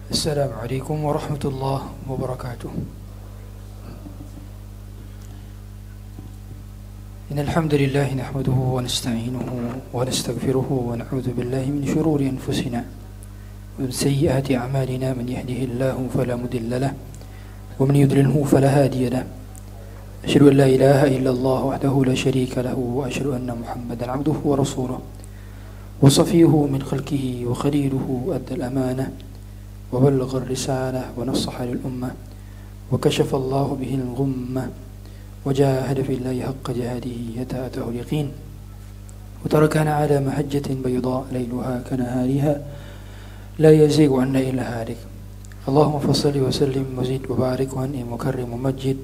السلام عليكم ورحمة الله وبركاته. إن الحمد لله نحمده ونستعينه ونستغفره ونعوذ بالله من شرور أنفسنا ومن سيئات أعمالنا. من يهده الله فلا مضل له ومن يضلله فلا هادي له. أشهد أن لا إله إلا الله وحده لا شريك له وأشهد أن محمدا عبده ورسوله وصفيه من خلقه وخليله. أدى الأمانة وبلغ الرسالة ونصح للأمة وكشف الله به الغمة وجاهد في الله حق جهاده حتى أتاه اليقين وتركنا على محجة بيضاء ليلها كنهارها لا يزيغ عنا إلا هالك. اللهم فصل وسلم وزد وبارك وأنعم وكرم ومجد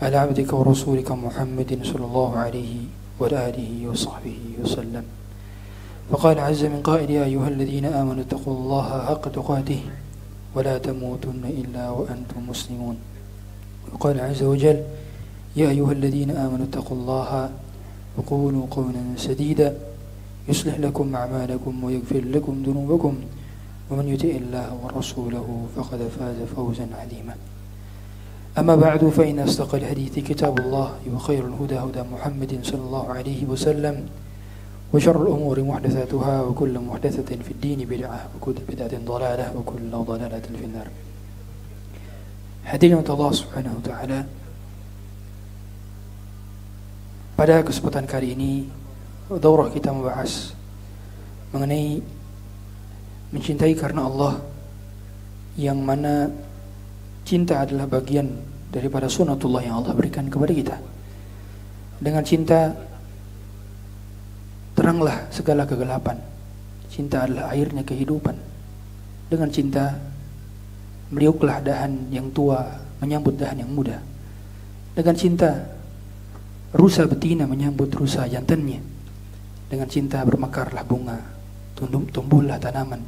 على عبدك ورسولك محمد صلى الله عليه وعلى آله وصحبه وسلم. فقال عز من قائل: يا أيها الذين آمنوا اتقوا الله حق تقاته ولا تموتن إلا وأنتم مسلمون. وقال عز وجل: يا أيها الذين آمنوا اتقوا الله وقولوا قولا سديدا يصلح لكم أعمالكم ويغفر لكم ذنوبكم ومن يطع الله ورسوله فقد فاز فوزا عظيما. أما بعد فإن أصدق الحديث كتاب الله وخير الهدى هدى محمد صلى الله عليه وسلم وشر الأمور محدثاتها وكل محدثة في الدين بدعة وكل بدعة ضلالة وكل ضلالة في النار. Hadirin Allah Subhanahu wa taala, pada kesempatan kali ini daurah kita membahas mengenai mencintai karena Allah, yang mana cinta adalah bagian daripada sunatullah yang Allah berikan kepada kita. Dengan cinta teranglah segala kegelapan. Cinta adalah airnya kehidupan. Dengan cinta meriuklah dahan yang tua menyambut dahan yang muda. Dengan cinta rusa betina menyambut rusa jantannya. Dengan cinta bermekarlah bunga, tumbuhlah tanaman,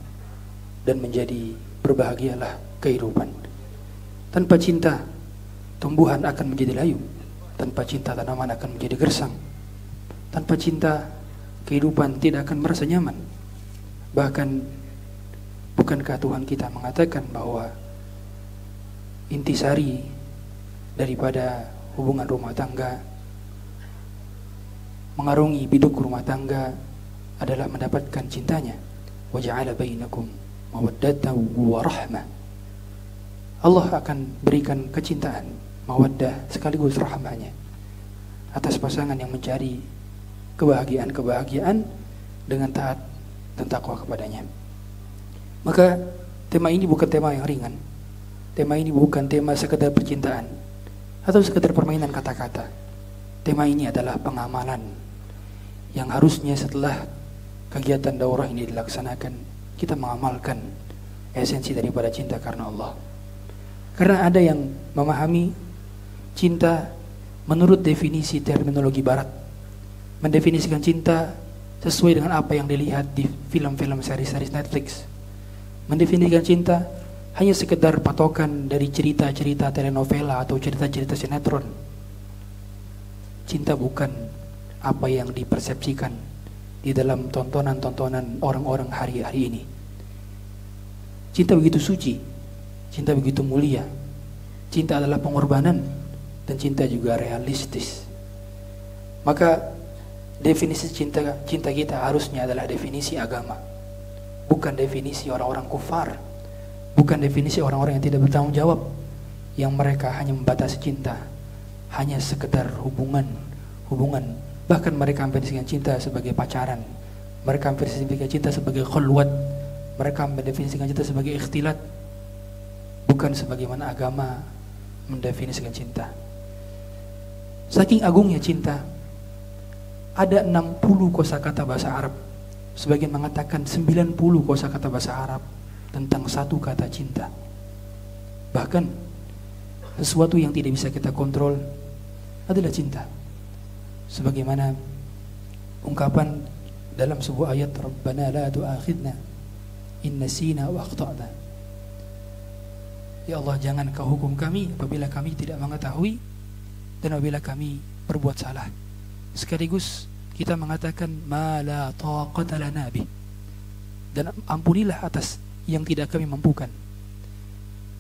dan menjadi berbahagialah kehidupan. Tanpa cinta tumbuhan akan menjadi layu. Tanpa cinta tanaman akan menjadi gersang. Tanpa cinta kehidupan tidak akan merasa nyaman. Bahkan bukankah Tuhan kita mengatakan bahwa intisari daripada hubungan rumah tangga, mengarungi biduk rumah tangga adalah mendapatkan cintanya. Wa ja'ala bainakum mawaddatan wa rahmah. Allah akan berikan kecintaan, mawaddah sekaligus rahmahnya atas pasangan yang mencari kebahagiaan dengan taat dan takwa kepadanya. Maka tema ini bukan tema yang ringan. Tema ini bukan tema sekedar percintaan atau sekedar permainan kata-kata. Tema ini adalah pengamalan yang harusnya setelah kegiatan daurah ini dilaksanakan, kita mengamalkan esensi daripada cinta karena Allah. Karena ada yang memahami cinta menurut definisi terminologi barat, mendefinisikan cinta sesuai dengan apa yang dilihat di film-film seri-seri Netflix. Mendefinisikan cinta hanya sekedar patokan dari cerita-cerita telenovela atau cerita-cerita sinetron. Cinta bukan apa yang dipersepsikan di dalam tontonan-tontonan orang-orang hari-hari ini. Cinta begitu suci, cinta begitu mulia. Cinta adalah pengorbanan dan cinta juga realistis. Maka definisi cinta kita harusnya adalah definisi agama, bukan definisi orang-orang kufar, bukan definisi orang-orang yang tidak bertanggung jawab, yang mereka hanya membatasi cinta hanya sekedar hubungan. Bahkan mereka mendefinisikan cinta sebagai pacaran, mereka mendefinisikan cinta sebagai khulwat, mereka mendefinisikan cinta sebagai ikhtilat, bukan sebagaimana agama mendefinisikan cinta. Saking agungnya cinta, ada 60 kosakata bahasa Arab. Sebagian mengatakan 90 kosakata bahasa Arab tentang satu kata cinta. Bahkan sesuatu yang tidak bisa kita kontrol adalah cinta. Sebagaimana ungkapan dalam sebuah ayat, Rabbana la tu'akhidna in nasina wa akhta'na. Ya Allah, jangan kau hukum kami apabila kami tidak mengetahui dan apabila kami berbuat salah. Sekaligus kita mengatakan ma la taqata lana bih, dan ampunilah atas yang tidak kami mampukan.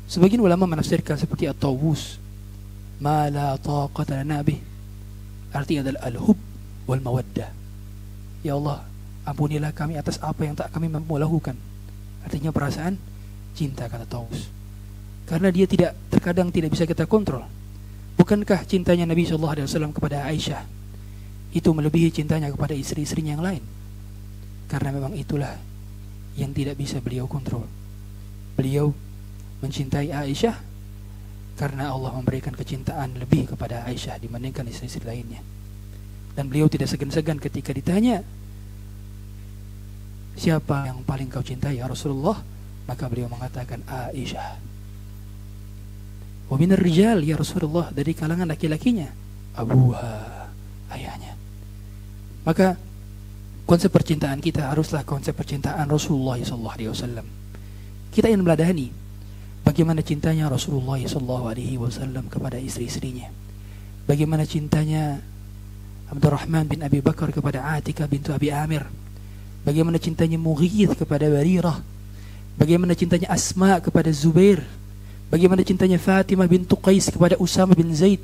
Sebagian ulama menafsirkan seperti At-Tawus, ma la taqata lana bih, artinya adalah al-hub wal mawaddah. Ya Allah, ampunilah kami atas apa yang tak kami mampu lakukan. Artinya perasaan cinta, kata Tawus. Karena dia terkadang tidak bisa kita kontrol. Bukankah cintanya Nabi SAW kepada Aisyah itu melebihi cintanya kepada istri-istrinya yang lain? Karena memang itulah yang tidak bisa beliau kontrol. Beliau mencintai Aisyah karena Allah memberikan kecintaan lebih kepada Aisyah dibandingkan istri-istri lainnya. Dan beliau tidak segan-segan ketika ditanya, siapa yang paling kau cintai ya Rasulullah? Maka beliau mengatakan Aisyah. Wa minar rijal ya Rasulullah, dari kalangan laki-lakinya abuha, ayahnya. Maka konsep percintaan kita haruslah konsep percintaan Rasulullah SAW. Kita ingin meladani bagaimana cintanya Rasulullah SAW kepada istri-istrinya, bagaimana cintanya Abdurrahman bin Abi Bakar kepada Atikah bintu Abi Amir, bagaimana cintanya Mughith kepada Barirah, bagaimana cintanya Asma kepada Zubair, bagaimana cintanya Fatimah bintu Qais kepada Usama bin Zaid,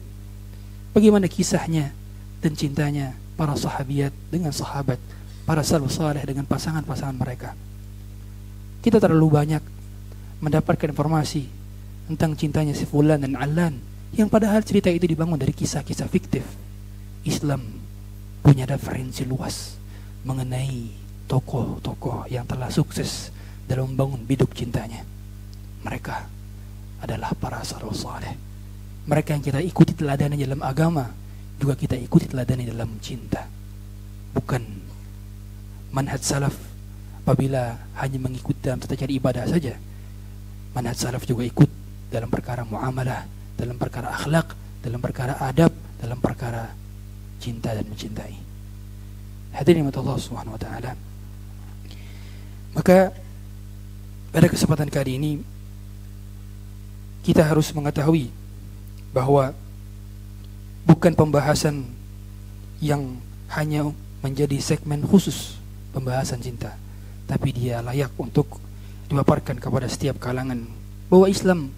bagaimana kisahnya dan cintanya para sahabiat dengan sahabat, para salafus saleh dengan pasangan-pasangan mereka. Kita terlalu banyak mendapatkan informasi tentang cintanya si Fulan dan Allan, yang padahal cerita itu dibangun dari kisah-kisah fiktif. Islam punya referensi luas mengenai tokoh-tokoh yang telah sukses dalam membangun biduk cintanya. Mereka adalah para salafus saleh. Mereka yang kita ikuti teladannya dalam agama, juga kita ikuti teladannya dalam cinta. Bukan manhaj salaf apabila hanya mengikuti dalam tata cara ibadah saja. Manhaj salaf juga ikut dalam perkara muamalah, dalam perkara akhlak, dalam perkara adab, dalam perkara cinta dan mencintai. Hadirin Allah Subhanahu wa taala. Maka pada kesempatan kali ini kita harus mengetahui bahwa bukan pembahasan yang hanya menjadi segmen khusus pembahasan cinta, tapi dia layak untuk dipaparkan kepada setiap kalangan, bahwa Islam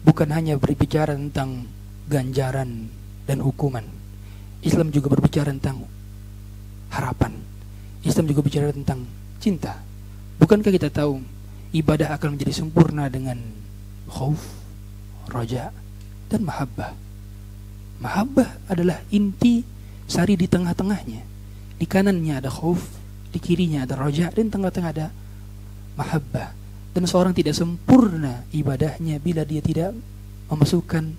bukan hanya berbicara tentang ganjaran dan hukuman. Islam juga berbicara tentang harapan. Islam juga bicara tentang cinta. Bukankah kita tahu ibadah akan menjadi sempurna dengan khauf, raja, dan mahabbah. Mahabbah adalah inti sari di tengah-tengahnya. Di kanannya ada khauf, di kirinya ada raja, dan di tengah-tengah ada mahabbah. Dan seorang tidak sempurna ibadahnya bila dia tidak memasukkan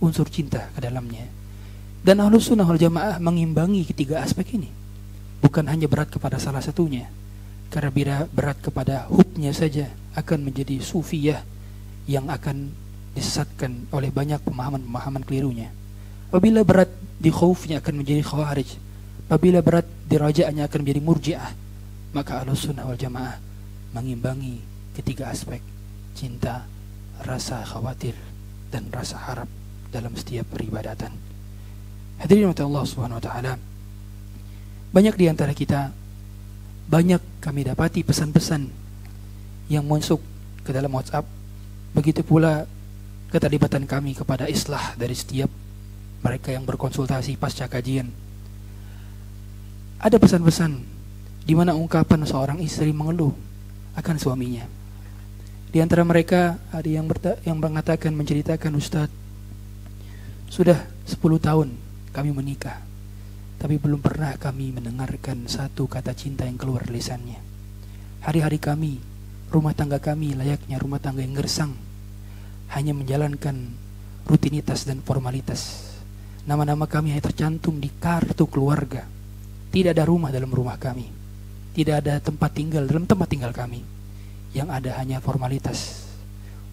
unsur cinta ke dalamnya. Dan Ahlus Sunnah wal Jamaah mengimbangi ketiga aspek ini. Bukan hanya berat kepada salah satunya, karena bila berat kepada hubnya saja akan menjadi sufiyah yang akan disesatkan oleh banyak pemahaman-pemahaman kelirunya. Apabila berat di khaufnya akan menjadi khawarij, apabila berat di rajaannya akan menjadi murji'ah. Maka Ahlus Sunnah wal Jamaah mengimbangi ketiga aspek: cinta, rasa khawatir, dan rasa harap dalam setiap peribadatan. Hadirin Allah Subhanahu wa taala, banyak di antara kita, banyak kami dapati pesan-pesan yang masuk ke dalam WhatsApp. Begitu pula keterlibatan kami kepada islah dari setiap mereka yang berkonsultasi pasca kajian. Ada pesan-pesan di mana ungkapan seorang istri mengeluh akan suaminya. Di antara mereka ada yang mengatakan, menceritakan, Ustaz, sudah 10 tahun kami menikah, tapi belum pernah kami mendengarkan satu kata cinta yang keluar lisannya. Hari-hari kami, rumah tangga kami layaknya rumah tangga yang gersang, hanya menjalankan rutinitas dan formalitas. Nama-nama kami hanya tercantum di kartu keluarga. Tidak ada rumah dalam rumah kami, tidak ada tempat tinggal dalam tempat tinggal kami. Yang ada hanya formalitas,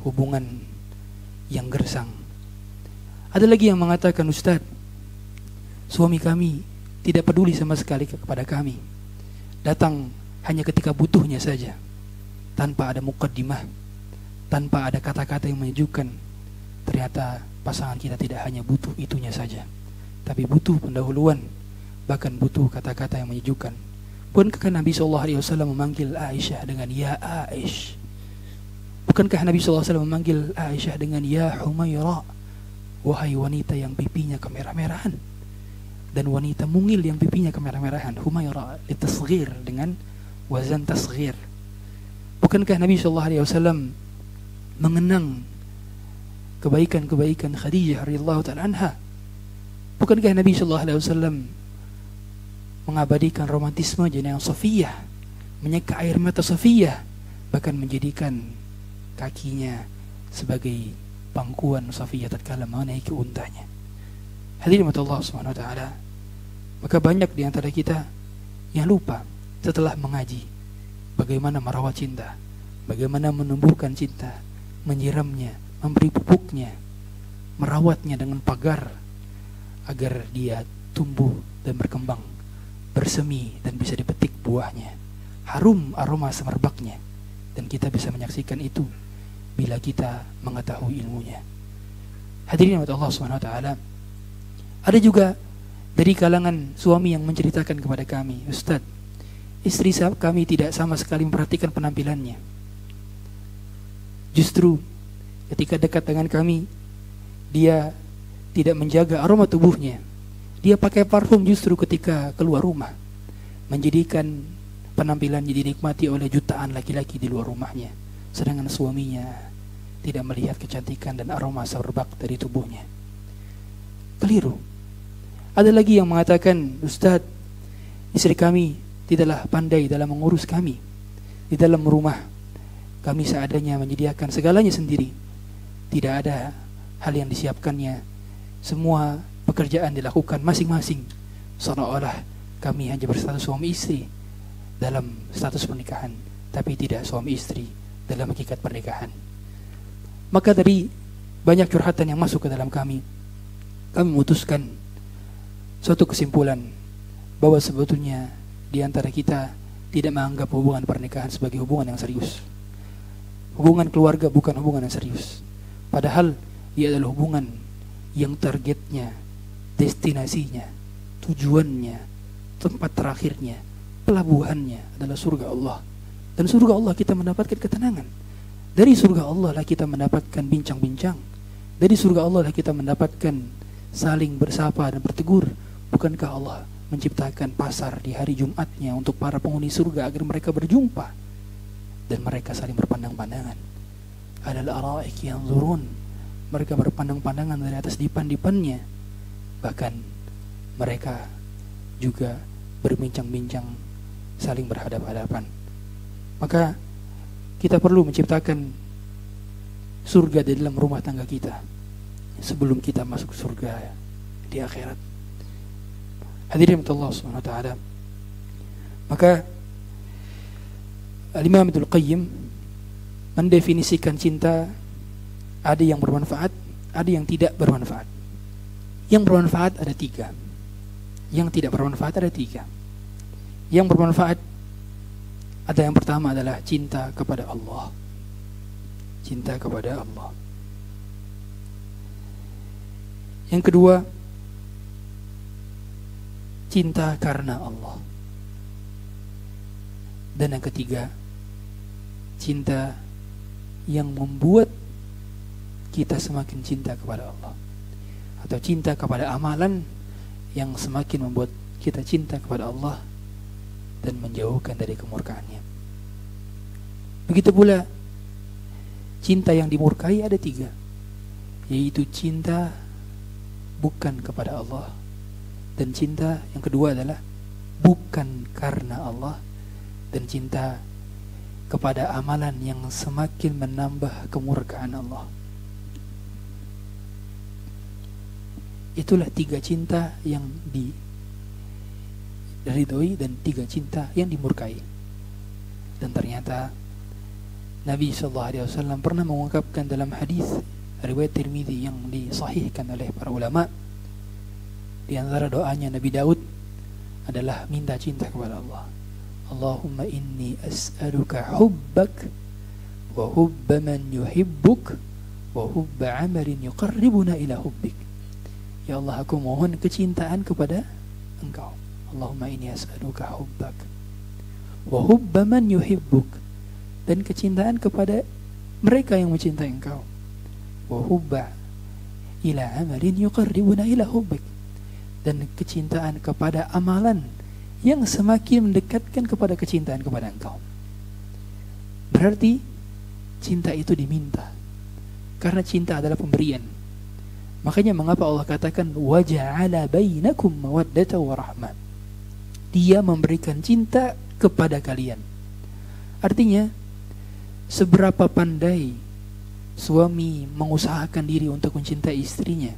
hubungan yang gersang. Ada lagi yang mengatakan, Ustaz, suami kami tidak peduli sama sekali kepada kami. Datang hanya ketika butuhnya saja, tanpa ada muqaddimah, tanpa ada kata-kata yang menyejukkan. Ternyata pasangan kita tidak hanya butuh itunya saja, tapi butuh pendahuluan, bahkan butuh kata-kata yang menyejukkan. Bukankah Nabi SAW memanggil Aisyah dengan Ya Aish? Bukankah Nabi SAW memanggil Aisyah dengan ya Humaira, wahai wanita yang pipinya kemerah-merahan, dan wanita mungil yang pipinya kemerah-merahan. Humaira litasghir, dengan wazan tasghir. Bukankah Nabi SAW mengenang kebaikan-kebaikan Khadijah radhiyallahu ta'ala anha? Bukankah Nabi SAW mengabadikan romantisme jenayah Safiyah, menyeka air mata Safiyah, bahkan menjadikan kakinya sebagai pangkuan Safiyah tatkala menaiki untanya? Hadirin Allah Subhanahu wa taala, maka banyak di antara kita yang lupa setelah mengaji bagaimana merawat cinta, bagaimana menumbuhkan cinta, menyiramnya, memberi pupuknya, merawatnya dengan pagar agar dia tumbuh dan berkembang, bersemi dan bisa dipetik buahnya, harum aroma semerbaknya, dan kita bisa menyaksikan itu bila kita mengetahui ilmunya. Hadirin Allah Subhanahu wa taala, ada juga dari kalangan suami yang menceritakan kepada kami, Ustaz, istri kami tidak sama sekali memperhatikan penampilannya. Justru ketika dekat dengan kami, dia tidak menjaga aroma tubuhnya. Dia pakai parfum justru ketika keluar rumah, menjadikan penampilannya dinikmati oleh jutaan laki-laki di luar rumahnya, sedangkan suaminya tidak melihat kecantikan dan aroma semerbak dari tubuhnya. Keliru. Ada lagi yang mengatakan, Ustaz, istri kami tidaklah pandai dalam mengurus kami. Di dalam rumah kami seadanya menyediakan segalanya sendiri. Tidak ada hal yang disiapkannya. Semua pekerjaan dilakukan masing-masing, seolah-olah kami hanya berstatus suami istri dalam status pernikahan, tapi tidak suami istri dalam hakikat pernikahan. Maka dari banyak curhatan yang masuk ke dalam kami memutuskan suatu kesimpulan bahwa sebetulnya di antara kita tidak menganggap hubungan pernikahan sebagai hubungan yang serius. Hubungan keluarga bukan hubungan yang serius. Padahal ia adalah hubungan yang targetnya, destinasinya, tujuannya, tempat terakhirnya, pelabuhannya adalah surga Allah. Dan surga Allah kita mendapatkan ketenangan. Dari surga Allah lah kita mendapatkan bincang-bincang. Dari surga Allah lah kita mendapatkan saling bersapa dan bertegur. Bukankah Allah menciptakan pasar di hari Jumatnya untuk para penghuni surga agar mereka berjumpa dan mereka saling berpandang-pandangan? Alal araik yanzurun, mereka berpandang-pandangan dari atas dipan-dipannya. Bahkan mereka juga berbincang-bincang, saling berhadap-hadapan. Maka kita perlu menciptakan surga di dalam rumah tangga kita sebelum kita masuk surga di akhirat. Hadirin Allah Subhanahu wa taala, maka Al-Imam Ibnu Qayyim mendefinisikan cinta, ada yang bermanfaat, ada yang tidak bermanfaat. Yang bermanfaat ada 3, yang tidak bermanfaat ada 3. Yang bermanfaat ada yang pertama adalah cinta kepada Allah. Cinta kepada Allah. Yang kedua, cinta karena Allah. Dan yang ketiga, cinta yang membuat kita semakin cinta kepada Allah, atau cinta kepada amalan yang semakin membuat kita cinta kepada Allah dan menjauhkan dari kemurkaannya. Begitu pula cinta yang dimurkai ada 3, yaitu cinta bukan kepada Allah, dan cinta yang kedua adalah bukan karena Allah, dan cinta kepada amalan yang semakin menambah kemurkaan Allah. Itulah 3 cinta yang diridhoi dan 3 cinta yang dimurkai. Dan ternyata Nabi SAW pernah mengungkapkan dalam hadis riwayat Tirmidzi yang disahihkan oleh para ulama, di antara doanya Nabi Daud adalah minta cinta kepada Allah. Allahumma inni as'aluka hubbak wa hubba man yuhibbuk wa hubba amalin yuqarribuna ila hubbik. Ya Allah, aku mohon kecintaan kepada Engkau. Allahumma inni as'aluka hubbak wa hubba man yuhibbuk, dan kecintaan kepada mereka yang mencintai engkau. Wa hubba ila amalin yuqarribuna ila hubbik, dan kecintaan kepada amalan yang semakin mendekatkan kepada kecintaan kepada engkau. Berarti cinta itu diminta, karena cinta adalah pemberian. Makanya mengapa Allah katakan wa ja'ala bainakum mawaddatan wa rahmah. Dia memberikan cinta kepada kalian. Artinya, seberapa pandai suami mengusahakan diri untuk mencintai istrinya,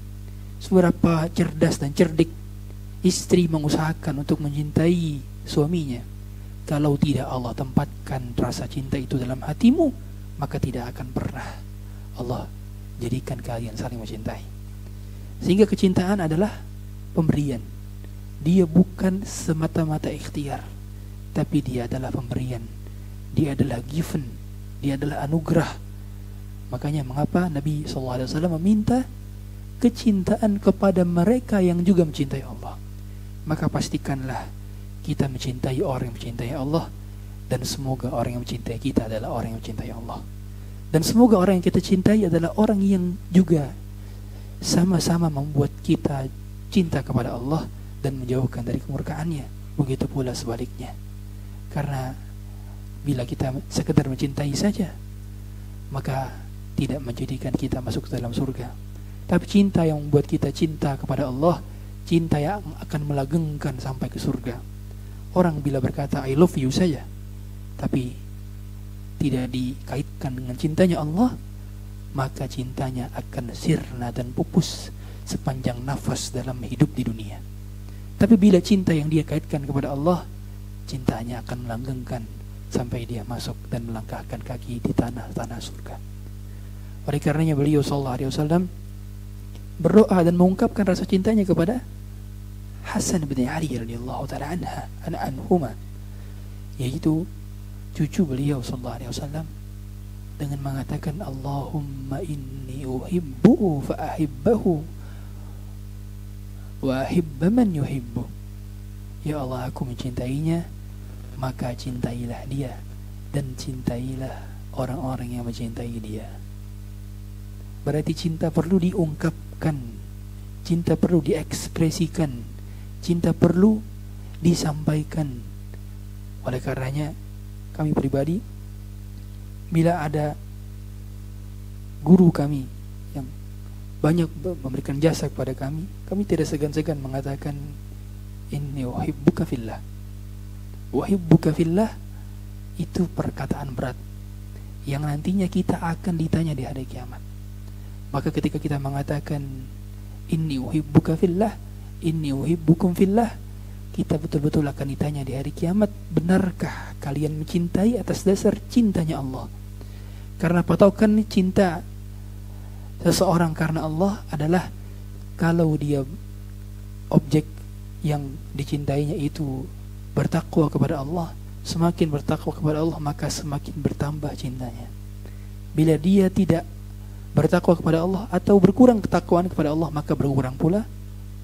seberapa cerdas dan cerdik istri mengusahakan untuk mencintai suaminya, kalau tidak Allah tempatkan rasa cinta itu dalam hatimu, maka tidak akan pernah Allah jadikan kalian saling mencintai. Sehingga kecintaan adalah pemberian. Dia bukan semata-mata ikhtiar, tapi dia adalah pemberian. Dia adalah given, dia adalah anugerah. Makanya mengapa Nabi SAW meminta kecintaan kepada mereka yang juga mencintai Allah. Maka pastikanlah kita mencintai orang yang mencintai Allah, dan semoga orang yang mencintai kita adalah orang yang mencintai Allah. Dan semoga orang yang kita cintai adalah orang yang juga sama-sama membuat kita cinta kepada Allah dan menjauhkan dari kemurkaannya. Begitu pula sebaliknya. Karena bila kita sekedar mencintai saja, maka tidak menjadikan kita masuk ke dalam surga. Tapi cinta yang membuat kita cinta kepada Allah, cinta yang akan melanggengkan sampai ke surga. Orang bila berkata I love you saja, tapi tidak dikaitkan dengan cintanya Allah, maka cintanya akan sirna dan pupus sepanjang nafas dalam hidup di dunia. Tapi bila cinta yang dia kaitkan kepada Allah, cintanya akan melanggengkan sampai dia masuk dan melangkahkan kaki di tanah-tanah surga. Oleh karenanya beliau sallallahu alaihi wasallam berdoa dan mengungkapkan rasa cintanya kepada Hasan bin Ali radhiyallahu taala anhuma, yaitu cucu beliau sallallahu alaihi wasallam, dengan mengatakan Allahumma inni uhibbuhu fa ahibbahu wa ahibba man yuhibbu. Ya Allah, aku mencintainya, maka cintailah dia dan cintailah orang-orang yang mencintai dia. Berarti cinta perlu diungkapkan, cinta perlu diekspresikan, cinta perlu disampaikan. Oleh karenanya kami pribadi, bila ada guru kami yang banyak memberikan jasa kepada kami, kami tidak segan-segan mengatakan inni uhibbuka fillah. Uhibbuka fillah itu perkataan berat yang nantinya kita akan ditanya di hari kiamat. Maka ketika kita mengatakan inni uhibbuka fillah, inni uhibbukum fillah, kita betul-betul akan ditanya di hari kiamat, benarkah kalian mencintai atas dasar cintanya Allah? Karena patokan cinta seseorang karena Allah adalah kalau dia objek yang dicintainya itu bertakwa kepada Allah, semakin bertakwa kepada Allah maka semakin bertambah cintanya. Bila dia tidak bertakwa kepada Allah atau berkurang ketakwaan kepada Allah, maka berkurang pula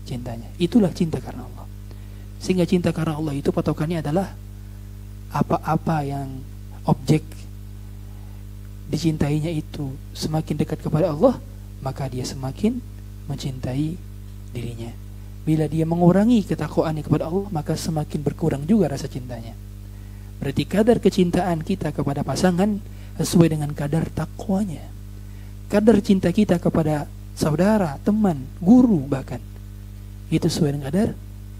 cintanya. Itulah cinta karena Allah. Sehingga cinta karena Allah itu patokannya adalah apa-apa yang objek dicintainya itu semakin dekat kepada Allah, maka dia semakin mencintai dirinya. Bila dia mengurangi ketakwaannya kepada Allah, maka semakin berkurang juga rasa cintanya. Berarti kadar kecintaan kita kepada pasangan sesuai dengan kadar takwanya. Kadar cinta kita kepada saudara, teman, guru bahkan, itu sesuai dengan kadar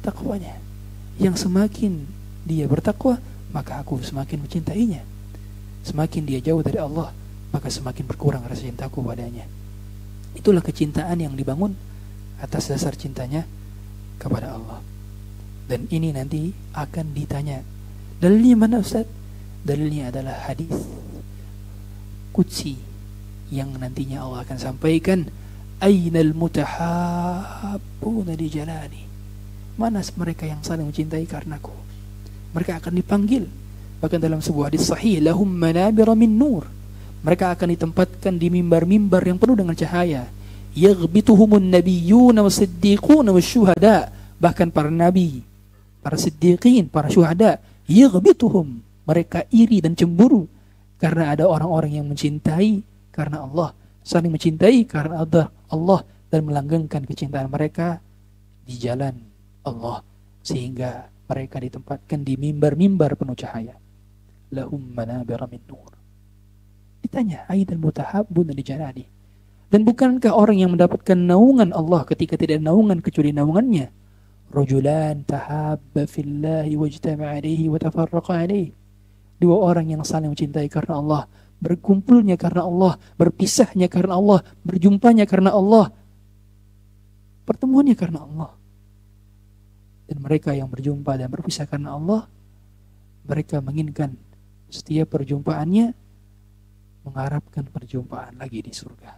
takwanya. Yang semakin dia bertakwa, maka aku semakin mencintainya. Semakin dia jauh dari Allah, maka semakin berkurang rasa cintaku padanya. Itulah kecintaan yang dibangun atas dasar cintanya kepada Allah. Dan ini nanti akan ditanya, dalilnya mana Ustaz? Dalilnya adalah hadis qudsi yang nantinya Allah akan sampaikan, ainal mutahabbuna li jalali. Mana mereka yang saling mencintai karenaku? Mereka akan dipanggil. Bahkan dalam sebuah hadis sahih, lahum manabira min nur. Mereka akan ditempatkan di mimbar-mimbar yang penuh dengan cahaya. Yaghbituhumun nabiyyuna wasiddiquna wasyuhada. Bahkan para nabi, para siddiqin, para syuhada, yaghbituhum, mereka iri dan cemburu karena ada orang-orang yang mencintai karena Allah, saling mencintai karena Allah, dan melanggengkan kecintaan mereka di jalan Allah, sehingga mereka ditempatkan di mimbar-mimbar penuh cahaya. Lahum manabira min nur. Ditanya, ainal mutahabbun li jalali. Dan bukankah orang yang mendapatkan naungan Allah ketika tidak ada naungan kecuali naungannya? Rajulan tahabba fillahi wajtama'a alaihi wa tafarraqa alaihi. Dua orang yang saling mencintai karena Allah, berkumpulnya karena Allah, berpisahnya karena Allah, berjumpanya karena Allah, pertemuannya karena Allah. Dan mereka yang berjumpa dan berpisah karena Allah, mereka menginginkan setiap perjumpaannya mengharapkan perjumpaan lagi di surga.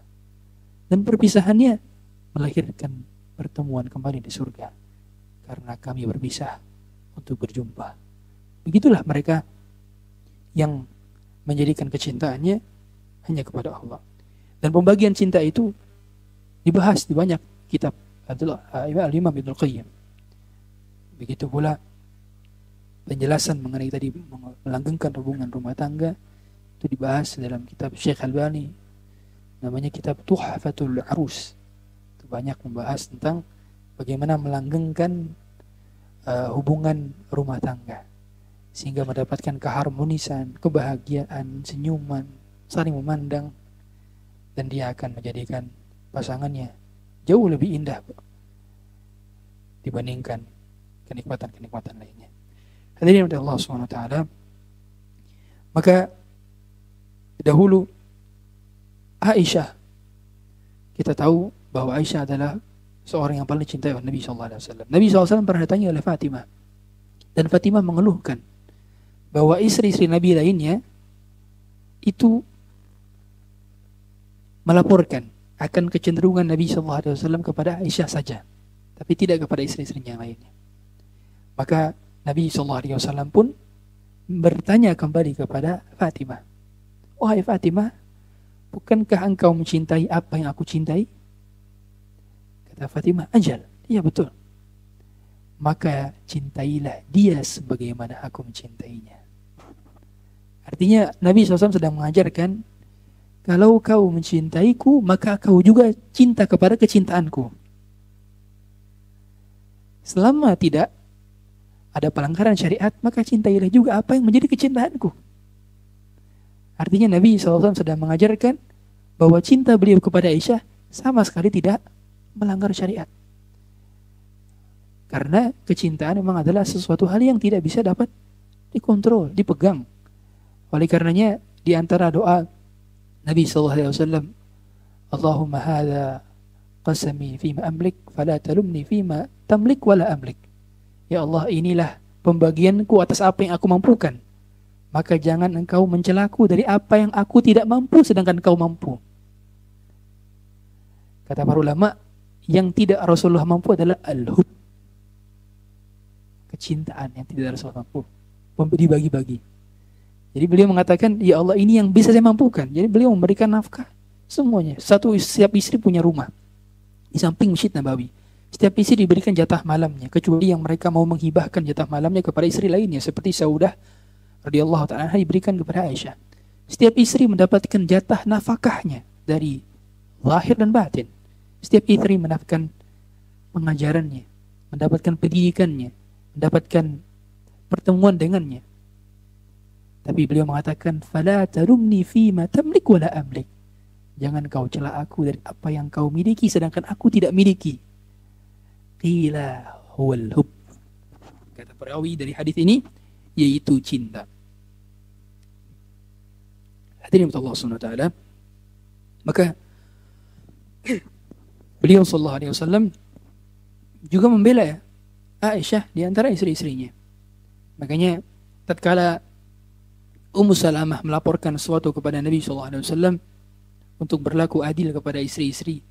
Dan perpisahannya melahirkan pertemuan kembali di surga. Karena kami berpisah untuk berjumpa. Begitulah mereka yang menjadikan kecintaannya hanya kepada Allah. Dan pembagian cinta itu dibahas di banyak kitab Al-Imam Ibnul Qayyim. Begitu pula penjelasan mengenai tadi melanggengkan hubungan rumah tangga itu dibahas dalam kitab Syekh Albani, namanya kitab Tuhfatul Arus. Itu banyak membahas tentang bagaimana melanggengkan hubungan rumah tangga sehingga mendapatkan keharmonisan, kebahagiaan, senyuman, saling memandang, dan dia akan menjadikan pasangannya jauh lebih indah dibandingkan kenikmatan-kenikmatan lainnya. Hadirin oleh Allah SWT, maka dahulu Aisyah, kita tahu bahwa Aisyah adalah seorang yang paling cintai oleh Nabi SAW. Nabi SAW pernah ditanya oleh Fatimah, dan Fatimah mengeluhkan bahwa istri-istri Nabi lainnya itu melaporkan akan kecenderungan Nabi SAW kepada Aisyah saja, tapi tidak kepada istri-istrinya yang lainnya. Maka Nabi SAW pun bertanya kembali kepada Fatimah, wahai Fatimah, bukankah engkau mencintai apa yang aku cintai? Kata Fatimah, ajal, iya betul. Maka cintailah dia sebagaimana aku mencintainya. Artinya Nabi SAW sedang mengajarkan, kalau kau mencintaiku, maka kau juga cinta kepada kecintaanku. Selama tidak ada pelanggaran syariat, maka cintailah juga apa yang menjadi kecintaanku. Artinya Nabi SAW sedang mengajarkan bahwa cinta beliau kepada Aisyah sama sekali tidak melanggar syariat. Karena kecintaan memang adalah sesuatu hal yang tidak bisa dapat dikontrol, dipegang. Oleh karenanya di antara doa Nabi SAW, Allahumma hadha qasami fima amlik, fala talumni fima tamlik wala amlik. Ya Allah, inilah pembagianku atas apa yang aku mampukan, maka jangan engkau mencelaku dari apa yang aku tidak mampu sedangkan kau mampu. Kata para ulama, yang tidak Rasulullah mampu adalah al-hub, kecintaan yang tidak Rasulullah mampu, dibagi-bagi. Jadi beliau mengatakan, ya Allah, ini yang bisa saya mampukan. Jadi beliau memberikan nafkah semuanya. Setiap istri punya rumah di samping Masjid Nabawi. Setiap istri diberikan jatah malamnya, kecuali yang mereka mau menghibahkan jatah malamnya kepada istri lainnya, seperti Saudah radhiyallahu ta'ala diberikan kepada Aisyah. Setiap istri mendapatkan jatah nafkahnya dari zahir dan batin. Setiap istri mendapatkan pengajarannya, mendapatkan pendidikannya, mendapatkan pertemuan dengannya. Tapi beliau mengatakan, fala tarumni fima tamlik wala amlik. Jangan kau cela aku dari apa yang kau miliki sedangkan aku tidak miliki. Qila huwal hub. Kata perawi dari hadis ini, yaitu cinta. Hadirin Allah SWT, maka beliau SAW juga membela Aisyah di antara istri-istrinya. Makanya tatkala Ummu Salamah melaporkan sesuatu kepada Nabi SAW untuk berlaku adil kepada istri-istri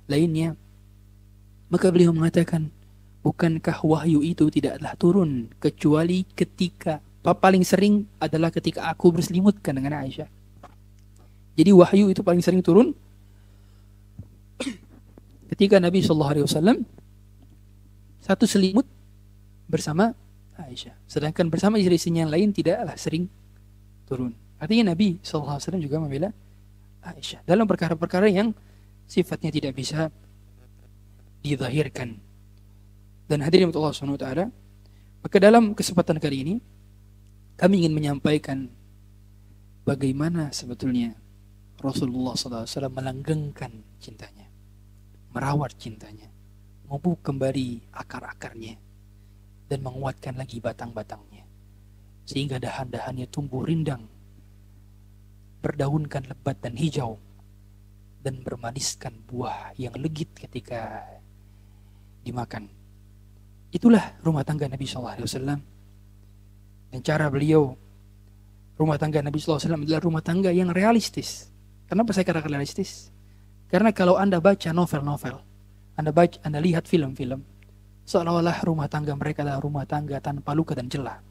lainnya, maka beliau mengatakan, bukankah wahyu itu tidaklah turun kecuali ketika, paling sering adalah ketika aku berselimutkan dengan Aisyah. Jadi wahyu itu paling sering turun ketika Nabi SAW satu selimut bersama Aisyah, sedangkan bersama istri-istrinya yang lain tidaklah sering turun. Artinya Nabi SAW juga membela Aisyah dalam perkara-perkara yang sifatnya tidak bisa dizahirkan. Dan hadirin Allah Subhanahu wa taala, maka dalam kesempatan kali ini kami ingin menyampaikan bagaimana sebetulnya Rasulullah SAW melanggengkan cintanya, merawat cintanya, memupuk kembali akar-akarnya, dan menguatkan lagi batang-batangnya, sehingga dahan-dahannya tumbuh rindang, berdaunkan lebat dan hijau, dan bermaniskan buah yang legit ketika dimakan. Itulah rumah tangga Nabi SAW. Dan cara beliau, rumah tangga Nabi SAW adalah rumah tangga yang realistis. Kenapa saya katakan realistis? Karena kalau Anda baca novel-novel, Anda lihat film-film, seolah-olah rumah tangga mereka adalah rumah tangga tanpa luka dan celah,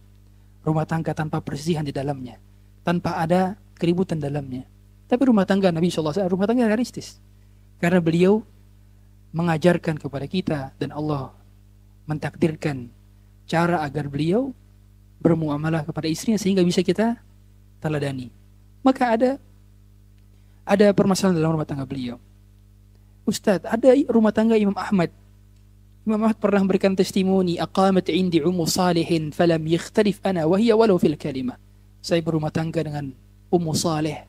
rumah tangga tanpa perselisihan di dalamnya, tanpa ada keributan dalamnya. Tapi rumah tangga Nabi SAW rumah tangga realistis, karena beliau mengajarkan kepada kita dan Allah mentakdirkan cara agar beliau bermuamalah kepada istrinya sehingga bisa kita teladani. Maka ada permasalahan dalam rumah tangga beliau. Ustaz, ada rumah tangga Imam Ahmad. Imam Ahmad pernah memberikan testimoni, aqamat indi Ummu Salihin falam yakhtalif ana wa hiya walau fil kalimah. Saya berumah tangga dengan Ummu Salih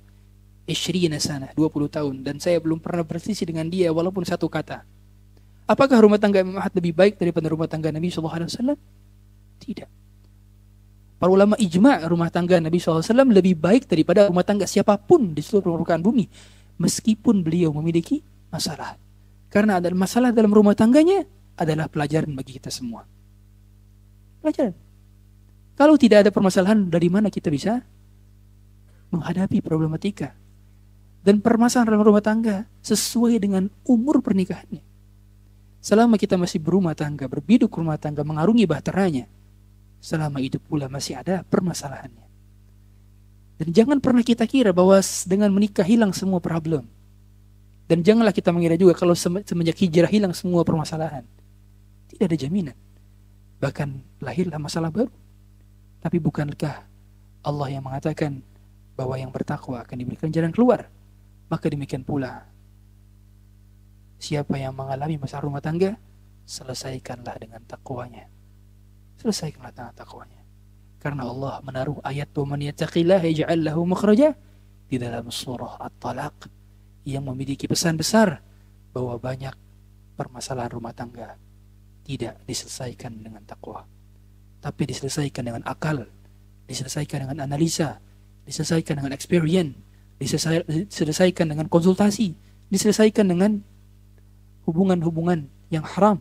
20 sana, 20 tahun, dan saya belum pernah berselisih dengan dia walaupun satu kata. Apakah rumah tangga Imam Ahmad lebih baik daripada rumah tangga Nabi SAW? Tidak. Para ulama ijma' rumah tangga Nabi SAW lebih baik daripada rumah tangga siapapun di seluruh permukaan bumi, meskipun beliau memiliki masalah. Karena ada masalah dalam rumah tangganya adalah pelajaran bagi kita semua. Pelajaran. Kalau tidak ada permasalahan, dari mana kita bisa menghadapi problematika dan permasalahan dalam rumah tangga sesuai dengan umur pernikahannya. Selama kita masih berumah tangga, berbiduk rumah tangga, mengarungi bahteranya, selama itu pula masih ada permasalahannya. Dan jangan pernah kita kira bahwa dengan menikah hilang semua problem. Dan janganlah kita mengira juga kalau semenjak hijrah hilang semua permasalahan. Tidak ada jaminan. Bahkan lahirlah masalah baru. Tapi bukankah Allah yang mengatakan bahwa yang bertakwa akan diberikan jalan keluar? Maka demikian pula, siapa yang mengalami masalah rumah tangga, selesaikanlah dengan takwanya. Selesaikanlah dengan takwanya. Karena Allah menaruh ayat "Wa man yattaqillaha yaj'al lahu makhraja" di dalam surah At-Talaq yang memiliki pesan besar bahwa banyak permasalahan rumah tangga tidak diselesaikan dengan takwa, tapi diselesaikan dengan akal, diselesaikan dengan analisa, diselesaikan dengan experience, diselesaikan dengan konsultasi, diselesaikan dengan hubungan-hubungan yang haram.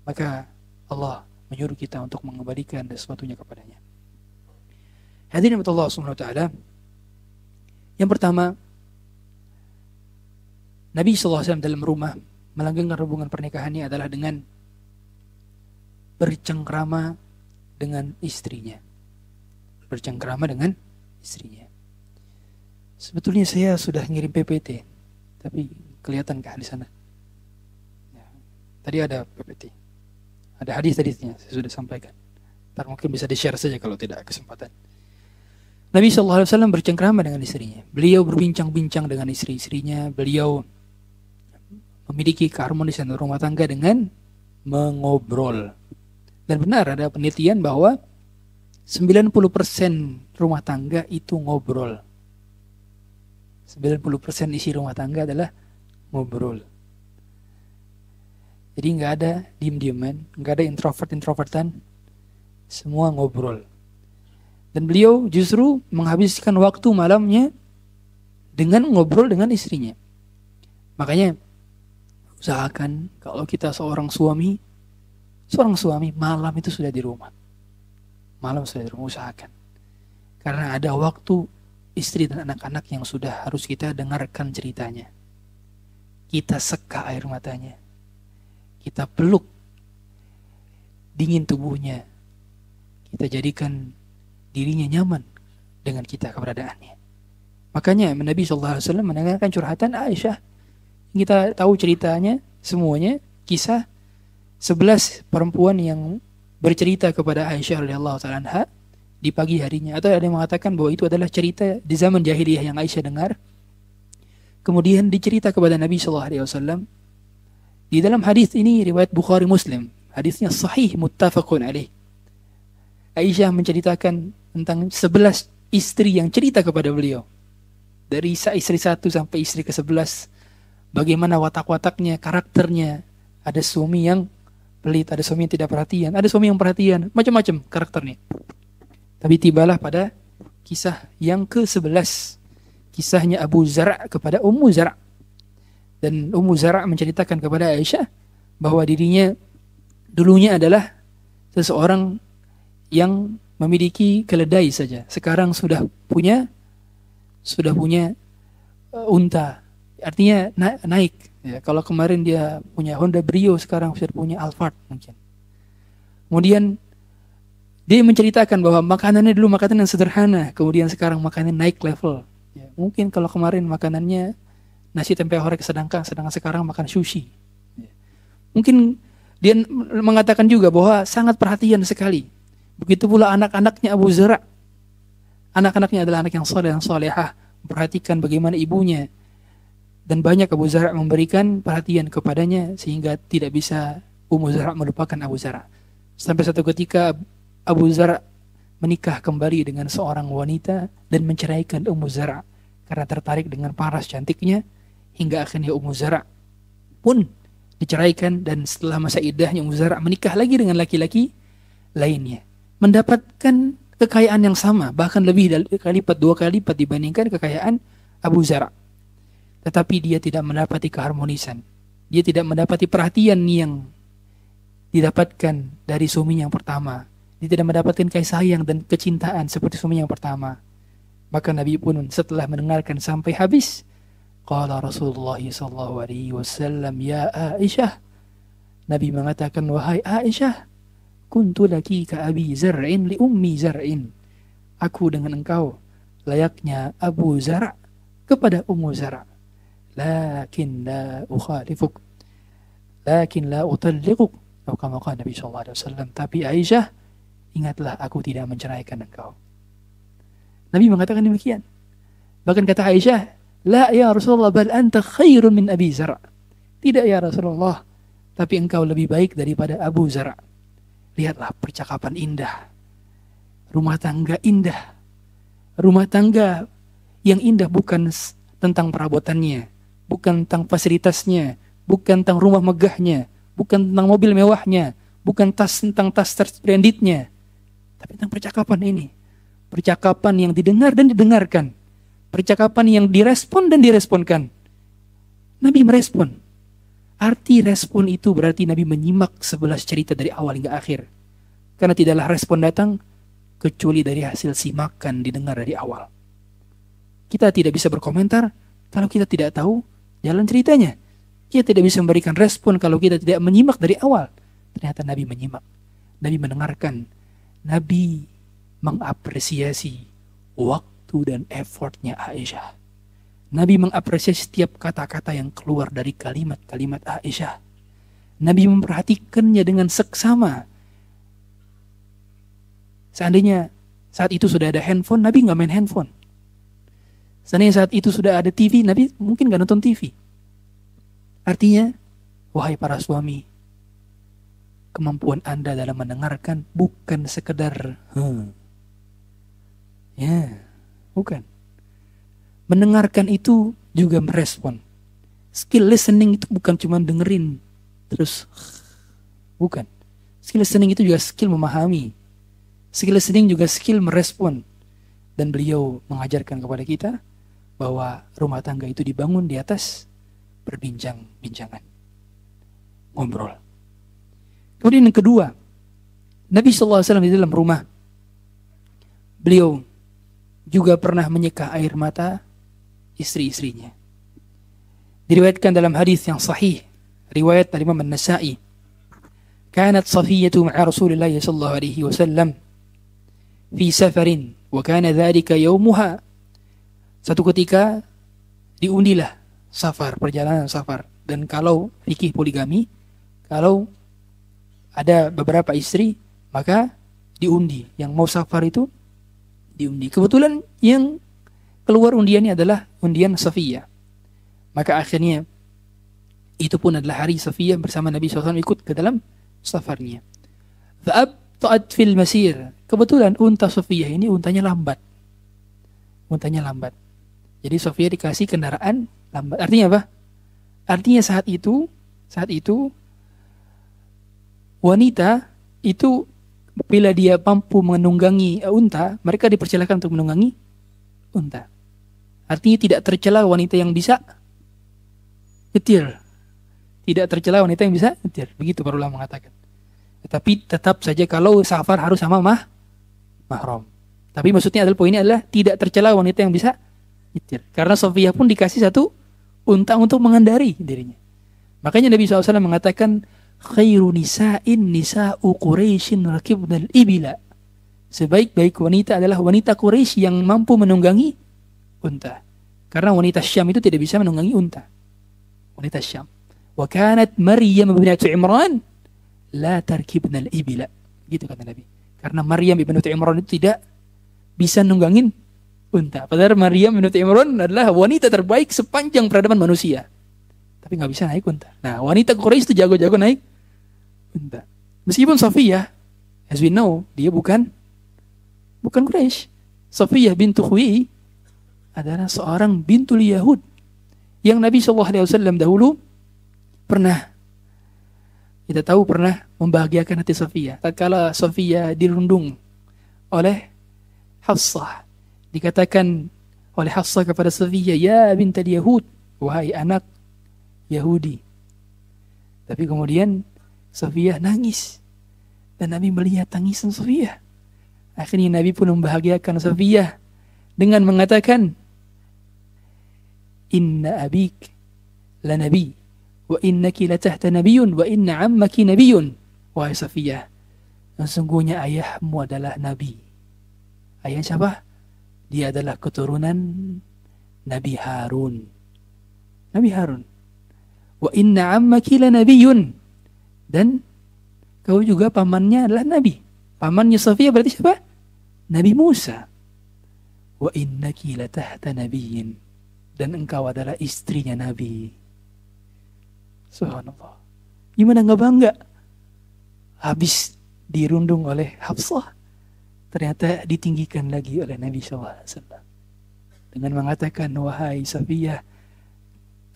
Maka Allah menyuruh kita untuk mengembalikan sesuatunya kepadanya. Hadirin Allah Subhanahu wa taala, yang pertama, Nabi SAW dalam rumah melanggengkan hubungan pernikahannya adalah dengan bercengkrama dengan istrinya. Bercengkrama dengan istrinya. Sebetulnya saya sudah ngirim PPT, tapi kelihatankah di sana? Ya, tadi ada PPT, ada hadis-hadisnya saya sudah sampaikan. Ntar mungkin bisa di-share saja kalau tidak kesempatan. Nabi SAW bercengkrama dengan istrinya. Beliau berbincang-bincang dengan istri-istrinya. Beliau memiliki keharmonisan rumah tangga dengan mengobrol. Dan benar ada penelitian bahwa 90% rumah tangga itu ngobrol. 90% isi rumah tangga adalah ngobrol. Jadi nggak ada diem-dieman, nggak ada introvertan, semua ngobrol. Dan beliau justru menghabiskan waktu malamnya dengan ngobrol dengan istrinya. Makanya usahakan kalau kita seorang suami malam itu sudah di rumah. Malam sudah di rumah, usahakan. Karena ada waktu istri dan anak-anak yang sudah harus kita dengarkan ceritanya. Kita seka air matanya. Kita peluk dingin tubuhnya. Kita jadikan dirinya nyaman dengan kita keberadaannya. Makanya Nabi SAW mendengarkan curhatan Aisyah. Kita tahu ceritanya semuanya, kisah 11 perempuan yang bercerita kepada Aisyah radhiyallahu ta'ala anha di pagi harinya. Atau ada yang mengatakan bahwa itu adalah cerita di zaman jahiliyah yang Aisyah dengar kemudian dicerita kepada Nabi SAW. Di dalam hadis ini riwayat Bukhari Muslim, hadisnya sahih muttafaqun alaih. Aisyah menceritakan tentang 11 istri yang cerita kepada beliau. Dari istri 1 sampai istri ke-11, bagaimana watak-wataknya, karakternya. Ada suami yang pelit, ada suami yang tidak perhatian, ada suami yang perhatian, macam-macam karakternya. Tapi tibalah pada kisah yang ke-11, kisahnya Abu Zar' kepada Ummu Zar'. Dan Ummu Zar' menceritakan kepada Aisyah bahwa dirinya dulunya adalah seseorang yang memiliki keledai saja. Sekarang sudah punya unta. Artinya naik. Ya, kalau kemarin dia punya Honda Brio, sekarang sudah punya Alphard mungkin. Kemudian dia menceritakan bahwa makanannya dulu makanan yang sederhana, kemudian sekarang makanan naik level. Ya, mungkin kalau kemarin makanannya nasi tempe orek, sedangkan sekarang makan sushi. Ya. Mungkin dia mengatakan juga bahwa sangat perhatian sekali. Begitu pula anak-anaknya Abu Zar'. Anak-anaknya adalah anak yang soleh, yang solehah, memperhatikan bagaimana ibunya. Dan banyak Abu Zar' memberikan perhatian kepadanya sehingga tidak bisa Ummu Zar' melupakan Abu Zar'. Sampai satu ketika Abu Zar' menikah kembali dengan seorang wanita dan menceraikan Ummu Zar' karena tertarik dengan paras cantiknya, hingga akhirnya Ummu Zar' pun diceraikan, dan setelah masa iddahnya Ummu Zar' menikah lagi dengan laki-laki lainnya, mendapatkan kekayaan yang sama, bahkan lebih kali lipat, 2 kali lipat dibandingkan kekayaan Abu Zar'. Tetapi dia tidak mendapati keharmonisan. Dia tidak mendapati perhatian yang didapatkan dari suami yang pertama. Dia tidak mendapatkan kasih sayang dan kecintaan seperti suami yang pertama. Maka Nabi pun setelah mendengarkan sampai habis, qala Rasulullah sallallahu alaihi wasallam, ya Aisyah. Nabi mengatakan, wahai Aisyah, kuntu laki ka Abi Zar'in li Ummi Zar'in. Aku dengan engkau layaknya Abu Zar' kepada Ummu Zar'. Lakin la ukhalifuk, lakin la utalliquk, atau kama qala Nabi sallallahu alaihi wasallam. Tapi Aisyah, ingatlah aku tidak menceraikan engkau. Nabi mengatakan demikian. Bahkan kata Aisyah, la ya Rasulullah, bal anta khairun min Abi Zar'. Tidak ya Rasulullah, tapi engkau lebih baik daripada Abu Zar'. Lihatlah percakapan indah, rumah tangga indah. Rumah tangga yang indah bukan tentang perabotannya, bukan tentang fasilitasnya, bukan tentang rumah megahnya, bukan tentang mobil mewahnya, bukan tentang tas brandednya, tapi tentang percakapan ini. Percakapan yang didengar dan didengarkan. Percakapan yang direspon dan diresponkan. Nabi merespon. Arti respon itu berarti Nabi menyimak 11 cerita dari awal hingga akhir. Karena tidaklah respon datang kecuali dari hasil simakan didengar dari awal. Kita tidak bisa berkomentar kalau kita tidak tahu jalan ceritanya. Kita tidak bisa memberikan respon kalau kita tidak menyimak dari awal. Ternyata Nabi menyimak. Nabi mendengarkan. Nabi mengapresiasi waktu dan effortnya Aisyah. Nabi mengapresiasi setiap kata-kata yang keluar dari kalimat-kalimat Aisyah. Nabi memperhatikannya dengan seksama. Seandainya saat itu sudah ada handphone, Nabi nggak main handphone. Seandainya saat itu sudah ada TV, Nabi mungkin nggak nonton TV. Artinya, wahai para suami, kemampuan Anda dalam mendengarkan bukan sekedar bukan. Mendengarkan itu juga merespon. Skill listening itu bukan cuma dengerin terus, bukan. Skill listening itu juga skill memahami. Skill listening juga skill merespon. Dan beliau mengajarkan kepada kita bahwa rumah tangga itu dibangun di atas berbincang-bincangan, ngobrol. Kemudian yang kedua, Nabi SAW di dalam rumah, beliau juga pernah menyeka air mata istri-istrinya. Diriwayatkan dalam hadis yang sahih, riwayat Imam An-Nasa'i, kanat Safiyyatu ma'a Rasulillah sallallahu alaihi wasallam fi safarin wa kana dhalika yawmuha. Satu ketika diundilah safar, perjalanan safar. Dan kalau fikih poligami, kalau ada beberapa istri, maka diundi. Yang mau safar itu diundi. Kebetulan yang keluar undiannya adalah undian Safiyyah. Maka akhirnya itu pun adalah hari Safiyah bersama Nabi SAW ikut ke dalam safarnya. Fa'abta'at fil masir. Kebetulan unta Safiyah ini untanya lambat. Jadi Safiyah dikasih kendaraan lambat. Artinya apa? Artinya saat itu wanita itu bila dia mampu menunggangi unta, mereka dipersilakan untuk menunggangi unta. Artinya tidak tercela wanita yang bisa nyetir. Tidak tercela wanita yang bisa nyetir. Begitu para ulama mengatakan. Tapi tetap saja kalau safar harus sama mahram. Tapi maksudnya adalah poinnya adalah tidak tercela wanita yang bisa nyetir. Karena Safiyah pun dikasih satu unta untuk mengendari dirinya. Makanya Nabi SAW mengatakan, khairu nisa'in nisa'u Quraisyin rakibnal ibila. Sebaik-baik wanita adalah wanita Quraisy yang mampu menunggangi unta. Karena wanita Syam itu tidak bisa menunggangi unta. Wanita Syam. Wa kanat Maryam bintu Imran la tarkibnal ibila. Gitu kata Nabi. Karena Maryam bintu Imran itu tidak bisa nunggangin unta. Padahal Maryam bintu Imran adalah wanita terbaik sepanjang peradaban manusia. Tapi nggak bisa naik unta. Nah, wanita Quraisy itu jago-jago naik unta. Meskipun Safiyah, as we know, dia bukan Quraisy. Safiyah bintu Khuwailid adalah seorang bintul Yahud yang Nabi SAW dahulu pernah membahagiakan hati Safiyah. Tatkala Safiyah dirundung oleh Hafsah, dikatakan oleh Hafsah kepada Safiyah, ya bintal Yahud, wahai anak Yahudi. Tapi kemudian Safiyah nangis dan Nabi melihat tangisan Safiyah. Akhirnya Nabi pun membahagiakan Safiyah dengan mengatakan, inna abik la nabi wa innaki la tahta nabiyyun wa inna ammaki nabiyyun. Wahai Safiyah, sesungguhnya ayahmu adalah nabi. Ayah siapa? Dia adalah keturunan Nabi Harun. Wa inna ammaki la nabiyyun. Dan kau juga pamannya adalah nabi. Pamannya Safiyah berarti siapa? Nabi Musa. Wa innaki la tahta nabiyyin. Dan engkau adalah istrinya Nabi. Subhanallah. Gimana gak bangga? Habis dirundung oleh Hafsah, ternyata ditinggikan lagi oleh Nabi SAW. Dengan mengatakan, wahai Safiyah,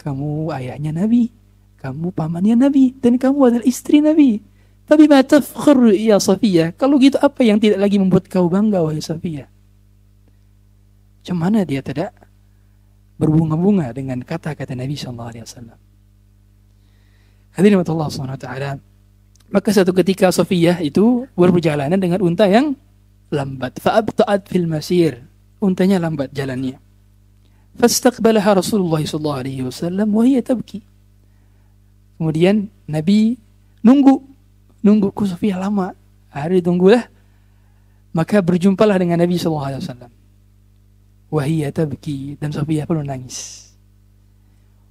kamu ayahnya Nabi, kamu pamannya Nabi, dan kamu adalah istri Nabi. Tapi ma tafkhur ya Safiyah. Kalau gitu apa yang tidak lagi membuat kau bangga, wahai Safiyah? Macam mana dia tidak berbunga-bunga dengan kata-kata Nabi SAW. Hadirin Allah SWT. Maka satu ketika Safiyah itu berperjalanan dengan unta yang lambat. Fa'abta'at fil masir. Untanya lambat jalannya. Fastaqbalaha Rasulullah SAW wa hiya tabki. Kemudian Nabi nunggu ku Safiyah lama. Hari tunggulah. Maka berjumpalah dengan Nabi SAW. Wahiyya tabki, dan Safiyah pun menangis.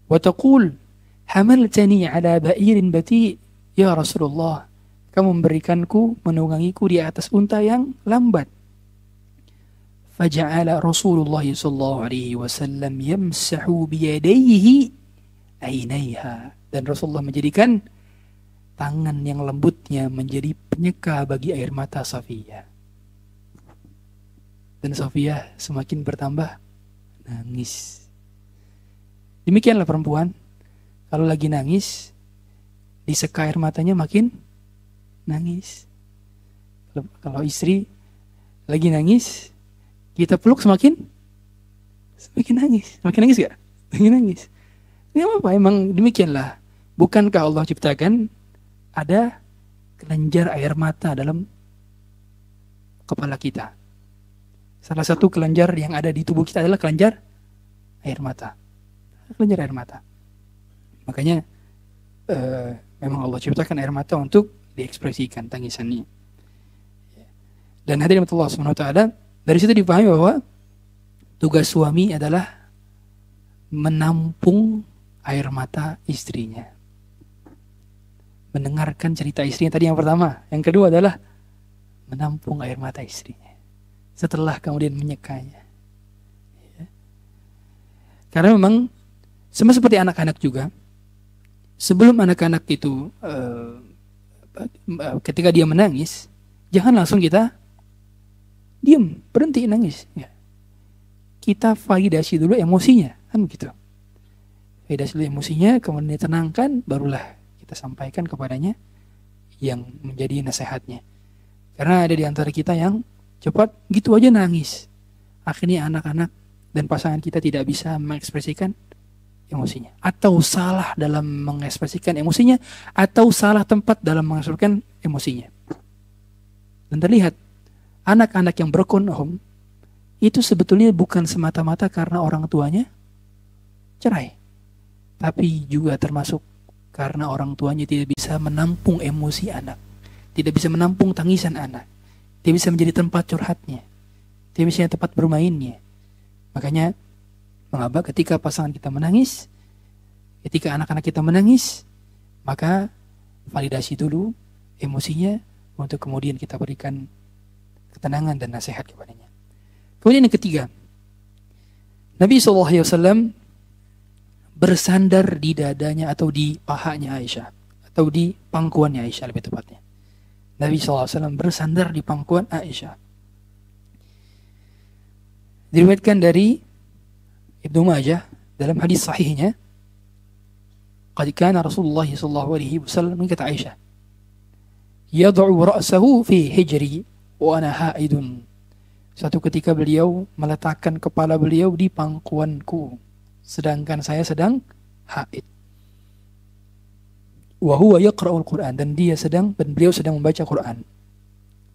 Wa taqul hamaltani ala ba'irin bati ya Rasulullah, kamu memberikanku, menunggangiku di atas unta yang lambat. Faja'ala Rasulullah sallallahu alaihi wasallam yamsahu biyadayhi ainaiha, dan Rasulullah menjadikan tangan yang lembutnya menjadi penyeka bagi air mata Safiyah. Dan Safiyah semakin bertambah nangis. Demikianlah perempuan, kalau lagi nangis, diseka air matanya makin nangis. Kalau istri lagi nangis, kita peluk semakin nangis. Semakin nangis gak? Semakin nangis. Ini apa? Emang demikianlah. Bukankah Allah ciptakan ada kelenjar air mata dalam kepala kita? Salah satu kelenjar yang ada di tubuh kita adalah kelenjar air mata. Kelenjar air mata. Makanya memang Allah ciptakan air mata untuk diekspresikan tangisannya. Dan hadirin Allah SWT, dari situ dipahami bahwa tugas suami adalah menampung air mata istrinya. Mendengarkan cerita istrinya tadi yang pertama. Yang kedua adalah menampung air mata istrinya. Setelah kemudian menyekanya. Karena memang Sama seperti anak-anak juga, sebelum anak-anak itu ketika dia menangis, jangan langsung kita diam, berhenti nangis. Ya. Kita validasi dulu emosinya, kan gitu. Validasi dulu emosinya, kemudian ditenangkan, barulah kita sampaikan kepadanya yang menjadi nasihatnya. Karena ada di antara kita yang cepat gitu aja nangis. Akhirnya anak-anak dan pasangan kita tidak bisa mengekspresikan emosinya, atau salah dalam mengekspresikan emosinya, atau salah tempat dalam mengekspresikan emosinya. Dan terlihat anak-anak yang berkonhom itu sebetulnya bukan semata-mata karena orang tuanya cerai, tapi juga termasuk karena orang tuanya tidak bisa menampung emosi anak, tidak bisa menampung tangisan anak, tidak bisa menjadi tempat curhatnya, tidak bisa tempat bermainnya. Makanya mengapa ketika pasangan kita menangis, ketika anak-anak kita menangis, maka validasi dulu emosinya untuk kemudian kita berikan ketenangan dan nasihat kepadanya. Kemudian yang ketiga, Nabi SAW bersandar di dadanya atau di pahanya Aisyah, atau di pangkuannya Aisyah lebih tepatnya. Nabi SAW bersandar di pangkuan Aisyah. Diriwayatkan dari Ibnu Majah dalam hadis sahihnya, qad kana Rasulullah sallallahu alaihi wasallam, kata Aisyah, yad'u ra'sahu fi hijri wa ana haidun. Satu ketika beliau meletakkan kepala beliau di pangkuanku sedangkan saya sedang haid. Wa huwa yaqra'ul Qur'an, dan beliau sedang membaca Quran.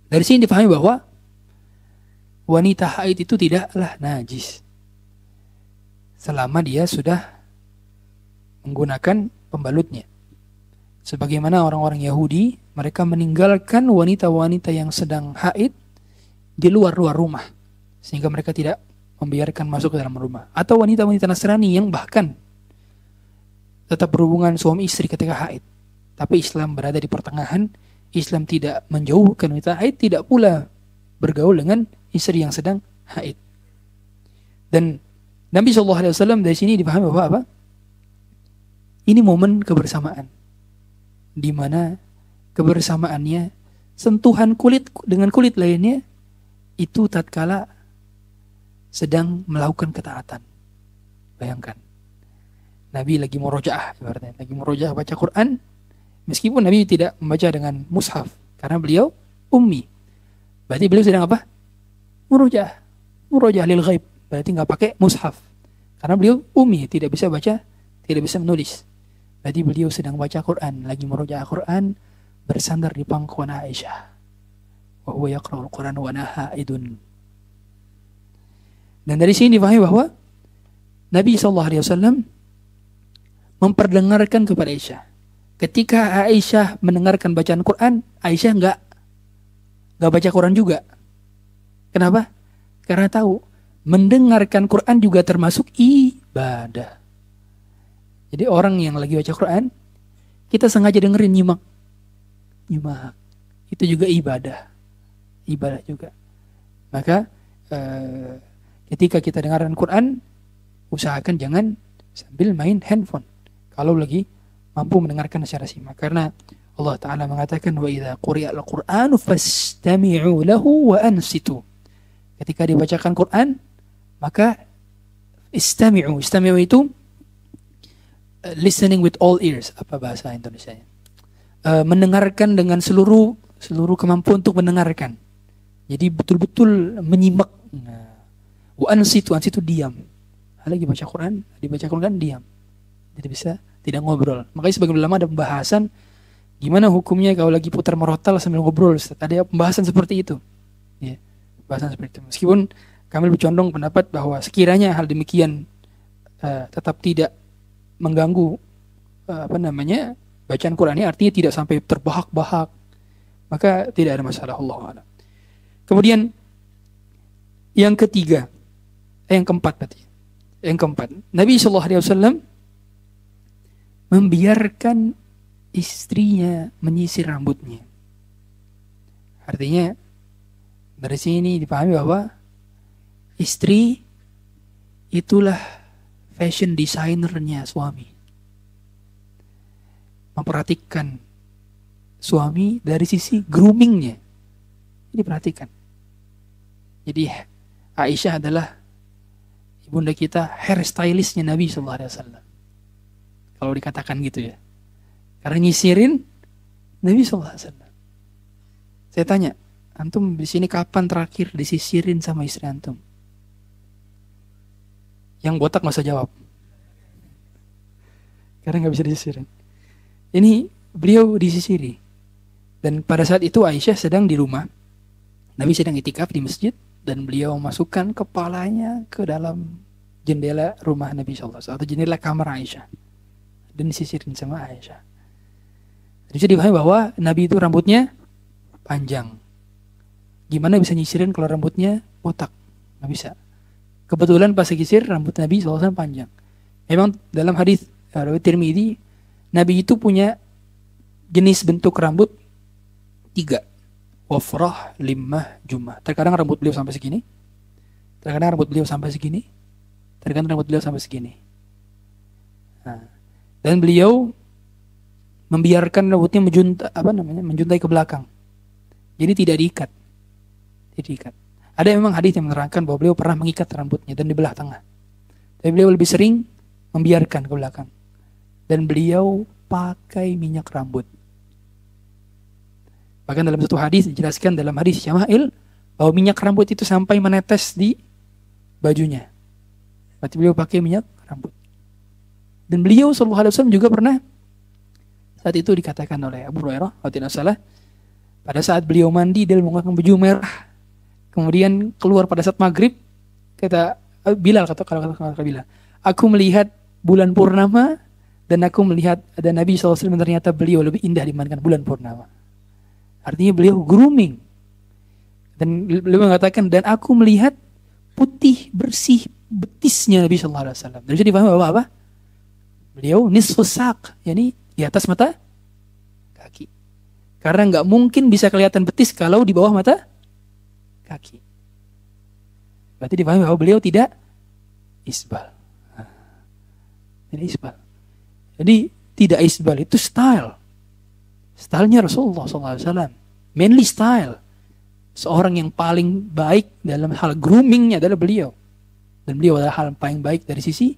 Dari sini dipahami bahwa wanita haid itu tidaklah najis selama dia sudah menggunakan pembalutnya. Sebagaimana orang-orang Yahudi, mereka meninggalkan wanita-wanita yang sedang haid di luar-luar rumah, sehingga mereka tidak membiarkan masuk ke dalam rumah. Atau wanita-wanita Nasrani yang bahkan tetap berhubungan suami istri ketika haid. Tapi Islam berada di pertengahan. Islam tidak menjauhkan wanita haid, tidak pula bergaul dengan istri yang sedang haid. Dan Nabi SAW dari sini dipahami bahwa apa? Ini momen kebersamaan, di mana kebersamaannya, sentuhan kulit dengan kulit lainnya, itu tatkala sedang melakukan ketaatan. Bayangkan, Nabi lagi murojaah, ibaratnya lagi murojaah baca Quran, meskipun Nabi tidak membaca dengan mushaf, karena beliau ummi. Berarti beliau sedang apa? Murojaah lil ghaib. Berarti nggak pakai mushaf, karena beliau ummi, tidak bisa baca, tidak bisa menulis. Berarti beliau sedang baca Quran, lagi murojaah Quran, bersandar di pangkuan Aisyah. Wa huwa yaqra'ul Quran wa ana haidun. Dan dari sini dipahami bahwa Nabi SAW memperdengarkan kepada Aisyah. Ketika Aisyah mendengarkan bacaan Quran, Aisyah nggak baca Quran juga. Kenapa? Karena tahu mendengarkan Quran juga termasuk ibadah. Jadi orang yang lagi baca Quran, kita sengaja dengerin, nyimak, itu juga ibadah juga. Maka ketika kita dengarkan Quran, usahakan jangan sambil main handphone kalau lagi mampu mendengarkan secara simak. Karena Allah Ta'ala mengatakan, wa idza quri'a al-Qur'anu fastami'u lahu wa ansitu. Ketika dibacakan Quran, maka istami'u itu listening with all ears. Apa bahasa Indonesianya? Mendengarkan dengan seluruh kemampuan untuk mendengarkan. Jadi betul-betul menyimak. Wa ansitu diam. Lagi baca Quran, dibaca Quran diam. Jadi bisa tidak ngobrol. Makanya sebagian ulama ada pembahasan gimana hukumnya kalau lagi putar merotal sambil ngobrol. Ada pembahasan seperti itu. Ya, pembahasan seperti itu. Meskipun kami lebih condong pendapat bahwa sekiranya hal demikian tetap tidak mengganggu bacaan Qurannya, artinya tidak sampai terbahak-bahak, maka tidak ada masalah. Allahu a'lam. Kemudian yang keempat, Nabi SAW membiarkan istrinya menyisir rambutnya. Artinya dari sini dipahami bahwa istri itulah fashion designernya suami. Memperhatikan suami dari sisi groomingnya. Ini perhatikan. Jadi Aisyah adalah ibunda kita hairstylistnya Nabi SAW. Kalau dikatakan gitu ya. Karena nyisirin Nabi SAW. Saya tanya, antum di sini kapan terakhir disisirin sama istri antum? Yang botak nggak usah jawab. Karena nggak bisa disisirin. Ini beliau disisiri. Dan pada saat itu Aisyah sedang di rumah. Nabi sedang itikaf di masjid. Dan beliau masukkan kepalanya ke dalam jendela rumah Nabi SAW. Atau jendela kamar Aisyah. Dan disisirin sama Aisyah. Bisa dipahami bahwa Nabi itu rambutnya panjang. Gimana bisa nyisirin kalau rambutnya botak? Nggak bisa. Kebetulan pas disisir rambut Nabi SAW panjang. Memang dalam hadis riwayat Tirmidzi, Nabi itu punya jenis bentuk rambut 3. Wafrah, limmah, jumah. Terkadang rambut beliau sampai segini. Terkadang rambut beliau sampai segini. Terkadang rambut beliau sampai segini. Nah, dan beliau membiarkan rambutnya menjuntai ke belakang. Jadi tidak diikat. Tidak diikat. Ada memang hadis yang menerangkan bahwa beliau pernah mengikat rambutnya dan dibelah tengah. Tapi beliau lebih sering membiarkan ke belakang. Dan beliau pakai minyak rambut. Bahkan dalam satu hadis dijelaskan dalam hadis Syama'il bahwa minyak rambut itu sampai menetes di bajunya. Berarti beliau pakai minyak rambut. Dan beliau SAW juga pernah, saat itu dikatakan oleh Abu Hurairah radhiyallahu anhu, pada saat beliau mandi dia menggunakan baju merah, kemudian keluar pada saat maghrib, kata Bilal, kata Bilal, aku melihat bulan purnama dan aku melihat ada Nabi SAW, ternyata beliau lebih indah dibandingkan bulan purnama. Artinya beliau grooming. Dan beliau mengatakan, dan aku melihat putih bersih betisnya Nabi SAW. Dan bisa dipahami bahwa apa? Beliau nisfus saq, yakni di atas mata kaki. Karena nggak mungkin bisa kelihatan betis kalau di bawah mata kaki. Berarti dipahami bahwa beliau tidak isbal. Tidak isbal. Jadi tidak isbal itu style. Stylenya Rasulullah SAW. Manly style. Seorang yang paling baik dalam hal groomingnya adalah beliau. Dan beliau adalah hal yang paling baik dari sisi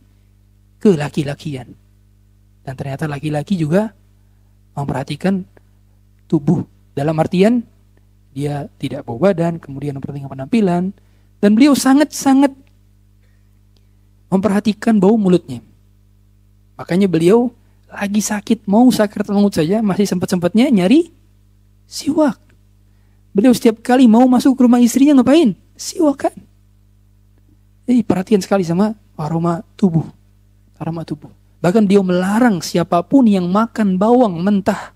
kelaki-lakian. Dan ternyata laki-laki juga memperhatikan tubuh. Dalam artian dia tidak bau badan, kemudian memperhatikan penampilan. Dan beliau sangat-sangat memperhatikan bau mulutnya. Makanya beliau lagi sakit, mau sakit maut saja, masih sempat-sempatnya nyari siwak. Beliau setiap kali mau masuk ke rumah istrinya ngapain? Siwakan. Jadi perhatian sekali sama aroma tubuh. Aroma tubuh. Bahkan beliau melarang siapapun yang makan bawang mentah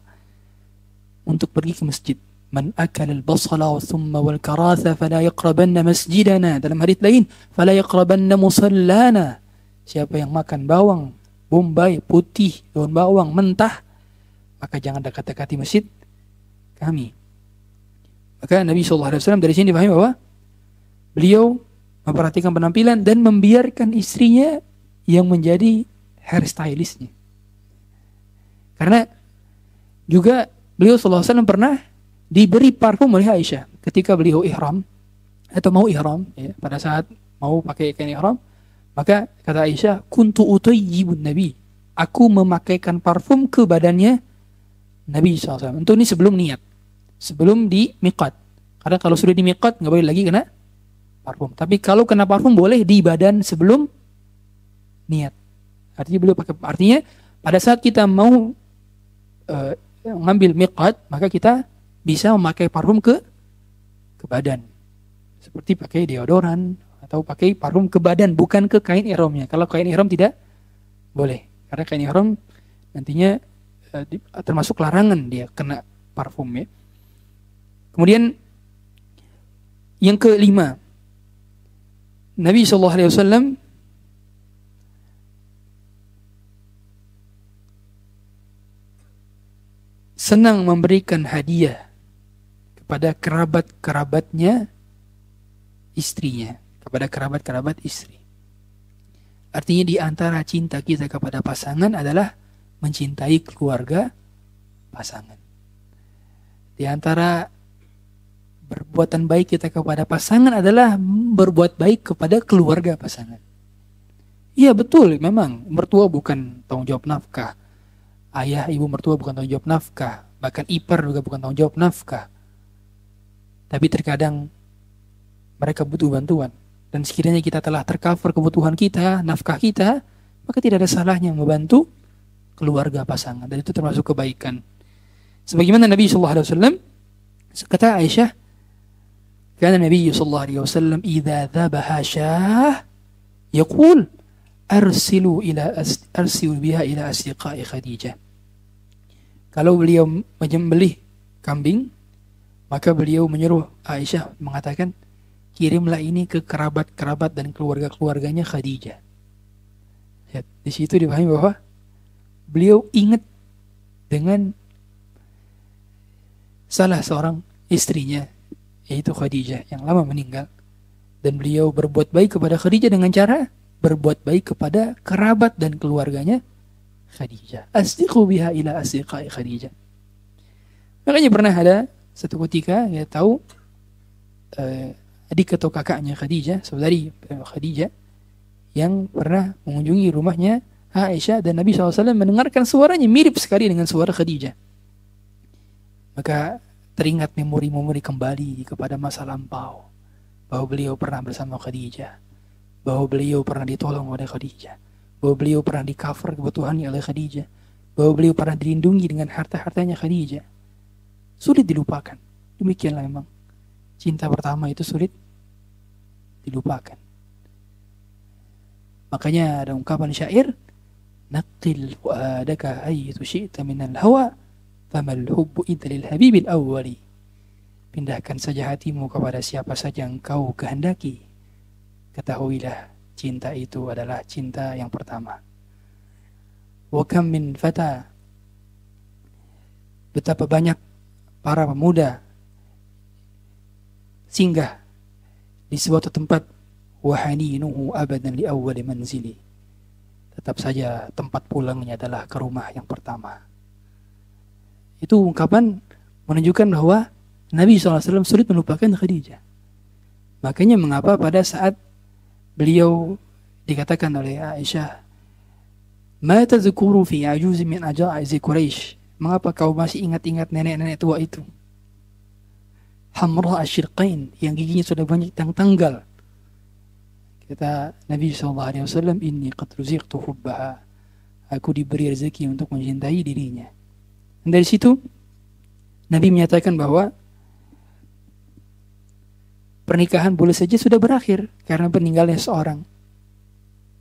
untuk pergi ke masjid. Man akala al-basala thumma wal karatha fala yaqrabanna masjidana. Dalam hadits lain, fala yaqrabanna musallana. Siapa yang makan bawang bombay, putih, daun bawang, mentah, maka jangan dekat-dekati masjid kami. Maka Nabi SAW dari sini dipahami bahwa beliau memperhatikan penampilan dan membiarkan istrinya yang menjadi hairstylistnya. Karena juga beliau SAW pernah diberi parfum oleh Aisyah ketika beliau ihram atau mau ihram, ya, pada saat mau pakai kain ihram. Maka kata Aisyah, kuntu utayyibun Nabi. Aku memakaikan parfum ke badannya Nabi SAW. Untuk ini sebelum niat. Sebelum di miqat. Karena kalau sudah di miqat, nggak boleh lagi kena parfum. Tapi kalau kena parfum boleh di badan sebelum niat. Artinya pada saat kita mau ngambil miqat, maka kita bisa memakai parfum ke badan. Seperti pakai deodoran, atau pakai parfum ke badan, bukan ke kain ihramnya. Kalau kain ihram tidak boleh. Karena kain ihram nantinya termasuk larangan dia kena parfum, ya. Kemudian yang kelima, Nabi SAW senang memberikan hadiah kepada kerabat-kerabatnya istrinya. Kepada kerabat-kerabat istri. Artinya di antara cinta kita kepada pasangan adalah mencintai keluarga pasangan. Di antara berbuatan baik kita kepada pasangan adalah berbuat baik kepada keluarga pasangan. Iya betul, memang mertua bukan tanggung jawab nafkah. Ayah ibu mertua bukan tanggung jawab nafkah. Bahkan ipar juga bukan tanggung jawab nafkah. Tapi terkadang mereka butuh bantuan. Dan sekiranya kita telah tercover kebutuhan kita, nafkah kita, maka tidak ada salahnya membantu keluarga pasangan. Dan itu termasuk kebaikan. Sebagaimana Nabi SAW, kata Aisyah, karena Nabi SAW, "Idza dhabaha syah, yaqul, arsilu biha ila asdiqai Khadijah." Kalau beliau menyembelih kambing, maka beliau menyuruh Aisyah mengatakan, kirimlah ini ke kerabat-kerabat dan keluarga-keluarganya Khadijah. Ya, di situ dipahami bahwa beliau ingat dengan salah seorang istrinya, yaitu Khadijah yang lama meninggal, dan beliau berbuat baik kepada Khadijah dengan cara berbuat baik kepada kerabat dan keluarganya Khadijah. Asdiqu biha ila asdiqai Khadijah. Makanya pernah ada satu ketika kita tahu adik atau kakaknya Khadijah, saudari Khadijah, yang pernah mengunjungi rumahnya Aisyah, dan Nabi SAW mendengarkan suaranya mirip sekali dengan suara Khadijah. Maka teringat memori-memori kembali kepada masa lampau, bahwa beliau pernah bersama Khadijah, bahwa beliau pernah ditolong oleh Khadijah, bahwa beliau pernah di-cover kebutuhannya oleh Khadijah, bahwa beliau pernah dilindungi dengan harta-hartanya Khadijah. Sulit dilupakan. Demikianlah memang cinta pertama itu sulit dilupakan. Makanya ada ungkapan syair, naqil fuadaka haythu syi'ta minal hawa famal hubbu idza lil habibil awwali. Pindahkan saja hatimu kepada siapa saja engkau kehendaki. Ketahuilah cinta itu adalah cinta yang pertama. Wa kam min fata, betapa banyak para pemuda singgah di suatu tempat, wahaninuhu abadan li awwali manzili, tetap saja tempat pulangnya adalah ke rumah yang pertama. Itu ungkapan menunjukkan bahwa Nabi SAW sulit melupakan Khadijah. Makanya mengapa pada saat beliau dikatakan oleh Aisyah, ma tazkuru fi ajuz min ajaiz Quraisy, mengapa kau masih ingat-ingat nenek-nenek tua itu, hamra asyirqain, yang giginya sudah banyak yang tanggal. Kata Nabi SAW, inni qad ruziqtu hubbaha, aku diberi rezeki untuk mencintai dirinya. Dan dari situ Nabi menyatakan bahwa pernikahan boleh saja sudah berakhir karena meninggalnya seorang,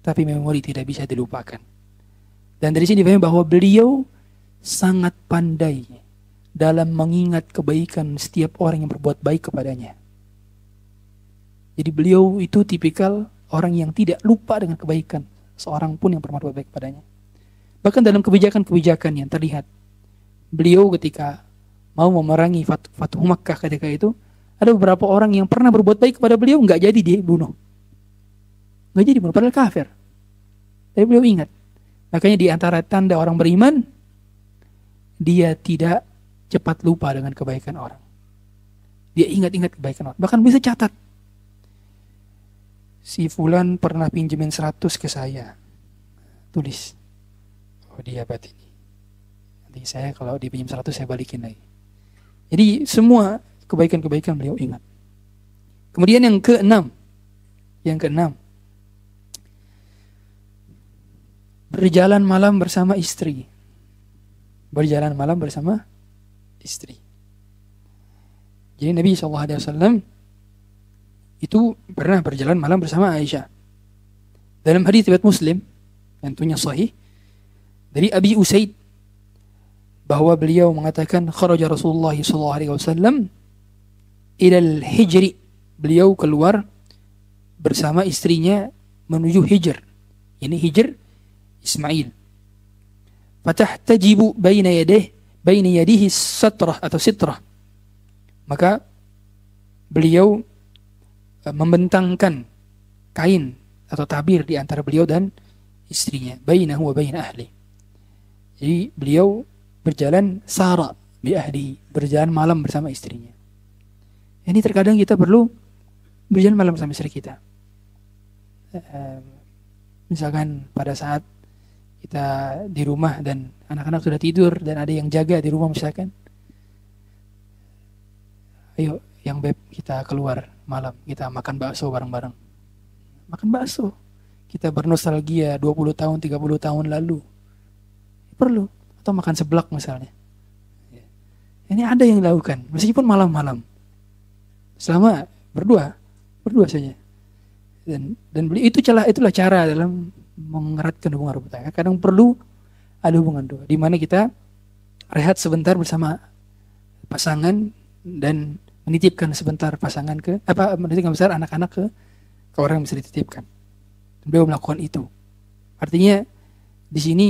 tapi memori tidak bisa dilupakan. Dan dari sini dipahami bahwa beliau sangat pandai dalam mengingat kebaikan setiap orang yang berbuat baik kepadanya. Jadi beliau itu tipikal orang yang tidak lupa dengan kebaikan seorang pun yang berbuat baik kepadanya. Bahkan dalam kebijakan-kebijakan yang terlihat, beliau ketika mau memerangi Fatuh Makkah ketika itu, ada beberapa orang yang pernah berbuat baik kepada beliau, nggak jadi dibunuh. Nggak jadi dibunuh, padahal kafir. Tapi beliau ingat. Makanya di antara tanda orang beriman, dia tidak cepat lupa dengan kebaikan orang. Dia ingat-ingat kebaikan orang. Bahkan bisa catat. Si fulan pernah pinjemin 100 ke saya. Tulis. Oh dia berarti ini. Nanti saya kalau dipinjam 100 saya balikin lagi. Jadi semua kebaikan-kebaikan beliau ingat. Kemudian yang keenam. Berjalan malam bersama istri. Berjalan malam bersama istri. Jadi Nabi SAW itu pernah berjalan malam bersama Aisyah. Dalam hadis riwayat Muslim, yang tentunya sahih, dari Abi Usaid, bahwa beliau mengatakan, kharaja Rasulullah SAW ilal hijri, beliau keluar bersama istrinya menuju Hijr. Ini Hijr Ismail. Fatahtajibu baina yadihi satrah atau sitrah. Maka beliau membentangkan kain atau tabir di antara beliau dan istrinya, bainahu wa bain ahli. Jadi beliau berjalan sara bi ahli, berjalan malam bersama istrinya. Ini terkadang kita perlu berjalan malam sama istri kita. Misalkan pada saat kita di rumah dan anak-anak sudah tidur dan ada yang jaga di rumah misalkan, ayo yang beb kita keluar malam, kita makan bakso bareng-bareng. Makan bakso. Kita bernostalgia 20 tahun, 30 tahun lalu. Perlu. Atau makan seblak misalnya. Ini ada yang dilakukan, meskipun malam-malam. Selama berdua saja. Dan itulah cara dalam mengeratkan hubungan rumah tangga. Kadang perlu ada hubungan dua, di mana kita rehat sebentar bersama pasangan dan menitipkan sebentar menitipkan besar anak-anak ke orang yang bisa dititipkan. Beliau melakukan itu. Artinya di sini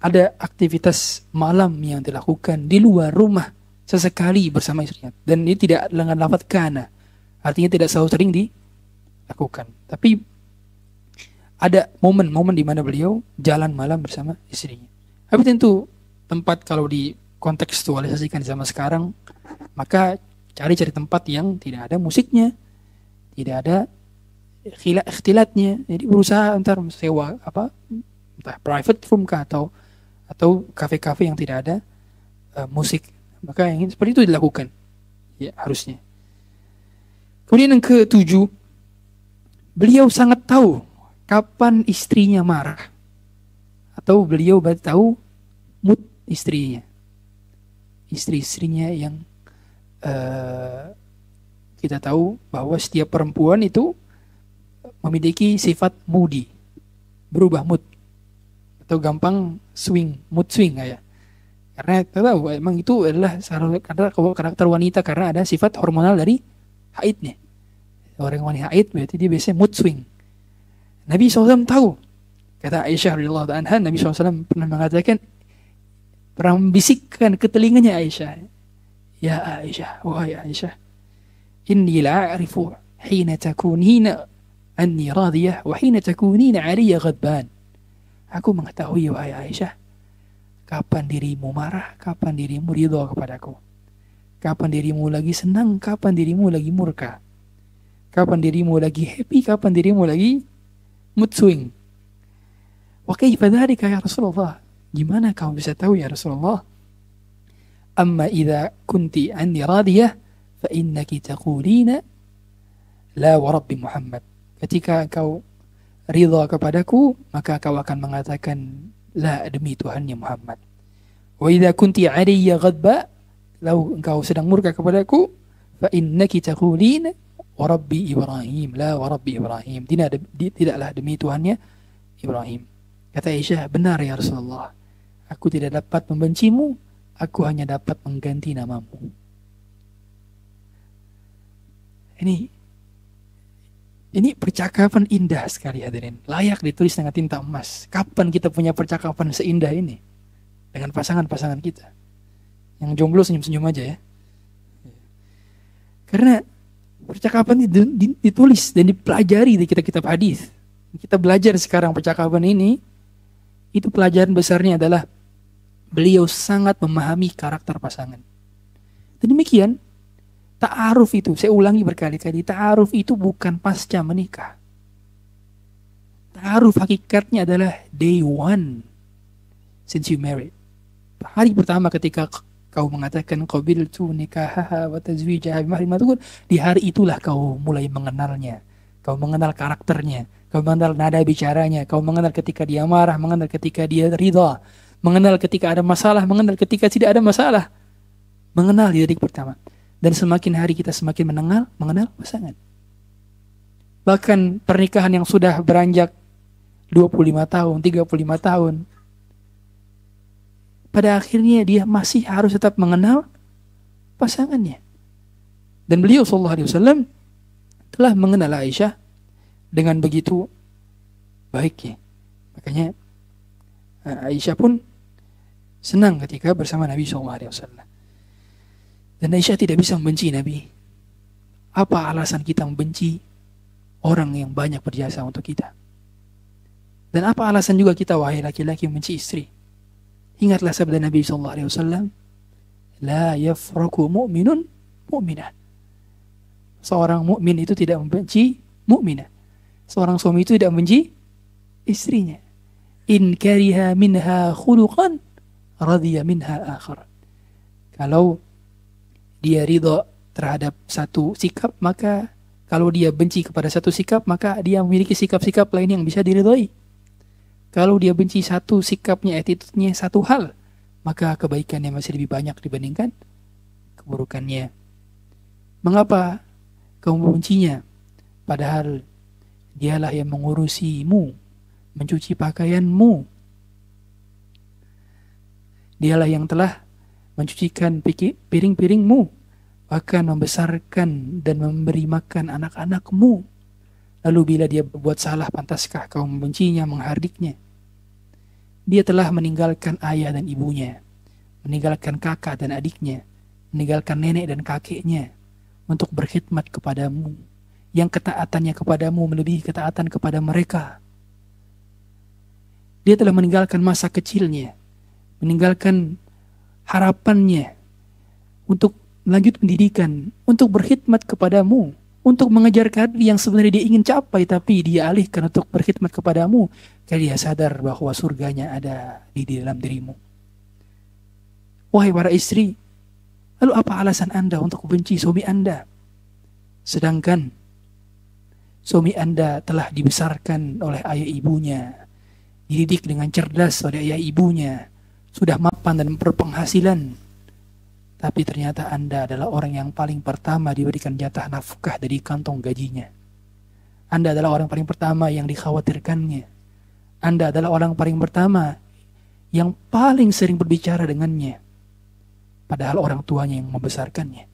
ada aktivitas malam yang dilakukan di luar rumah sesekali bersama istrinya, dan ini tidak dengan lafaz kana, artinya tidak selalu sering dilakukan, tapi ada momen-momen di mana beliau jalan malam bersama istrinya. Tapi tentu tempat kalau dikontekstualisasikan sama sekarang, maka cari tempat yang tidak ada musiknya, tidak ada ikhtilatnya. Jadi berusaha entar sewa entah private room kah atau kafe-kafe yang tidak ada musik. Maka yang seperti itu dilakukan. Ya, harusnya. Kemudian yang ke-7, beliau sangat tahu kapan istrinya marah, atau beliau tahu mood istrinya. Istri-istrinya yang kita tahu bahwa setiap perempuan itu memiliki sifat moody, berubah mood, atau gampang mood swing ya. Karena kita tahu emang itu adalah karakter wanita, karena ada sifat hormonal dari haidnya. Orang wanita haid berarti dia biasanya mood swing. Nabi SAW tahu. Kata Aisyah radhiyallahu anha, Nabi SAW pernah mengatakan, pernah membisikkan ke telinganya Aisyah, ya Aisyah, wahai Aisyah, inni la'arifu hina takunina anni radiyah wa hina takunina 'alayya ghadban. Aku mengetahui wahai Aisyah, kapan dirimu marah, kapan dirimu ridha kepadaku, kapan dirimu lagi senang, kapan dirimu lagi murka, kapan dirimu lagi happy, kapan dirimu lagi mood swing. Wa kaifa dzalika ya Rasulullah? Gimana kamu bisa tahu ya Rasulullah? Amma idza kunti anni radiyah fa innaki taqulina la wa rabbi Muhammad. Ketika kau ridha kepadaku, maka kau akan mengatakan la, demi Tuhannya Muhammad. Wa idza kunti 'alayya ghadba, lalu engkau sedang murka kepadaku, fa innaki taqulina wa rabbi Ibrahim, la wa rabbi Ibrahim. Tidaklah demi Tuhannya Ibrahim. Kata Aisyah, benar ya Rasulullah, aku tidak dapat membencimu, aku hanya dapat mengganti namamu. Ini percakapan indah sekali hadirin, layak ditulis dengan tinta emas. Kapan kita punya percakapan seindah ini dengan pasangan-pasangan kita? Yang jomblo senyum-senyum aja ya. Karena percakapan ditulis dan dipelajari di kitab-kitab hadis. Kita belajar sekarang percakapan ini, itu pelajaran besarnya adalah beliau sangat memahami karakter pasangan. Dan demikian, ta'aruf itu, saya ulangi berkali-kali, ta'aruf itu bukan pasca menikah. Ta'aruf hakikatnya adalah day one since you married. Hari pertama ketika kau mengatakan qabiltu nikahaha wa tazwijaha bimahrin madhkur, di hari itulah kau mulai mengenalnya. Kau mengenal karakternya, kau mengenal nada bicaranya, kau mengenal ketika dia marah, mengenal ketika dia ridha, mengenal ketika ada masalah, mengenal ketika tidak ada masalah. Mengenal di detik pertama. Dan semakin hari kita semakin mengenal pasangan. Bahkan pernikahan yang sudah beranjak 25 tahun, 35 tahun, pada akhirnya dia masih harus tetap mengenal pasangannya. Dan beliau SAW telah mengenal Aisyah dengan begitu baiknya. Makanya Aisyah pun senang ketika bersama Nabi SAW. Dan Aisyah tidak bisa membenci Nabi. Apa alasan kita membenci? orang yang banyak berjasa untuk kita. Dan apa alasan juga kita, wahai laki-laki, membenci istri? Ingatlah sabda Nabi SAW, la yafraku mu'minun mu'minah. Seorang mukmin itu tidak membenci mukminah. Seorang suami itu tidak membenci istrinya. In kariha minha khuluqan radhiya minha akhar. Kalau dia ridha terhadap satu sikap, maka kalau dia benci kepada satu sikap, maka dia memiliki sikap-sikap lain yang bisa diridhoi. Kalau dia benci satu sikapnya, attitude-nya, satu hal, maka kebaikannya masih lebih banyak dibandingkan keburukannya. Mengapa kamu membencinya? Padahal dialah yang mengurusimu, mencuci pakaianmu. Dialah yang telah mencucikan piring-piringmu, bahkan membesarkan dan memberi makan anak-anakmu. Lalu bila dia berbuat salah, pantaskah kau membencinya, menghardiknya? Dia telah meninggalkan ayah dan ibunya, meninggalkan kakak dan adiknya, meninggalkan nenek dan kakeknya untuk berkhidmat kepadamu, yang ketaatannya kepadamu melebihi ketaatan kepada mereka. Dia telah meninggalkan masa kecilnya, meninggalkan harapannya untuk melanjut pendidikan, untuk berkhidmat kepadamu, untuk mengejar karir yang sebenarnya dia ingin capai, tapi dia alihkan untuk berkhidmat kepadamu, karena dia sadar bahwa surganya ada di dalam dirimu. Wahai para istri, lalu apa alasan Anda untuk benci suami Anda? Sedangkan suami Anda telah dibesarkan oleh ayah ibunya, dididik dengan cerdas oleh ayah ibunya, sudah mapan dan berpenghasilan, tapi ternyata Anda adalah orang yang paling pertama diberikan jatah nafkah dari kantong gajinya. Anda adalah orang paling pertama yang dikhawatirkannya. Anda adalah orang paling pertama yang paling sering berbicara dengannya. Padahal orang tuanya yang membesarkannya.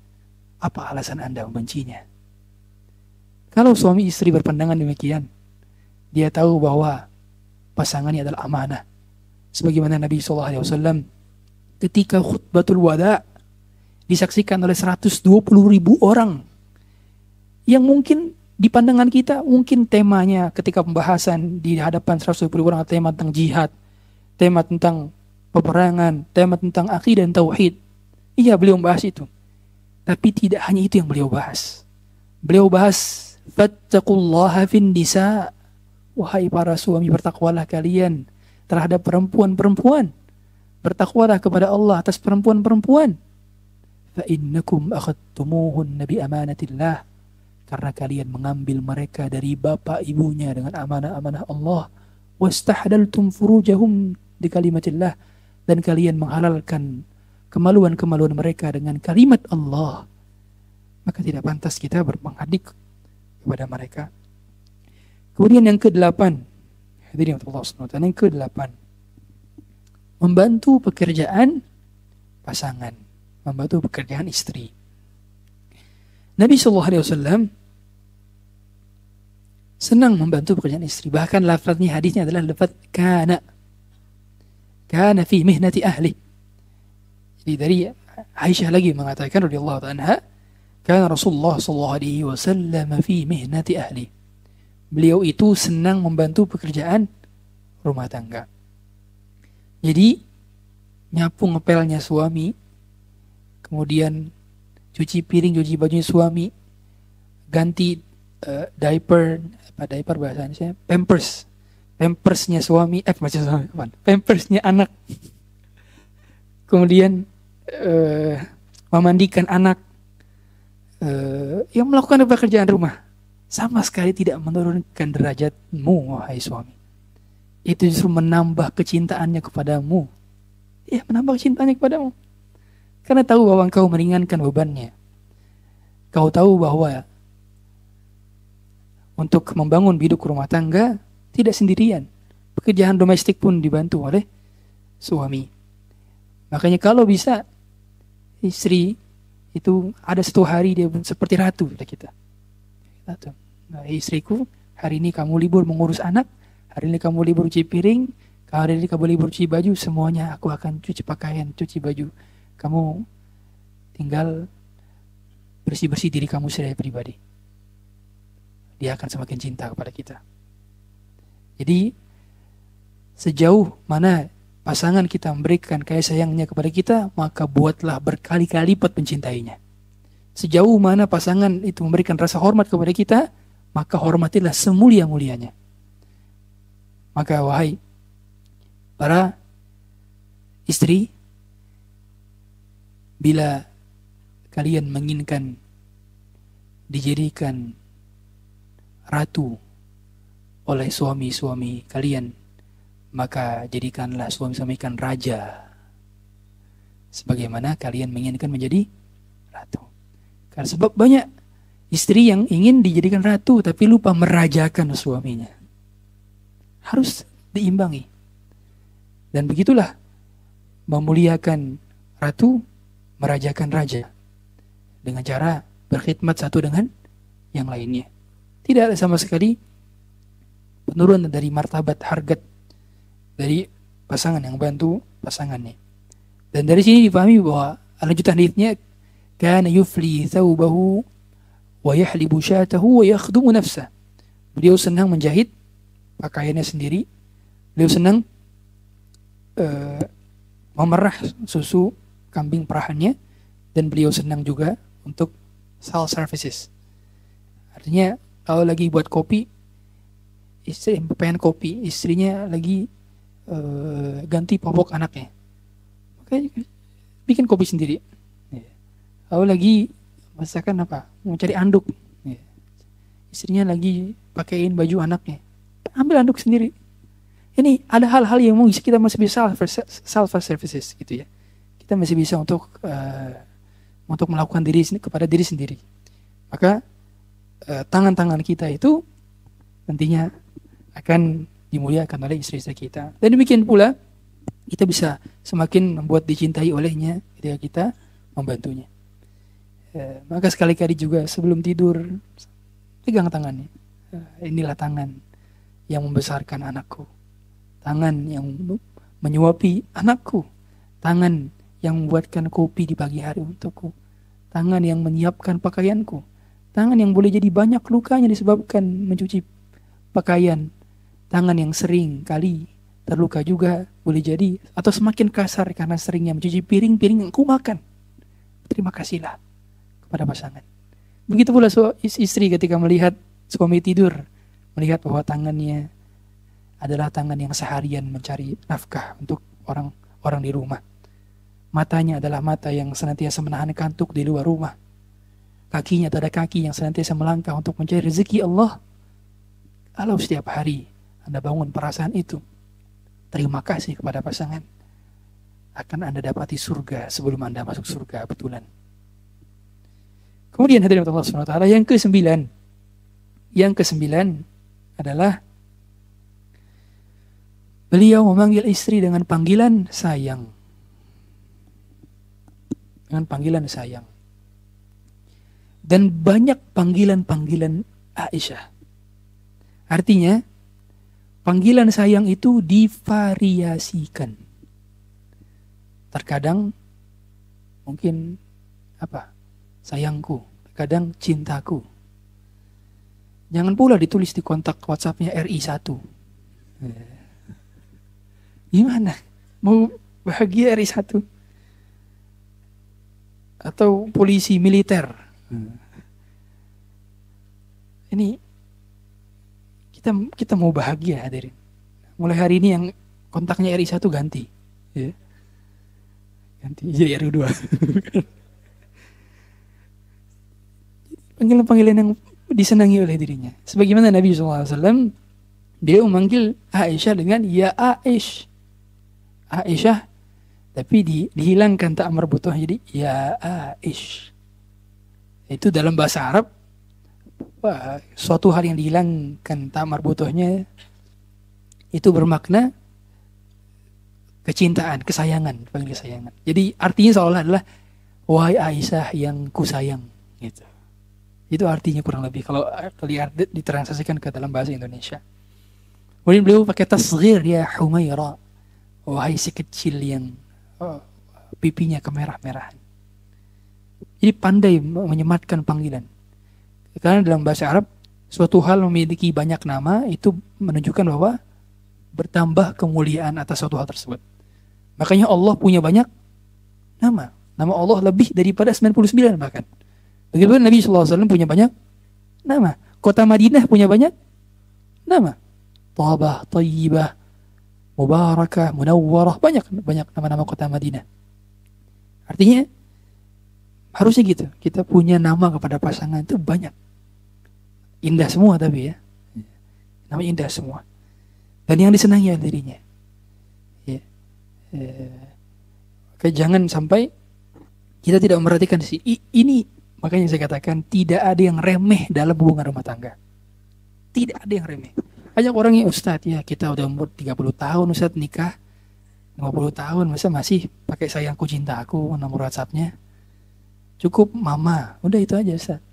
Apa alasan Anda membencinya? Kalau suami istri berpandangan demikian, dia tahu bahwa pasangannya adalah amanah. Sebagaimana Nabi SAW ketika khutbatul wada' disaksikan oleh 120.000 orang, yang mungkin di pandangan kita mungkin temanya ketika pembahasan di hadapan 120.000 orang tema tentang jihad, tema tentang peperangan, tema tentang akidah dan tauhid. Iya, beliau membahas itu, tapi tidak hanya itu yang beliau bahas. Beliau bahas fattaqullaha fin nisa, wahai para suami, bertakwalah kalian terhadap perempuan-perempuan, bertakwalah kepada Allah atas perempuan-perempuan. فَإِنَّكُمْ أَخَذْتُمُوهُنَّ بِأَمَانَةِ اللَّهِ, karena kalian mengambil mereka dari bapak ibunya dengan amanah-amanah Allah. وَاسْتَحْلَلْتُمْ فُرُوجَهُمْ بِكَلِمَةِ اللَّهِ, dan kalian menghalalkan kemaluan-kemaluan mereka dengan kalimat Allah. Maka tidak pantas kita berpenghadik kepada mereka. Kemudian yang ke-8, hadirin Allah SWT, yang ke-8, membantu pekerjaan pasangan, membantu pekerjaan istri. Nabi SAW senang membantu pekerjaan istri. Bahkan lafaznya, hadisnya adalah lafaz kana fi mihnati ahli. Jadi dari Aisyah lagi mengatakan radhiyallahu anha, kana Rasulullah SAW fi mihnati ahli. Beliau itu senang membantu pekerjaan rumah tangga. Jadi nyapu ngepelnya suami, kemudian cuci piring, cuci bajunya suami, ganti diaper bahasanya, pampersnya suami, pampersnya anak, kemudian memandikan anak, yang melakukan pekerjaan rumah, sama sekali tidak menurunkan derajatmu, wahai suami. Itu justru menambah kecintaannya kepadamu. Ya, menambah kecintaannya kepadamu. Karena tahu bahwa engkau meringankan bebannya. Kau tahu bahwa untuk membangun hidup rumah tangga tidak sendirian. Pekerjaan domestik pun dibantu oleh suami. Makanya kalau bisa, istri itu ada satu hari dia seperti ratu kita. Nah, istriku, hari ini kamu libur mengurus anak, hari ini kamu libur cuci piring, hari ini kamu libur cuci baju, semuanya aku akan cuci pakaian, cuci baju. Kamu tinggal bersih-bersih diri kamu sendiri pribadi. dia akan semakin cinta kepada kita. Jadi sejauh mana pasangan kita memberikan kasih sayangnya kepada kita, maka buatlah berkali-kali lipat mencintainya. Sejauh mana pasangan itu memberikan rasa hormat kepada kita, maka hormatilah semulia-mulianya. Maka wahai para istri, bila kalian menginginkan dijadikan ratu oleh suami-suami kalian, maka jadikanlah suami-suami kalian raja, sebagaimana kalian menginginkan menjadi ratu. Karena sebab banyak istri yang ingin dijadikan ratu tapi lupa merajakan suaminya. Harus diimbangi. Dan begitulah memuliakan ratu, merajakan raja, dengan cara berkhidmat satu dengan yang lainnya. Tidak ada sama sekali penurunan dari martabat harkat dari pasangan yang bantu pasangannya. Dan dari sini dipahami bahwa lanjutan hadisnya, kana yufli thawbahu wa yahlibu syatahu wa yakhdumu nafsah. Beliau senang menjahit pakaiannya sendiri. Beliau senang memerah susu kambing perahannya, dan beliau senang juga untuk self services. Artinya kalau lagi buat kopi, istri pengen kopi, istrinya lagi ganti popok anaknya, makanya bikin kopi sendiri. Kalau lagi masakan apa, mau cari anduk, istrinya lagi pakaiin baju anaknya, ambil anduk sendiri. Ini ada hal-hal yang mungkin kita masih bisa self services gitu ya. Kita masih bisa untuk melakukan kepada diri sendiri. Maka tangan-tangan kita itu nantinya akan dimuliakan oleh istri-istri kita. Dan demikian pula kita bisa semakin membuat dicintai olehnya ketika kita membantunya. Maka sekali-kali juga sebelum tidur pegang tangannya. Inilah tangan yang membesarkan anakku, tangan yang menyuapi anakku, tangan yang membuatkan kopi di pagi hari untukku, tangan yang menyiapkan pakaianku, tangan yang boleh jadi banyak lukanya disebabkan mencuci pakaian, tangan yang sering kali terluka juga boleh jadi, atau semakin kasar karena seringnya mencuci piring-piring yang ku makan. Terima kasihlah kepada pasangan. Begitu pula istri ketika melihat suami tidur, melihat bahwa tangannya adalah tangan yang seharian mencari nafkah untuk orang di rumah. Matanya adalah mata yang senantiasa menahan kantuk di luar rumah. Kakinya adalah kaki yang senantiasa melangkah untuk mencari rezeki Allah. Kalau setiap hari Anda bangun perasaan itu, terima kasih kepada pasangan, akan Anda dapati surga sebelum Anda masuk surga betulan. Kemudian hadirin Allah SWT, yang kesembilan adalah beliau memanggil istri dengan panggilan sayang. Dengan panggilan sayang. Dan banyak panggilan-panggilan Aisyah. Artinya, panggilan sayang itu divariasikan. Terkadang mungkin sayangku, terkadang cintaku. Jangan pula ditulis di kontak WhatsApp-nya RI1. Gimana? Mau bahagia RI1? Atau polisi militer? Ini kita mau bahagia, hadirin. Mulai hari ini yang kontaknya RI1 ganti. Ya. Ganti jadi RI2. Panggilan-panggilan yang disenangi oleh dirinya. Sebagaimana Nabi SAW, dia memanggil Aisyah dengan ya Aish. Aisyah, tapi dihilangkan tak marbutoh jadi ya Aish. Itu dalam bahasa Arab, suatu hal yang dihilangkan tak marbutohnya itu bermakna kecintaan, kesayangan, panggil kesayangan. Jadi artinya seolah adalah wahai Aisyah yang ku sayang, gitu. Itu artinya kurang lebih kalau ditranslasikan ke dalam bahasa Indonesia. Kemudian beliau pakai tasghir, ya Humaira, wahai si kecil yang pipinya kemerah-merahan. Jadi pandai menyematkan panggilan. Karena dalam bahasa Arab Suatu hal memiliki banyak nama itu menunjukkan bahwa bertambah kemuliaan atas suatu hal tersebut. Makanya Allah punya banyak nama. Nama Allah lebih daripada 99 bahkan. Begitu Nabi SAW punya banyak nama. Kota Madinah punya banyak nama. Tabah, Tayyibah, Mubarakah, Munawwarah, banyak nama-nama kota Madinah. Artinya harusnya gitu. Kita punya nama kepada pasangan itu banyak. Indah semua tapi ya. Nama indah semua. Dan yang disenangi oleh dirinya. Ya. Jangan sampai kita tidak memperhatikan ini. Makanya saya katakan tidak ada yang remeh dalam hubungan rumah tangga. Tidak ada yang remeh. Banyak orang yang Ustadz ya kita udah umur 30 tahun Ustadz nikah. 50 tahun masa masih pakai sayangku cinta aku nomor WhatsAppnya. Cukup mama. Udah itu aja Ustadz.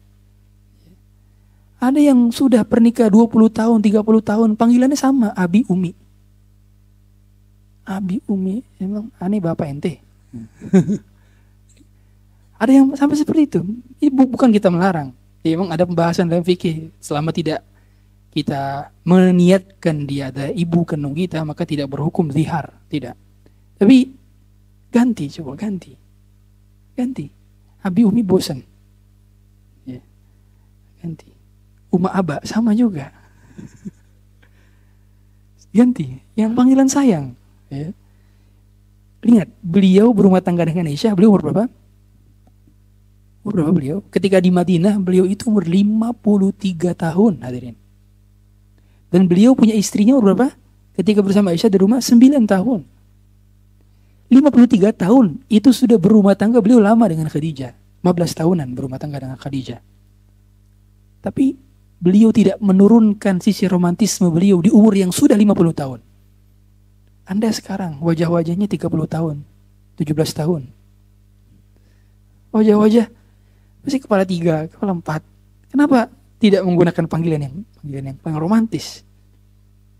Ada yang sudah pernikah 20 tahun, 30 tahun, panggilannya sama, Abi Umi. Abi Umi, emang aneh bapak ente. Ada yang sampai seperti itu. Ibu bukan kita melarang. Ya, emang ada pembahasan dalam fikih. Selama tidak kita meniatkan dia ada ibu kandung kita, maka tidak berhukum zihar. Tidak. Tapi ganti, coba ganti. Ganti. Abi Umi bosan. Ya. Ganti. Uma Aba sama juga. Ganti, yang panggilan sayang. Ya. Lihat, beliau berumah tangga dengan Aisyah, beliau umur berapa? Umur berapa beliau? Ketika di Madinah, beliau itu umur 53 tahun, hadirin. Dan beliau punya istrinya umur berapa? Ketika bersama Aisyah di rumah, 9 tahun. 53 tahun, itu sudah berumah tangga, beliau lama dengan Khadijah. 15 tahunan berumah tangga dengan Khadijah. Tapi beliau tidak menurunkan sisi romantisme beliau di umur yang sudah 50 tahun. Anda sekarang wajah-wajahnya 30 tahun, 17 tahun. Wajah-wajah masih kepala 3, kepala 4. Kenapa tidak menggunakan panggilan yang paling romantis?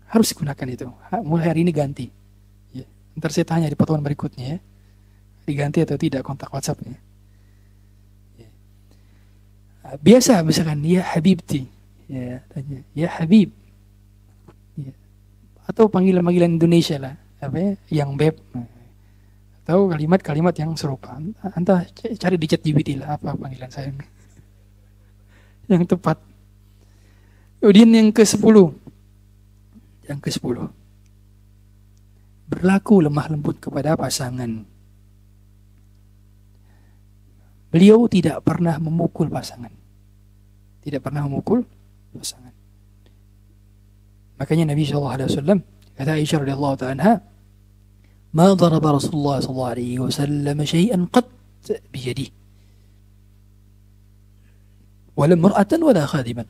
Harus gunakan itu. Mulai hari ini ganti. Ya. Ntar saya tanya di pertemuan berikutnya ya. Diganti atau tidak kontak WhatsApp-nya. Ya. Biasa misalkan ya Habibti. Ya, tanya, ya Habib. Ya. Atau panggilan-panggilan Indonesia lah, apa ya, yang beb. Atau kalimat-kalimat yang serupa. Anda cari di ChatGPT lah apa panggilan saya yang tepat. Kemudian yang ke-10. Yang ke-10. Berlaku lemah lembut kepada pasangan. Beliau tidak pernah memukul pasangan. Tidak pernah memukul pasangan. Makanya Nabi SAW kata Aisyah radhiyallahu ta'ala anha, "Ma daraba Rasulullah sallallahu alaihi wasallam syai'an qat biyadihi. Wala mar'atan wala khadiman."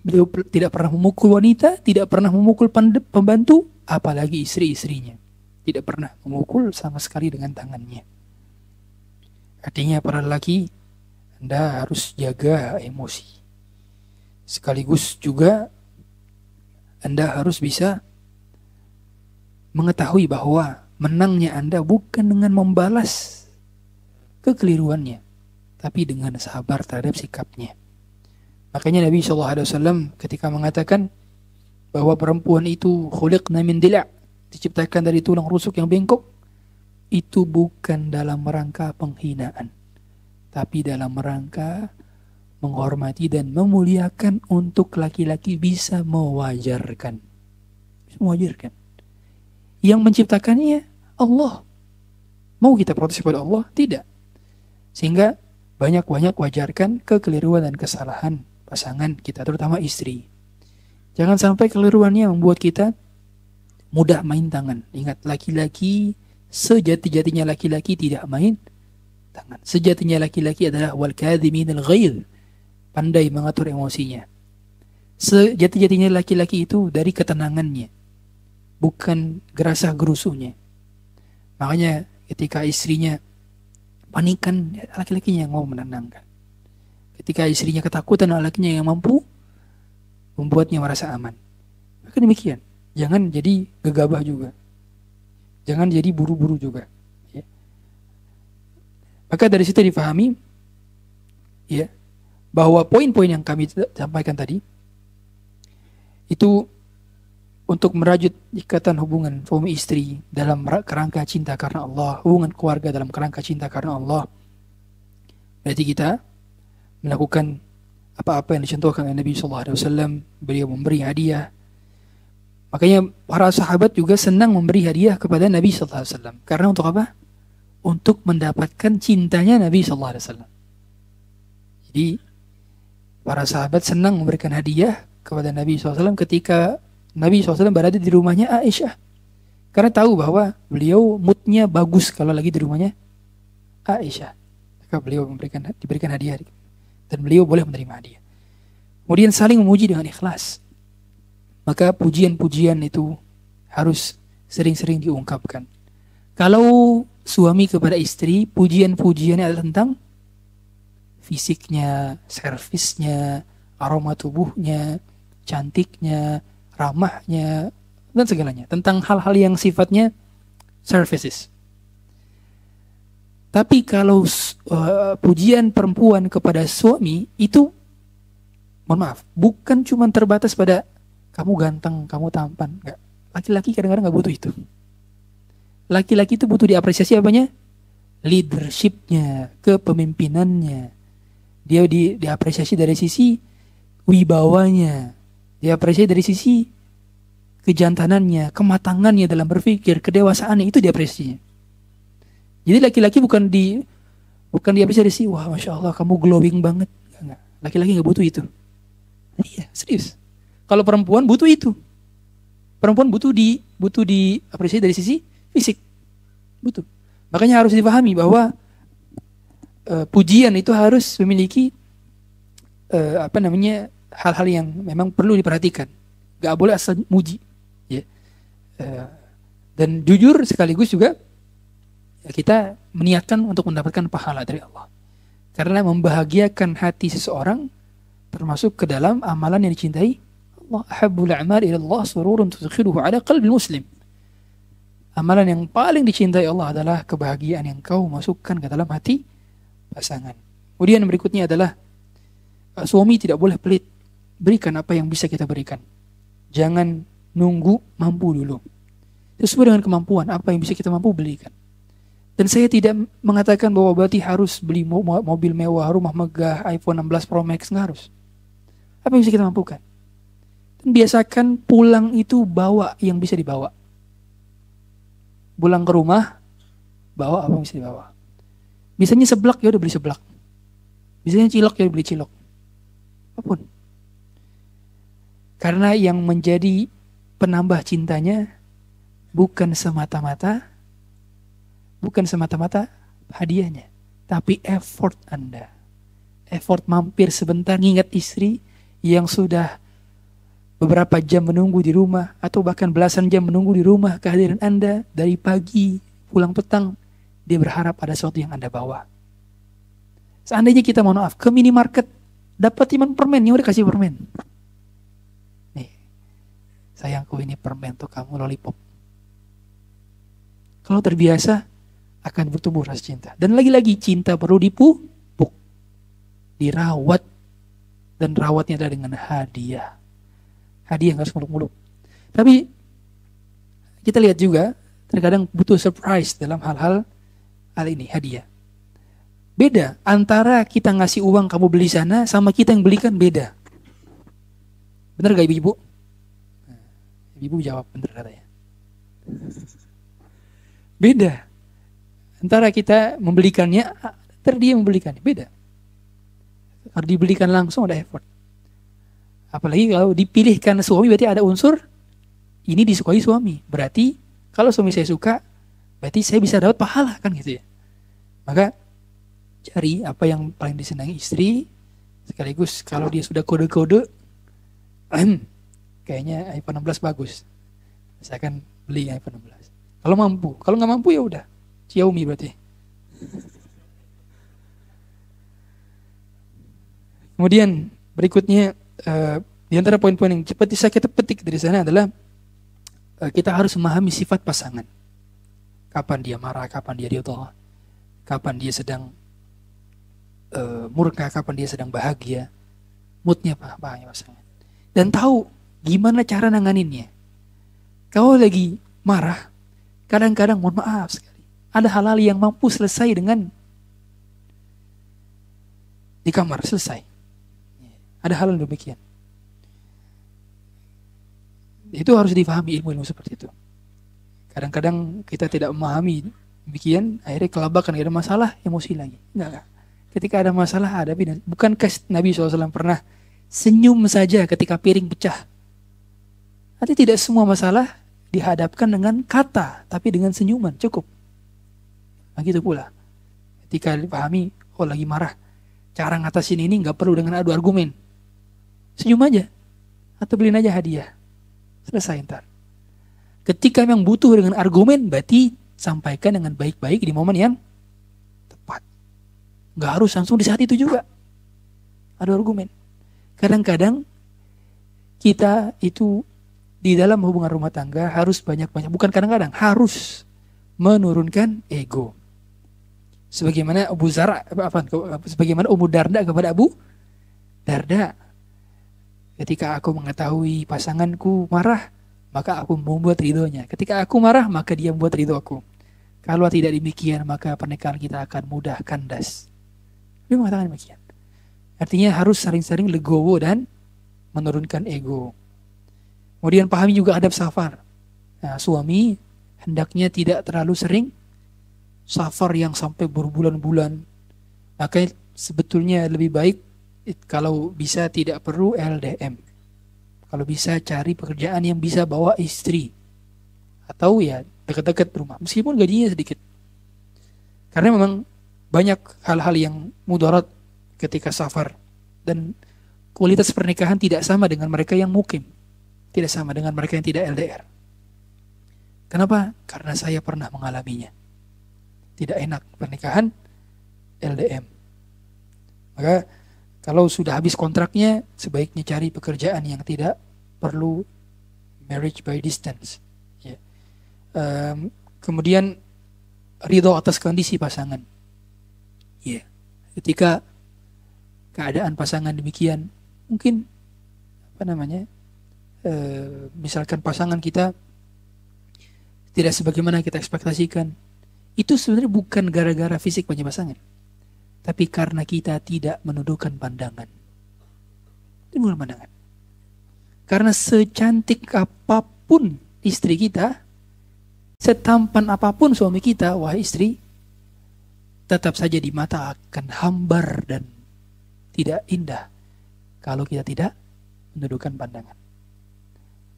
Beliau tidak pernah memukul wanita, tidak pernah memukul pembantu, apalagi istri-istrinya. Tidak pernah memukul sama sekali dengan tangannya. Artinya para lelaki, Anda harus jaga emosi. Sekaligus juga Anda harus bisa mengetahui bahwa menangnya Anda bukan dengan membalas kekeliruannya, tapi dengan sabar terhadap sikapnya. Makanya Nabi SAW ketika mengatakan bahwa perempuan itu khuliqna min dila', diciptakan dari tulang rusuk yang bengkok, itu bukan dalam rangka penghinaan, tapi dalam rangka menghormati dan memuliakan untuk laki-laki bisa mewajarkan. Bisa mewajarkan. Yang menciptakannya Allah. Mau kita protes kepada Allah? Tidak. Sehingga banyak-banyak wajarkan kekeliruan dan kesalahan pasangan kita, terutama istri. Jangan sampai keliruannya membuat kita mudah main tangan. Ingat, laki-laki, sejati-jatinya laki-laki tidak main tangan. Sejatinya laki-laki adalah wal kadhiminal ghaidh, pandai mengatur emosinya. Sejati-jatinya laki-laki itu dari ketenangannya, bukan gerasah gerusuhnya. Makanya ketika istrinya panikan, laki-lakinya yang mau menenangkan. Ketika istrinya ketakutan, laki-lakinya yang mampu membuatnya merasa aman. Maka demikian, jangan jadi gegabah juga, jangan jadi buru-buru juga. Maka dari situ difahami, ya, bahwa poin-poin yang kami sampaikan tadi itu untuk merajut ikatan hubungan suami istri dalam kerangka cinta karena Allah, hubungan keluarga dalam kerangka cinta karena Allah. Berarti kita melakukan apa-apa yang dicontohkan oleh Nabi SAW. Beliau memberi hadiah. Makanya para sahabat juga senang memberi hadiah kepada Nabi SAW. Karena untuk apa? Untuk mendapatkan cintanya Nabi SAW. Jadi para sahabat senang memberikan hadiah kepada Nabi SAW ketika Nabi SAW berada di rumahnya Aisyah. Karena tahu bahwa beliau moodnya bagus kalau lagi di rumahnya Aisyah. Maka beliau diberikan hadiah. Dan beliau boleh menerima hadiah. Kemudian saling memuji dengan ikhlas. Maka pujian-pujian itu harus sering-sering diungkapkan. Kalau suami kepada istri, pujian-pujiannya adalah tentang fisiknya, servisnya, aroma tubuhnya, cantiknya, ramahnya, dan segalanya. Tentang hal-hal yang sifatnya services. Tapi kalau pujian perempuan kepada suami itu, mohon maaf, bukan cuma terbatas pada kamu ganteng, kamu tampan. Enggak. Laki-laki kadang-kadang nggak butuh itu. Laki-laki itu butuh diapresiasi apanya? Leadershipnya, kepemimpinannya. Dia diapresiasi dari sisi wibawanya. Diapresiasi dari sisi kejantanannya, kematangannya dalam berpikir, kedewasaannya, itu diapresiasinya. Jadi laki-laki bukan diapresiasi, wah masya Allah kamu glowing banget. Enggak. Laki-laki nggak butuh itu. Iya, serius. Kalau perempuan butuh itu. Perempuan butuh diapresiasi dari sisi fisik. Butuh. Makanya harus dipahami bahwa pujian itu harus memiliki hal-hal yang memang perlu diperhatikan. Gak boleh asal muji. Ya. Dan jujur sekaligus juga kita meniatkan untuk mendapatkan pahala dari Allah. Karena membahagiakan hati seseorang termasuk ke dalam amalan yang dicintai Allah. Ahabbul a'mal ila Allah sururun tudkhiluhu ala qalbi muslim. Amalan yang paling dicintai Allah adalah kebahagiaan yang kau masukkan ke dalam hati pasangan. Kemudian berikutnya adalah suami tidak boleh pelit. Berikan apa yang bisa kita berikan. Jangan nunggu mampu dulu. Sesuai dengan kemampuan, apa yang bisa kita mampu belikan. Dan saya tidak mengatakan bahwa berarti harus beli mobil mewah, rumah megah, iPhone 16 Pro Max, nggak harus. Apa yang bisa kita mampukan. Dan biasakan pulang itu bawa yang bisa dibawa. Pulang ke rumah, bawa apa yang bisa dibawa. Misalnya seblak, ya udah beli seblak. Misalnya cilok, ya udah beli cilok. Apapun. Karena yang menjadi penambah cintanya bukan semata-mata hadiahnya, tapi effort Anda. Effort mampir sebentar ngingat istri yang sudah beberapa jam menunggu di rumah, atau bahkan belasan jam menunggu di rumah kehadiran Anda dari pagi pulang petang. Dia berharap ada sesuatu yang Anda bawa. Seandainya kita mohon maaf ke minimarket dapat permen, yang udah kasih permen. Nih, sayangku ini permen untuk kamu, lollipop. Kalau terbiasa akan bertumbuh rasa cinta. Dan lagi-lagi cinta perlu dipupuk, dirawat, dan rawatnya adalah dengan hadiah. Hadiah yang harus muluk-muluk. Tapi kita lihat juga terkadang butuh surprise dalam hal ini, hadiah. Beda antara kita ngasih uang kamu beli sana sama kita yang belikan, beda. Benar gak ibu-ibu? Ibu jawab benar katanya. Beda. Antara kita membelikannya, dia membelikannya, beda. Kalau dibelikan langsung ada effort. Apalagi kalau dipilihkan suami, berarti ada unsur ini disukai suami. Berarti kalau suami saya suka, berarti saya bisa dapat pahala, kan gitu ya. Maka cari apa yang paling disenangi istri, sekaligus kalau dia sudah kode-kode, kayaknya iPhone 16 bagus, saya akan beli iPhone 16. Kalau mampu, kalau nggak mampu ya udah Xiaomi berarti. Kemudian berikutnya di antara poin-poin yang cepat bisa kita petik dari sana adalah kita harus memahami sifat pasangan. Kapan dia marah, kapan dia ridha, kapan dia sedang murka, kapan dia sedang bahagia, moodnya apa pasangan. Dan tahu gimana cara nanganinnya. Kalau lagi marah, kadang-kadang mohon maaf sekali, ada hal-hal yang mampu selesai dengan di kamar, selesai. Ada hal yang demikian. Itu harus difahami ilmu-ilmu seperti itu. Kadang-kadang kita tidak memahami demikian, akhirnya kelabakan, ada masalah, emosi lagi. Enggak. Ketika ada masalah, hadapi. Dan bukankah Nabi SAW pernah senyum saja ketika piring pecah? Artinya tidak semua masalah dihadapkan dengan kata, tapi dengan senyuman, cukup. Begitu pula. Ketika dipahami, oh lagi marah, cara ngatasin ini nggak perlu dengan adu argumen. Senyum aja. Atau beliin aja hadiah. Selesai ntar. Ketika memang butuh dengan argumen, berarti sampaikan dengan baik-baik di momen yang tepat. Nggak harus langsung di saat itu juga. Ada argumen. Kadang-kadang kita itu di dalam hubungan rumah tangga harus banyak-banyak. Bukan kadang-kadang, harus menurunkan ego. Sebagaimana sebagaimana Ummu Darda kepada Abu Darda. Ketika aku mengetahui pasanganku marah, maka aku membuat ridhonya. Ketika aku marah, maka dia membuat ridho aku. Kalau tidak demikian, maka pernikahan kita akan mudah kandas. Dia mengatakan demikian. Artinya harus sering-sering legowo dan menurunkan ego. Kemudian pahami juga adab safar. Nah, suami hendaknya tidak terlalu sering safar yang sampai berbulan-bulan. Maka sebetulnya lebih baik kalau bisa tidak perlu LDM. Kalau bisa cari pekerjaan yang bisa bawa istri. Atau ya dekat-dekat rumah. Meskipun gajinya sedikit. Karena memang banyak hal-hal yang mudarat ketika safar. Dan kualitas pernikahan tidak sama dengan mereka yang mukim. Tidak sama dengan mereka yang tidak LDR. Kenapa? Karena saya pernah mengalaminya. Tidak enak pernikahan LDM. Maka kalau sudah habis kontraknya, sebaiknya cari pekerjaan yang tidak perlu marriage by distance. Ya. Kemudian ridho atas kondisi pasangan. Ya. Ketika keadaan pasangan demikian, mungkin misalkan pasangan kita tidak sebagaimana kita ekspektasikan, itu sebenarnya bukan gara-gara fisik punya pasangan. Tapi karena kita tidak menundukkan pandangan. Itu bukan pandangan. Karena secantik apapun istri kita, setampan apapun suami kita, wahai istri, tetap saja di mata akan hambar dan tidak indah kalau kita tidak menundukkan pandangan.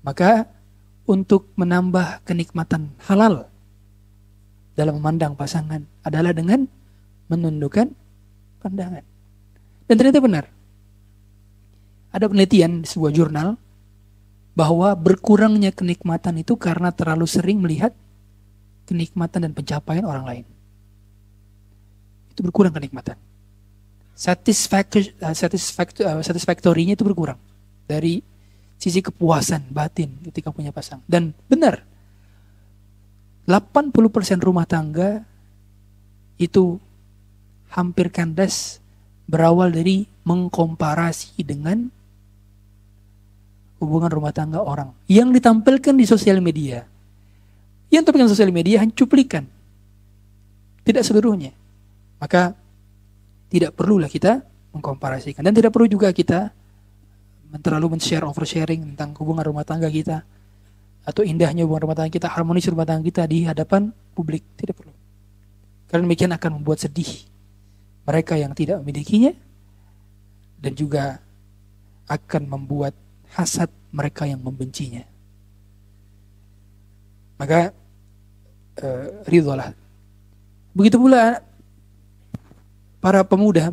Maka untuk menambah kenikmatan halal dalam memandang pasangan adalah dengan menundukkan pandangan. Dan ternyata benar. Ada penelitian di sebuah jurnal bahwa berkurangnya kenikmatan itu karena terlalu sering melihat kenikmatan dan pencapaian orang lain. Itu berkurang kenikmatan. Satisfactory-nya itu berkurang dari sisi kepuasan batin ketika punya pasangan. Dan benar, 80% rumah tangga itu hampir kandas berawal dari mengkomparasi dengan hubungan rumah tangga orang yang ditampilkan di sosial media. Yang ditampilkan di sosial media hanya cuplikan, tidak seluruhnya. Maka tidak perlulah kita mengkomparasikan, dan tidak perlu juga kita terlalu oversharing tentang hubungan rumah tangga kita atau indahnya hubungan rumah tangga kita, harmonis rumah tangga kita di hadapan publik. Tidak perlu. Karena demikian akan membuat sedih mereka yang tidak memilikinya, dan juga akan membuat hasad mereka yang membencinya. Maka ridholah. Begitu pula para pemuda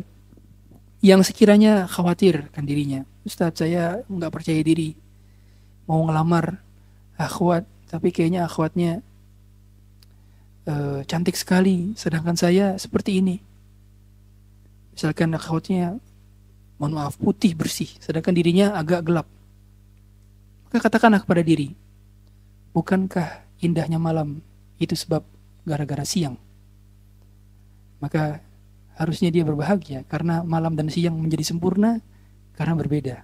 yang sekiranya khawatir kan dirinya, Ustadz saya nggak percaya diri, mau ngelamar akhwat, tapi kayaknya akhwatnya cantik sekali, sedangkan saya seperti ini. Misalkan akhwatnya, mohon maaf, putih bersih, sedangkan dirinya agak gelap. Maka katakanlah kepada diri, bukankah indahnya malam itu sebab gara-gara siang? Maka Harusnya dia berbahagia karena malam dan siang menjadi sempurna karena berbeda.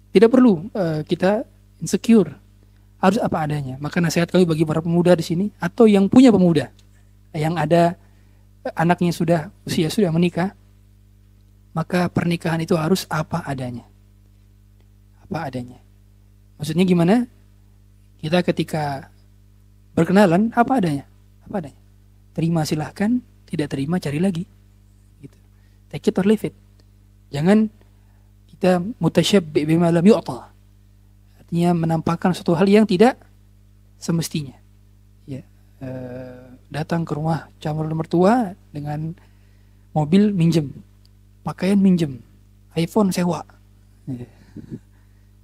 Tidak perlu kita insecure. Harus apa adanya. Maka nasihat kami bagi para pemuda di sini atau yang punya pemuda yang ada anaknya usia sudah menikah, maka pernikahan itu harus apa adanya. Apa adanya. Maksudnya gimana? Kita ketika berkenalan apa adanya. Apa adanya. Terima silahkan, tidak terima cari lagi. Gitu. Take it or leave it. Jangan kita mutasyabbi' bima lam yu'ta. Artinya menampakkan suatu hal yang tidak semestinya. Ya, datang ke rumah calon mertua dengan mobil minjem, pakaian minjem, iPhone sewa. Ya.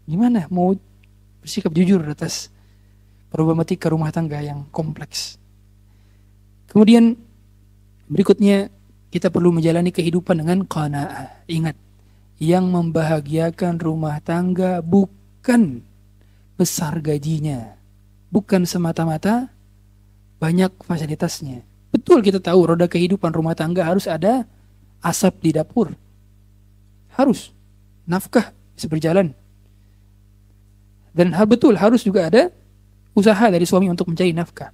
Gimana mau bersikap jujur atas problematika rumah tangga yang kompleks? Kemudian berikutnya kita perlu menjalani kehidupan dengan qanaah. Ingat, yang membahagiakan rumah tangga bukan besar gajinya, bukan semata-mata banyak fasilitasnya. Betul kita tahu roda kehidupan rumah tangga harus ada asap di dapur. Harus. Nafkah bisa berjalan. Dan betul harus juga ada usaha dari suami untuk mencari nafkah.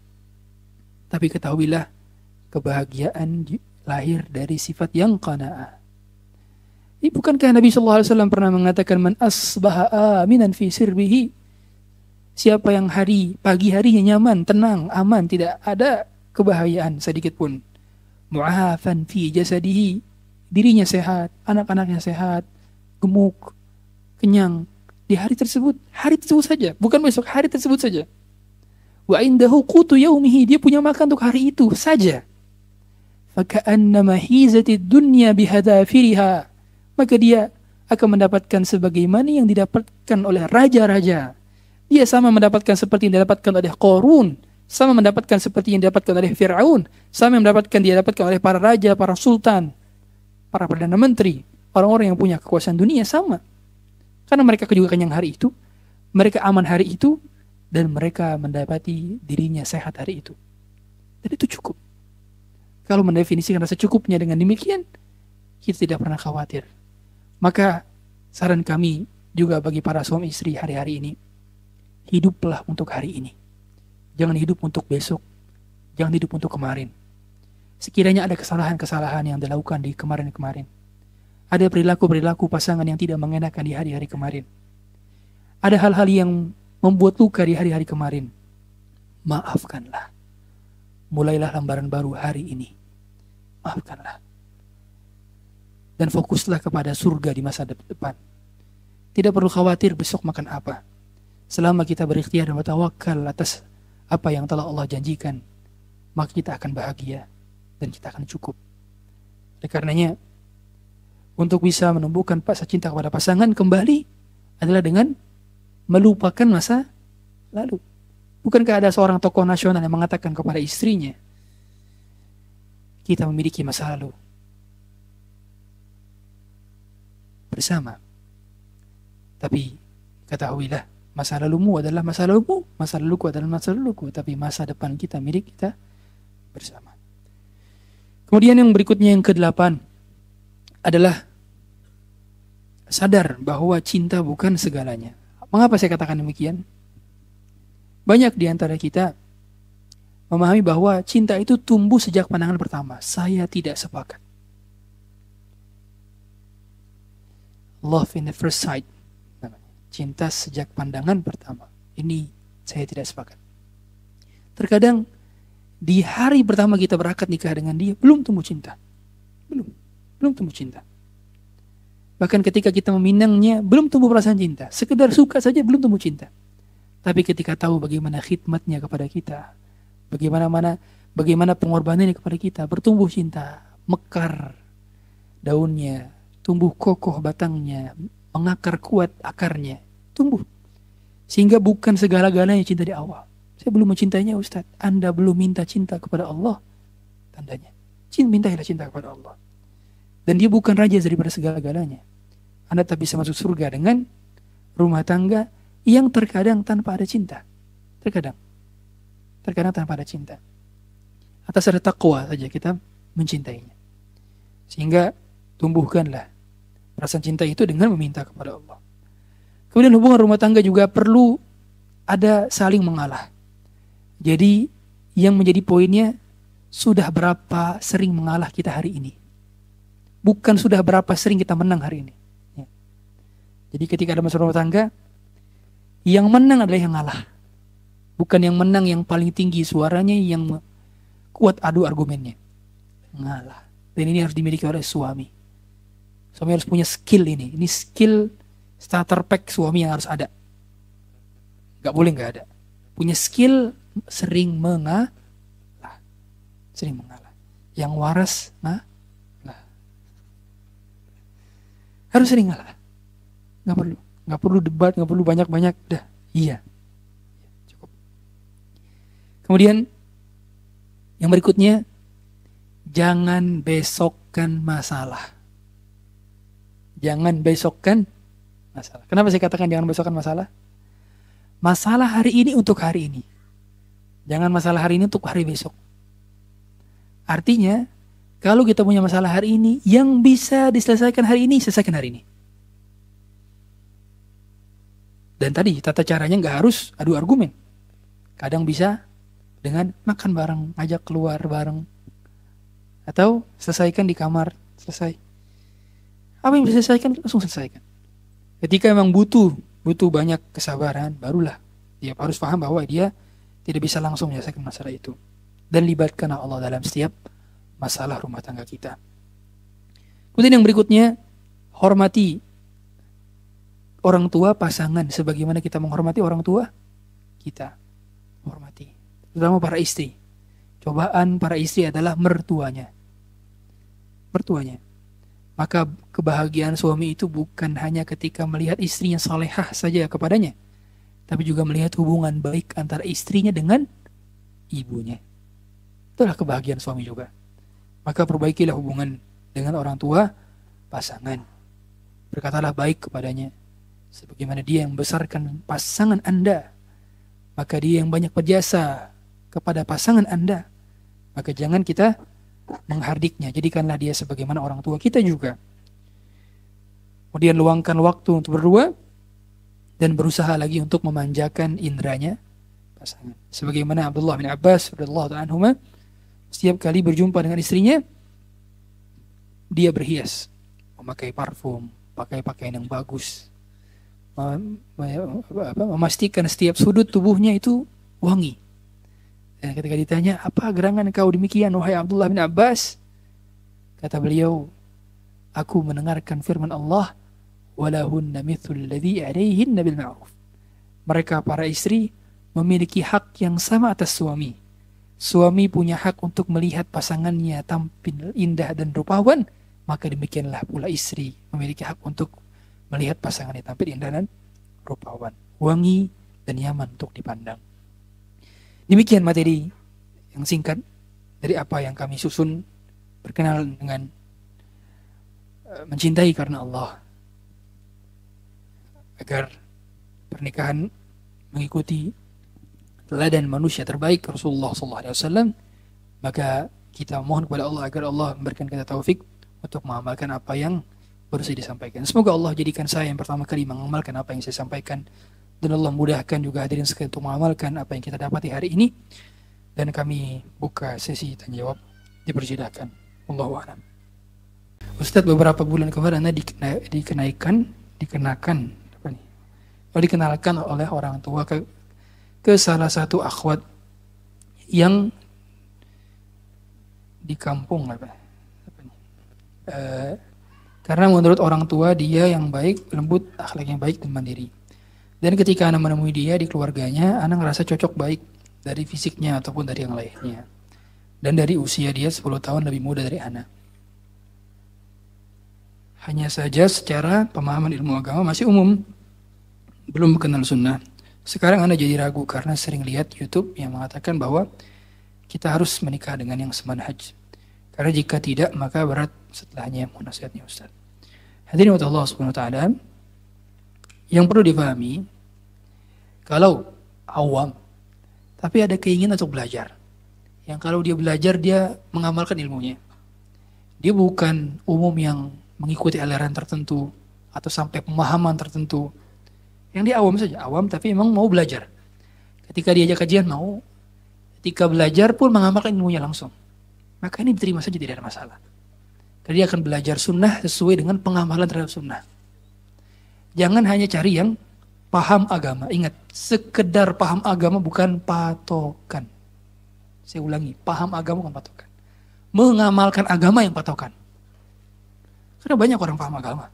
Tapi ketahuilah, kebahagiaan lahir dari sifat yang qanaah. Bukankah Nabi SAW pernah mengatakan, man asbaha aminan fi sirbihi, siapa yang pagi harinya nyaman, tenang, aman, tidak ada kebahayaan sedikit pun. Mu'afan fi jasadihi, dirinya sehat, anak-anaknya sehat, gemuk, kenyang. Di hari tersebut saja, bukan besok, hari tersebut saja. Wa indahu qutu yaumihi, dia punya makan untuk hari itu saja. Faka'annama hizatid dunya bihadafiriha, maka dia akan mendapatkan sebagaimana yang didapatkan oleh raja-raja. Dia sama mendapatkan seperti yang didapatkan oleh Qarun, sama mendapatkan seperti yang didapatkan oleh Fir'aun, sama yang didapatkan oleh para raja, para sultan, para perdana menteri, orang-orang yang punya kekuasaan dunia sama. Karena mereka juga kenyang hari itu, mereka aman hari itu, dan mereka mendapati dirinya sehat hari itu. Dan itu cukup. Kalau mendefinisikan rasa cukupnya dengan demikian, kita tidak pernah khawatir. Maka saran kami juga bagi para suami istri hari-hari ini, hiduplah untuk hari ini. Jangan hidup untuk besok, jangan hidup untuk kemarin. Sekiranya ada kesalahan-kesalahan yang dilakukan di kemarin-kemarin, ada perilaku-perilaku pasangan yang tidak mengenakan di hari-hari kemarin, ada hal-hal yang membuat luka di hari-hari kemarin, maafkanlah. Mulailah lembaran baru hari ini. Maafkanlah. Dan fokuslah kepada surga di masa depan. Tidak perlu khawatir besok makan apa. Selama kita berikhtiar dan bertawakal atas apa yang telah Allah janjikan, maka kita akan bahagia dan kita akan cukup. Oleh karenanya, untuk bisa menumbuhkan rasa cinta kepada pasangan kembali adalah dengan melupakan masa lalu. Bukankah ada seorang tokoh nasional yang mengatakan kepada istrinya, kita memiliki masa lalu bersama, tapi ketahuilah, masa lalumu adalah masa lalumu, masa laluku adalah masa laluku, tapi masa depan kita milik kita bersama. Kemudian yang berikutnya, yang ke-8 adalah sadar bahwa cinta bukan segalanya. Mengapa saya katakan demikian? Banyak di antara kita memahami bahwa cinta itu tumbuh sejak pandangan pertama. Saya tidak sepakat. Love in the first sight. Cinta sejak pandangan pertama. Ini saya tidak sepakat. Terkadang di hari pertama kita berakad nikah dengan dia, belum tumbuh cinta. Belum tumbuh cinta. Bahkan ketika kita meminangnya, belum tumbuh perasaan cinta. Sekedar suka saja, belum tumbuh cinta. Tapi ketika tahu bagaimana khidmatnya kepada kita, bagaimana pengorbanannya kepada kita, bertumbuh cinta, mekar daunnya, tumbuh kokoh batangnya, mengakar kuat akarnya, tumbuh. Sehingga bukan segala-galanya cinta di awal. Saya belum mencintainya, Ustaz. Anda belum minta cinta kepada Allah. Tandanya, mintailah cinta kepada Allah. Dan dia bukan raja daripada segala-galanya. Anda tak bisa masuk surga dengan rumah tangga yang terkadang tanpa ada cinta. Terkadang tanpa ada cinta. Atas ada takwa saja kita mencintainya. Sehingga tumbuhkanlah perasaan cinta itu dengan meminta kepada Allah. Kemudian hubungan rumah tangga juga perlu ada saling mengalah. Jadi yang menjadi poinnya, sudah berapa sering mengalah kita hari ini. Bukan sudah berapa sering kita menang hari ini. Ya. Jadi ketika ada masalah rumah tangga, yang menang adalah yang ngalah. Bukan yang menang yang paling tinggi suaranya, yang kuat adu argumennya. Ngalah. Dan ini harus dimiliki oleh suami. Suami harus punya skill ini. Ini skill starter pack suami yang harus ada. Gak boleh gak ada. Punya skill sering mengalah. Sering mengalah. Yang waras, ngalah. Harus sering ngalah. Gak perlu debat, gak perlu banyak-banyak. Dah, iya. Cukup. Kemudian, yang berikutnya, jangan besokkan masalah. Jangan besokkan masalah. Kenapa saya katakan jangan besokkan masalah? Masalah hari ini untuk hari ini. Jangan masalah hari ini untuk hari besok. Artinya, kalau kita punya masalah hari ini, yang bisa diselesaikan hari ini, selesaikan hari ini. Dan tadi, tata caranya nggak harus adu argumen. Kadang bisa dengan makan bareng, ajak keluar bareng. Atau selesaikan di kamar, selesai. Apa yang bisa diselesaikan, langsung selesaikan. Ketika memang butuh banyak kesabaran, barulah dia harus paham bahwa dia tidak bisa langsung menyelesaikan masalah itu. Dan libatkan Allah dalam setiap masalah rumah tangga kita. Kemudian yang berikutnya, hormati orang tua pasangan sebagaimana kita menghormati orang tua kita. Hormati. Terutama para istri. Cobaan para istri adalah mertuanya. Mertuanya. Maka kebahagiaan suami itu bukan hanya ketika melihat istrinya salehah saja kepadanya, tapi juga melihat hubungan baik antara istrinya dengan ibunya. Itulah kebahagiaan suami juga. Maka perbaikilah hubungan dengan orang tua pasangan. Berkatalah baik kepadanya, sebagaimana dia yang membesarkan pasangan Anda, maka dia yang banyak berjasa kepada pasangan Anda. Maka jangan kita menghardiknya, jadikanlah dia sebagaimana orang tua kita juga. Kemudian luangkan waktu untuk berdua dan berusaha lagi untuk memanjakan indranya pasangan. Sebagaimana Abdullah bin Abbas radhiyallahu anhuma, setiap kali berjumpa dengan istrinya, dia berhias, memakai parfum, pakai pakaian yang bagus, memastikan setiap sudut tubuhnya itu wangi. Dan ketika ditanya, apa gerangan kau demikian wahai Abdullah bin Abbas? Kata beliau, aku mendengarkan firman Allah, walahunna mithul ladzi 'alaihinna bil ma'ruf. Mereka para istri memiliki hak yang sama atas suami. Suami punya hak untuk melihat pasangannya tampil indah dan rupawan, maka demikianlah pula istri memiliki hak untuk melihat pasangannya tampil indah dan rupawan, wangi dan nyaman untuk dipandang. Demikian materi yang singkat dari apa yang kami susun berkenaan dengan mencintai karena Allah, agar pernikahan mengikuti teladan manusia terbaik Rasulullah SAW. Maka kita mohon kepada Allah agar Allah memberikan kita taufik untuk mengamalkan apa yang baru saya disampaikan. Semoga Allah jadikan saya yang pertama kali mengamalkan apa yang saya sampaikan, dan Allah mudahkan juga hadirin sekalian untuk mengamalkan apa yang kita dapati hari ini. Dan kami buka sesi tanya jawab, dipersilakan. Wallahu a'lam. Ustaz, beberapa bulan kemarin dikenalkan oleh orang tua ke salah satu akhwat yang di kampung karena menurut orang tua dia yang baik, lembut, akhlaknya baik dan mandiri. Dan ketika anak menemui dia di keluarganya, anak ngerasa cocok baik dari fisiknya ataupun dari yang lainnya. Dan dari usia dia 10 tahun lebih muda dari anak. Hanya saja secara pemahaman ilmu agama masih umum, belum kenal sunnah. Sekarang anak jadi ragu karena sering lihat YouTube yang mengatakan bahwa kita harus menikah dengan yang semanhaj. Karena jika tidak, maka berat setelahnya. Mohon nasihatnya Ustaz. Hadirin wa Allah subhanahu wa ta'ala, yang perlu dipahami, kalau awam, tapi ada keinginan untuk belajar. Yang kalau dia belajar, dia mengamalkan ilmunya. Dia bukan umum yang mengikuti aliran tertentu atau sampai pemahaman tertentu. Yang dia awam saja, awam tapi memang mau belajar. Ketika diajak kajian mau, ketika belajar pun mengamalkan ilmunya langsung. Maka ini diterima saja, tidak ada masalah. Karena dia akan belajar sunnah sesuai dengan pengamalan terhadap sunnah. Jangan hanya cari yang paham agama. Ingat, sekedar paham agama bukan patokan. Saya ulangi, paham agama bukan patokan. Mengamalkan agama yang patokan. Karena banyak orang paham agama.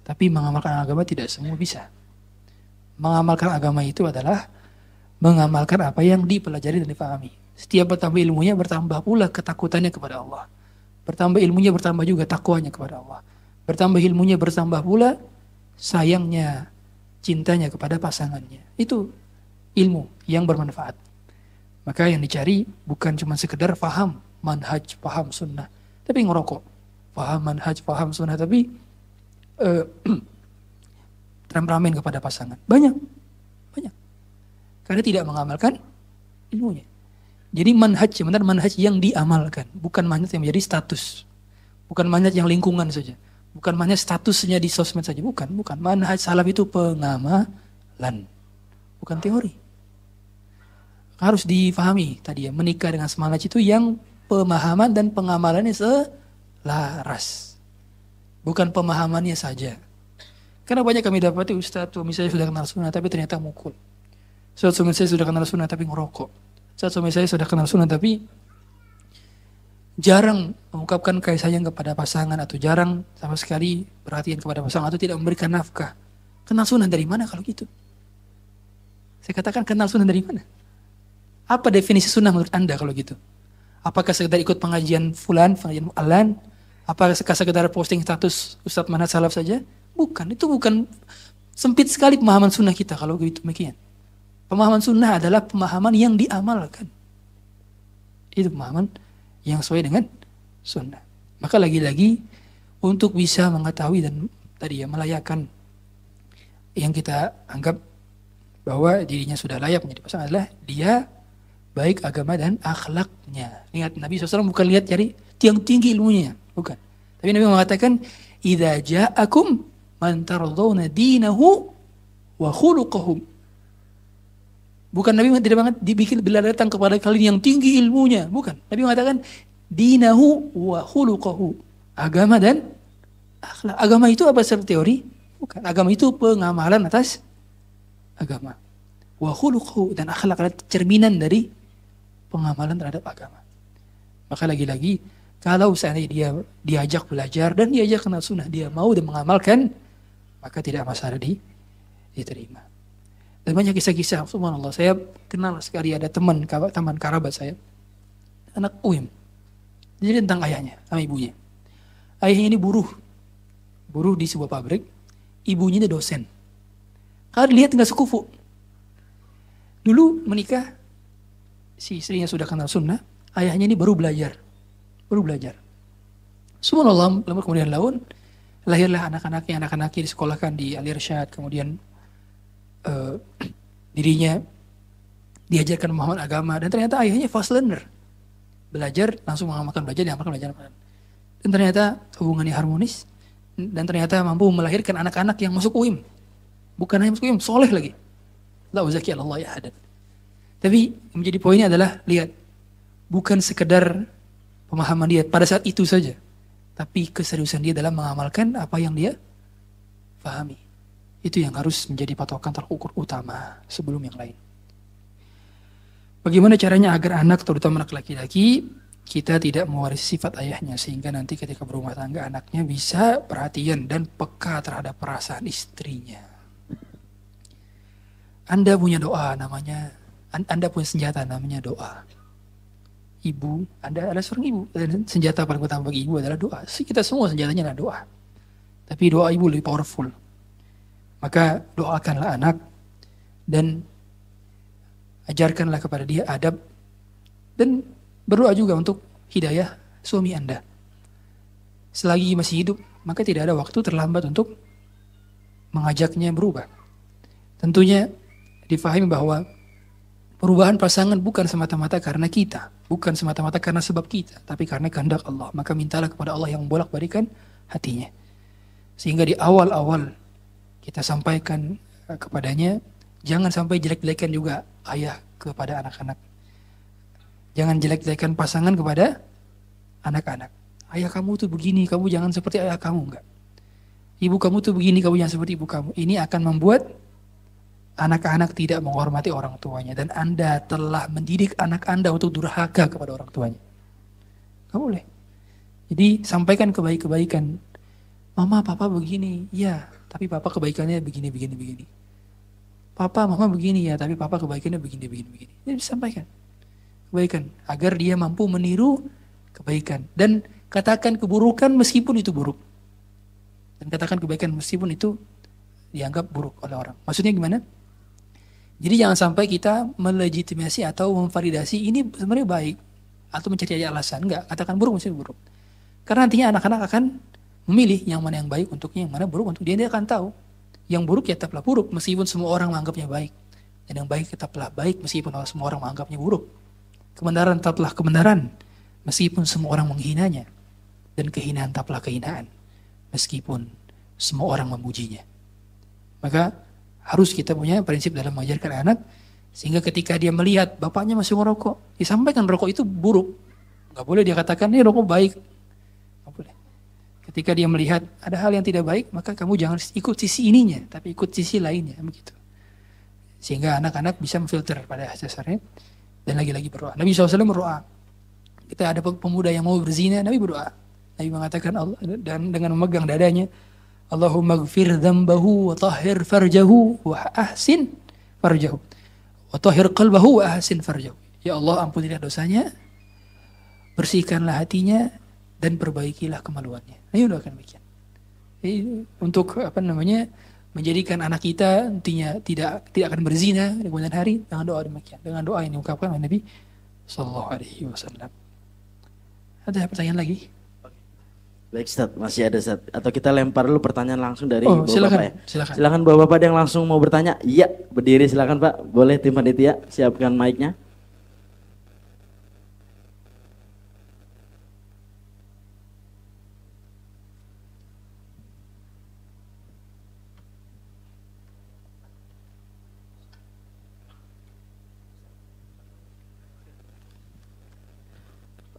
Tapi mengamalkan agama tidak semua bisa. Mengamalkan agama itu adalah mengamalkan apa yang dipelajari dan dipahami. Setiap bertambah ilmunya, bertambah pula ketakutannya kepada Allah. Bertambah ilmunya, bertambah juga takwanya kepada Allah. Bertambah ilmunya, bertambah pula sayangnya, cintanya kepada pasangannya. Itu ilmu yang bermanfaat. Maka yang dicari bukan cuma sekedar paham manhaj, paham sunnah, tapi ngerokok. Paham manhaj, paham sunnah, tapi temperamen kepada pasangan. Banyak. Karena tidak mengamalkan ilmunya. Jadi manhaj, benar manhaj yang diamalkan, bukan manhaj yang menjadi status. Bukan manhaj yang lingkungan saja. Bukan manhaj statusnya di sosmed saja, bukan. Manhaj salaf itu pengamalan, bukan teori. Harus difahami tadi ya, menikah dengan semanhaj itu yang pemahaman dan pengamalannya selaras. Bukan pemahamannya saja. Karena banyak kami dapati ustaz suami saya sudah kenal sunnah tapi ternyata mukul. Ustaz suami saya sudah kenal sunnah tapi ngerokok. Ustaz suami saya sudah kenal sunnah tapi jarang mengungkapkan kasih sayang kepada pasangan atau jarang sama sekali perhatian kepada pasangan atau tidak memberikan nafkah. Kenal sunnah dari mana kalau gitu? Saya katakan kenal sunnah dari mana? Apa definisi sunnah menurut Anda kalau gitu? Apakah sekedar ikut pengajian fulan, pengajian alan? Apakah sekedar posting status Ustadz Manhaj Salaf saja? Bukan, itu bukan, sempit sekali pemahaman sunnah kita kalau begitu demikian. Pemahaman sunnah adalah pemahaman yang diamalkan. Itu pemahaman yang sesuai dengan sunnah. Maka lagi-lagi untuk bisa mengetahui dan tadi ya melayakkan yang kita anggap bahwa dirinya sudah layak menjadi pasangan adalah dia baik agama dan akhlaknya. Ingat Nabi SAW bukan lihat cari yang tinggi ilmunya, bukan. Tapi Nabi mengatakan idza ja'akum man tardawna dinahu wa khuluquhu. Bukan Nabi tidak banget dibikin bila datang kepada kalian yang tinggi ilmunya, bukan. Nabi mengatakan dinahu wa khuluquhu. Agama dan akhlak. Agama itu apa secara teori? Bukan. Agama itu pengamalan atas agama. Wa khuluquhu, dan akhlak adalah cerminan dari pengamalan terhadap agama. Maka lagi-lagi kalau seandainya dia diajak belajar dan diajak kenal sunnah, dia mau dan mengamalkan, maka tidak masalah diterima. Dan banyak kisah-kisah, subhanallah, saya kenal sekali ada teman kerabat saya, anak UIM. Jadi tentang ayahnya sama ibunya. Ayahnya ini buruh di sebuah pabrik, ibunya ini dosen. Kalau dilihat nggak sekufu. Dulu menikah, si istrinya sudah kenal sunnah, ayahnya ini baru belajar. Subhanallah, lama kemudian lahirlah anak-anaknya disekolahkan di Al-Irsyad, kemudian dirinya diajarkan pemahaman agama, dan ternyata ayahnya fast learner. Belajar, langsung mengamalkan belajar. Dan ternyata hubungannya harmonis, dan ternyata mampu melahirkan anak-anak yang masuk UIM. Bukan hanya masuk UIM, soleh lagi. La uzaki Allah ya hadan. Tapi yang menjadi poinnya adalah lihat, bukan sekedar pemahaman dia pada saat itu saja, tapi keseriusan dia dalam mengamalkan apa yang dia pahami. Itu yang harus menjadi patokan terukur utama sebelum yang lain. Bagaimana caranya agar anak, terutama anak laki-laki, kita tidak mewarisi sifat ayahnya, sehingga nanti ketika berumah tangga anaknya bisa perhatian dan peka terhadap perasaan istrinya. Anda punya doa namanya, Anda punya senjata namanya doa. Ibu, Anda adalah seorang ibu, dan senjata paling utama bagi ibu adalah doa. Kita semua senjatanya adalah doa. Tapi doa ibu lebih powerful. Maka doakanlah anak dan ajarkanlah kepada dia adab, dan berdoa juga untuk hidayah suami Anda. Selagi masih hidup, maka tidak ada waktu terlambat untuk mengajaknya berubah. Tentunya difahami bahwa perubahan pasangan bukan semata-mata karena kita. Bukan semata-mata karena sebab kita, tapi karena kehendak Allah. Maka mintalah kepada Allah yang membolak-balikan hatinya. Sehingga di awal-awal kita sampaikan kepadanya, jangan sampai jelek-jelekan juga ayah kepada anak-anak. Jangan jelek-jelekan pasangan kepada anak-anak. Ayah kamu tuh begini, kamu jangan seperti ayah kamu, enggak. Ibu kamu tuh begini, kamu jangan seperti ibu kamu. Ini akan membuat anak-anak tidak menghormati orang tuanya. Dan Anda telah mendidik anak Anda untuk durhaka kepada orang tuanya. Nggak boleh. Jadi sampaikan kebaikan. Mama, papa begini. Ya, tapi papa kebaikannya begini. Papa, mama begini ya, tapi papa kebaikannya begini. Jadi sampaikan kebaikan. Agar dia mampu meniru kebaikan. Dan katakan keburukan meskipun itu buruk. Dan katakan kebaikan meskipun itu dianggap buruk oleh orang. Maksudnya gimana? Jadi jangan sampai kita melegitimasi atau memvalidasi ini sebenarnya baik. Atau mencari alasan. Enggak, katakan buruk mesti buruk. Karena nantinya anak-anak akan memilih yang mana yang baik untuknya, yang mana buruk untuk dia. Dia akan tahu. Yang buruk ya tetaplah buruk meskipun semua orang menganggapnya baik. Dan yang baik tetaplah baik meskipun semua orang menganggapnya buruk. Kebenaran tetaplah kebenaran meskipun semua orang menghinanya. Dan kehinaan tetaplah kehinaan meskipun semua orang memujinya. Maka harus kita punya prinsip dalam mengajarkan anak, sehingga ketika dia melihat bapaknya masih merokok, disampaikan rokok itu buruk. Gak boleh dia katakan, ini rokok baik. Gak boleh. Ketika dia melihat ada hal yang tidak baik, maka kamu jangan ikut sisi ininya, tapi ikut sisi lainnya. Begitu. Sehingga anak-anak bisa memfilter pada dasarnya, dan lagi-lagi berdoa. Nabi SAW berdoa. Kita ada pemuda yang mau berzina, Nabi berdoa. Nabi mengatakan Allah, dan dengan memegang dadanya, Allahumma gfir dzambahu wa tahhir farjahu wa ahsin farjahu wa tahhir qalbahu wa ahsin farjahu. Ya Allah, ampunilah dosanya, bersihkanlah hatinya, dan perbaikilah kemaluannya. Ayo doakan demikian. Untuk menjadikan anak kita nantinya tidak akan berzina di kemudian hari, dengan doa demikian, dengan doa yang diungkapkan oleh Nabi sallallahu alaihi wasallam. Ada pertanyaan lagi? Baik Ustaz, masih ada Ustaz. Atau kita lempar dulu pertanyaan langsung dari silakan, Bapak-Bapak ya. Silakan Bapak-Bapak yang langsung mau bertanya. Iya, berdiri silakan Pak. Boleh tim panitia siapkan mic-nya.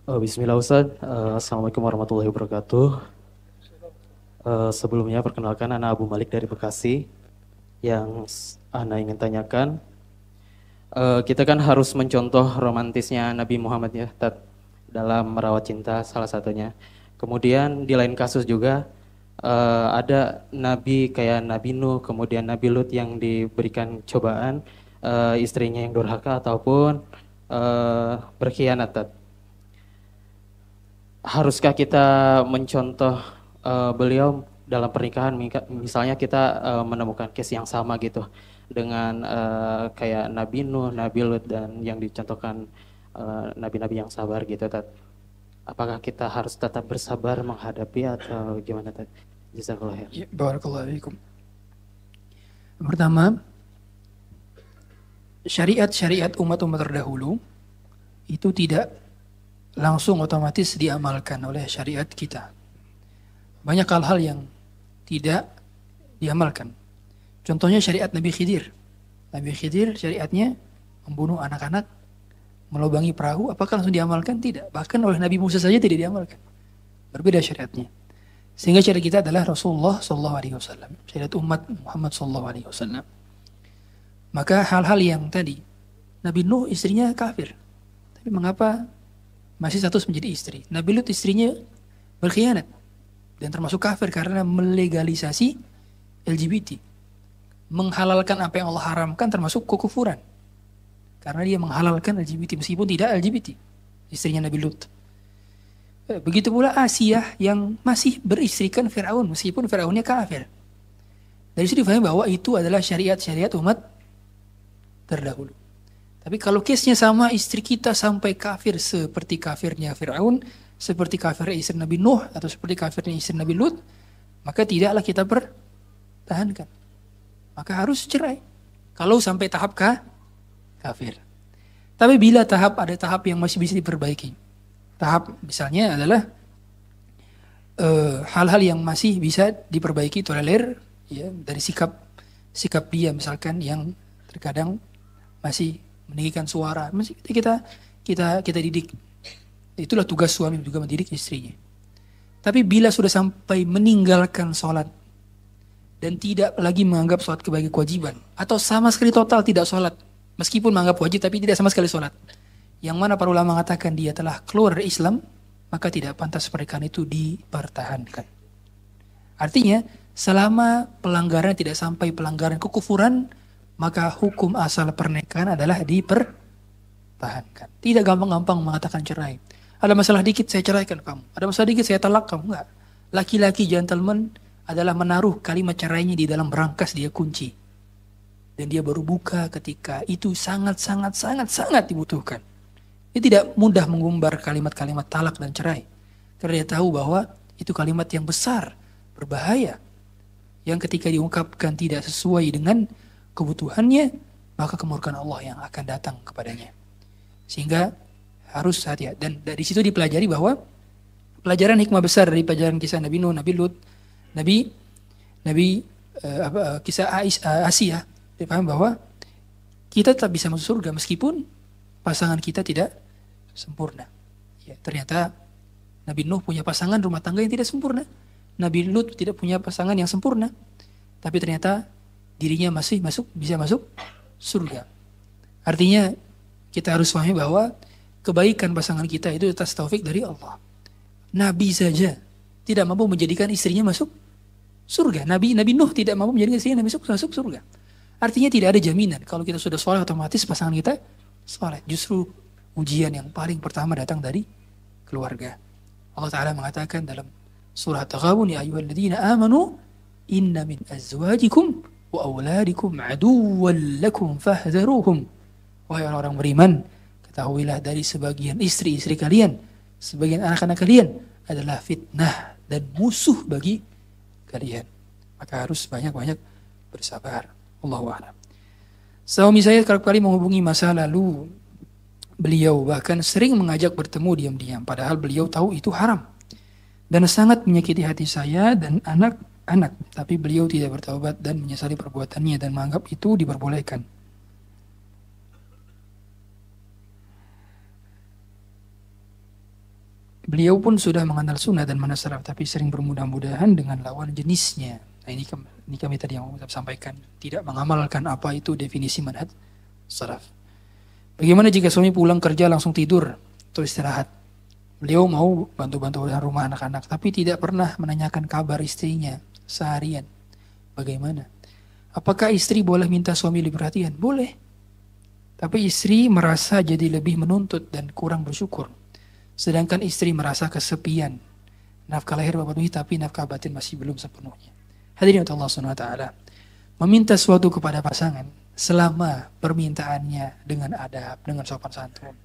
Bismillah Ustaz, Assalamualaikum warahmatullahi wabarakatuh. Sebelumnya perkenalkan Ana Abu Malik dari Bekasi. Yang Ana ingin tanyakan, kita kan harus mencontoh romantisnya Nabi Muhammad ya, dalam merawat cinta salah satunya. Kemudian di lain kasus juga ada Nabi kayak Nabi Nuh, kemudian Nabi Lut yang diberikan cobaan istrinya yang durhaka ataupun berkhianat. Haruskah kita mencontoh beliau dalam pernikahan? Misalnya kita menemukan case yang sama gitu dengan kayak Nabi Nuh, Nabi Lut, dan yang dicontohkan nabi-nabi yang sabar gitu. Apakah kita harus tetap bersabar menghadapi atau gimana? Jazakallah khair. Ya, barakallahu fiikum. Pertama, syariat-syariat umat-umat terdahulu itu tidak langsung otomatis diamalkan oleh syariat kita. Banyak hal-hal yang tidak diamalkan. Contohnya syariat Nabi Khidir. Nabi Khidir syariatnya membunuh anak-anak, melubangi perahu, apakah langsung diamalkan? Tidak. Bahkan oleh Nabi Musa saja tidak diamalkan. Berbeda syariatnya. Sehingga syariat kita adalah Rasulullah SAW, syariat umat Muhammad SAW. Maka hal-hal yang tadi, Nabi Nuh istrinya kafir, tapi mengapa masih status menjadi istri? Nabi Lut istrinya berkhianat dan termasuk kafir karena melegalisasi LGBT, menghalalkan apa yang Allah haramkan, termasuk kekufuran karena dia menghalalkan LGBT meskipun tidak LGBT, istrinya Nabi Lut. Begitu pula Asiyah yang masih beristrikan Firaun meskipun Firaunnya kafir. Dari situ difahami bahwa itu adalah syariat-syariat umat terdahulu. Tapi kalau case-nya sama, istri kita sampai kafir seperti kafirnya Firaun, seperti kafirnya istri Nabi Nuh, atau seperti kafirnya istri Nabi Lut, maka tidaklah kita pertahankan. Maka harus cerai. Kalau sampai tahap kafir. Tapi bila ada tahap yang masih bisa diperbaiki. Tahap misalnya adalah hal-hal yang masih bisa diperbaiki, tolerir, ya, dari sikap dia misalkan yang terkadang masih meninggikan suara, masih kita didik. Itulah tugas suami juga mendidik istrinya. Tapi bila sudah sampai meninggalkan sholat dan tidak lagi menganggap sholat sebagai kewajiban, atau sama sekali total tidak sholat, meskipun menganggap wajib tapi tidak sama sekali sholat, yang mana para ulama mengatakan dia telah keluar dari Islam, maka tidak pantas pernikahan itu dipertahankan. Artinya, selama pelanggaran tidak sampai pelanggaran kekufuran, maka hukum asal pernikahan adalah dipertahankan. Tidak gampang-gampang mengatakan cerai. Ada masalah dikit saya ceraikan kamu. Ada masalah dikit saya talak kamu. Enggak. Laki-laki gentleman adalah menaruh kalimat cerainya di dalam berangkas dia kunci. Dan dia baru buka ketika itu sangat dibutuhkan. Dia tidak mudah mengumbar kalimat-kalimat talak dan cerai. Karena dia tahu bahwa itu kalimat yang besar, berbahaya. Yang ketika diungkapkan tidak sesuai dengan kebutuhannya, maka kemurkaan Allah yang akan datang kepadanya. Sehingga harus hati-hati. Dan dari situ dipelajari bahwa pelajaran hikmah besar dari pelajaran kisah Nabi Nuh, Nabi Lut, kisah Asia, dipahami bahwa kita tetap bisa masuk surga meskipun pasangan kita tidak sempurna. Ya, ternyata Nabi Nuh punya pasangan rumah tangga yang tidak sempurna. Nabi Lut tidak punya pasangan yang sempurna. Tapi ternyata dirinya masih bisa masuk surga. Artinya kita harus pahami bahwa kebaikan pasangan kita itu atas taufik dari Allah. Nabi saja tidak mampu menjadikan istrinya masuk surga. Nabi Nuh tidak mampu menjadikan istrinya masuk surga. Artinya tidak ada jaminan kalau kita sudah soleh otomatis pasangan kita soleh. Justru ujian yang paling pertama datang dari keluarga. Allah Ta'ala mengatakan dalam surah At-Taghabun, ya ayyuhalladzina amanu inna min azwajikum wa awladikum aduwwan lakum fahdharuhum. Wahai orang-orang beriman, ketahuilah dari sebagian istri-istri kalian, sebagian anak-anak kalian adalah fitnah dan musuh bagi kalian. Maka harus banyak-banyak bersabar. Allahu a'lam. Suami saya kerap kali menghubungi masa lalu beliau, bahkan sering mengajak bertemu diam-diam, padahal beliau tahu itu haram dan sangat menyakiti hati saya dan anak-anak. Tapi beliau tidak bertaubat dan menyesali perbuatannya dan menganggap itu diperbolehkan. Beliau pun sudah mengenal sunnah dan mana salaf, tapi sering bermudah-mudahan dengan lawan jenisnya. Nah, ini kami tadi yang saya sampaikan, tidak mengamalkan apa itu definisi manhaj salaf. Bagaimana jika suami pulang kerja langsung tidur atau istirahat? Beliau mau bantu-bantu rumah anak-anak, tapi tidak pernah menanyakan kabar istrinya seharian. Bagaimana? Apakah istri boleh minta suami lebih perhatian? Boleh. Tapi istri merasa jadi lebih menuntut dan kurang bersyukur. Sedangkan istri merasa kesepian. Nafkah lahir memenuhi tapi nafkah batin masih belum sepenuhnya. Hadirin Allah Subhanahu wa taala. Meminta sesuatu kepada pasangan selama permintaannya dengan adab, dengan sopan santun,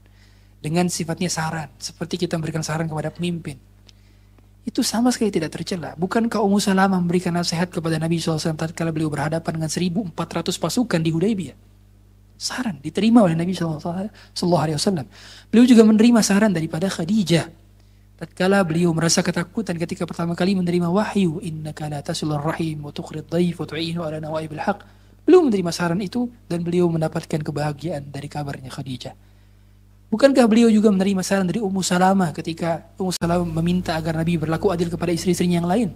dengan sifatnya saran, seperti kita memberikan saran kepada pemimpin. Itu sama sekali tidak tercela. Bukankah Ummu Salamah memberikan nasihat kepada Nabi SAW tatkala beliau berhadapan dengan 1.400 pasukan di Hudaybiyah? Saran diterima oleh Nabi SAW. Beliau juga menerima saran daripada Khadijah. Tatkala beliau merasa ketakutan ketika pertama kali menerima wahyu, innaka la tasilur rahim wa tuqrid dhaif wa tu'inu ala nawaibil haq. Beliau menerima saran itu dan beliau mendapatkan kebahagiaan dari kabarnya Khadijah. Bukankah beliau juga menerima saran dari Ummu Salamah ketika Ummu Salamah meminta agar Nabi berlaku adil kepada istri-istrinya yang lain?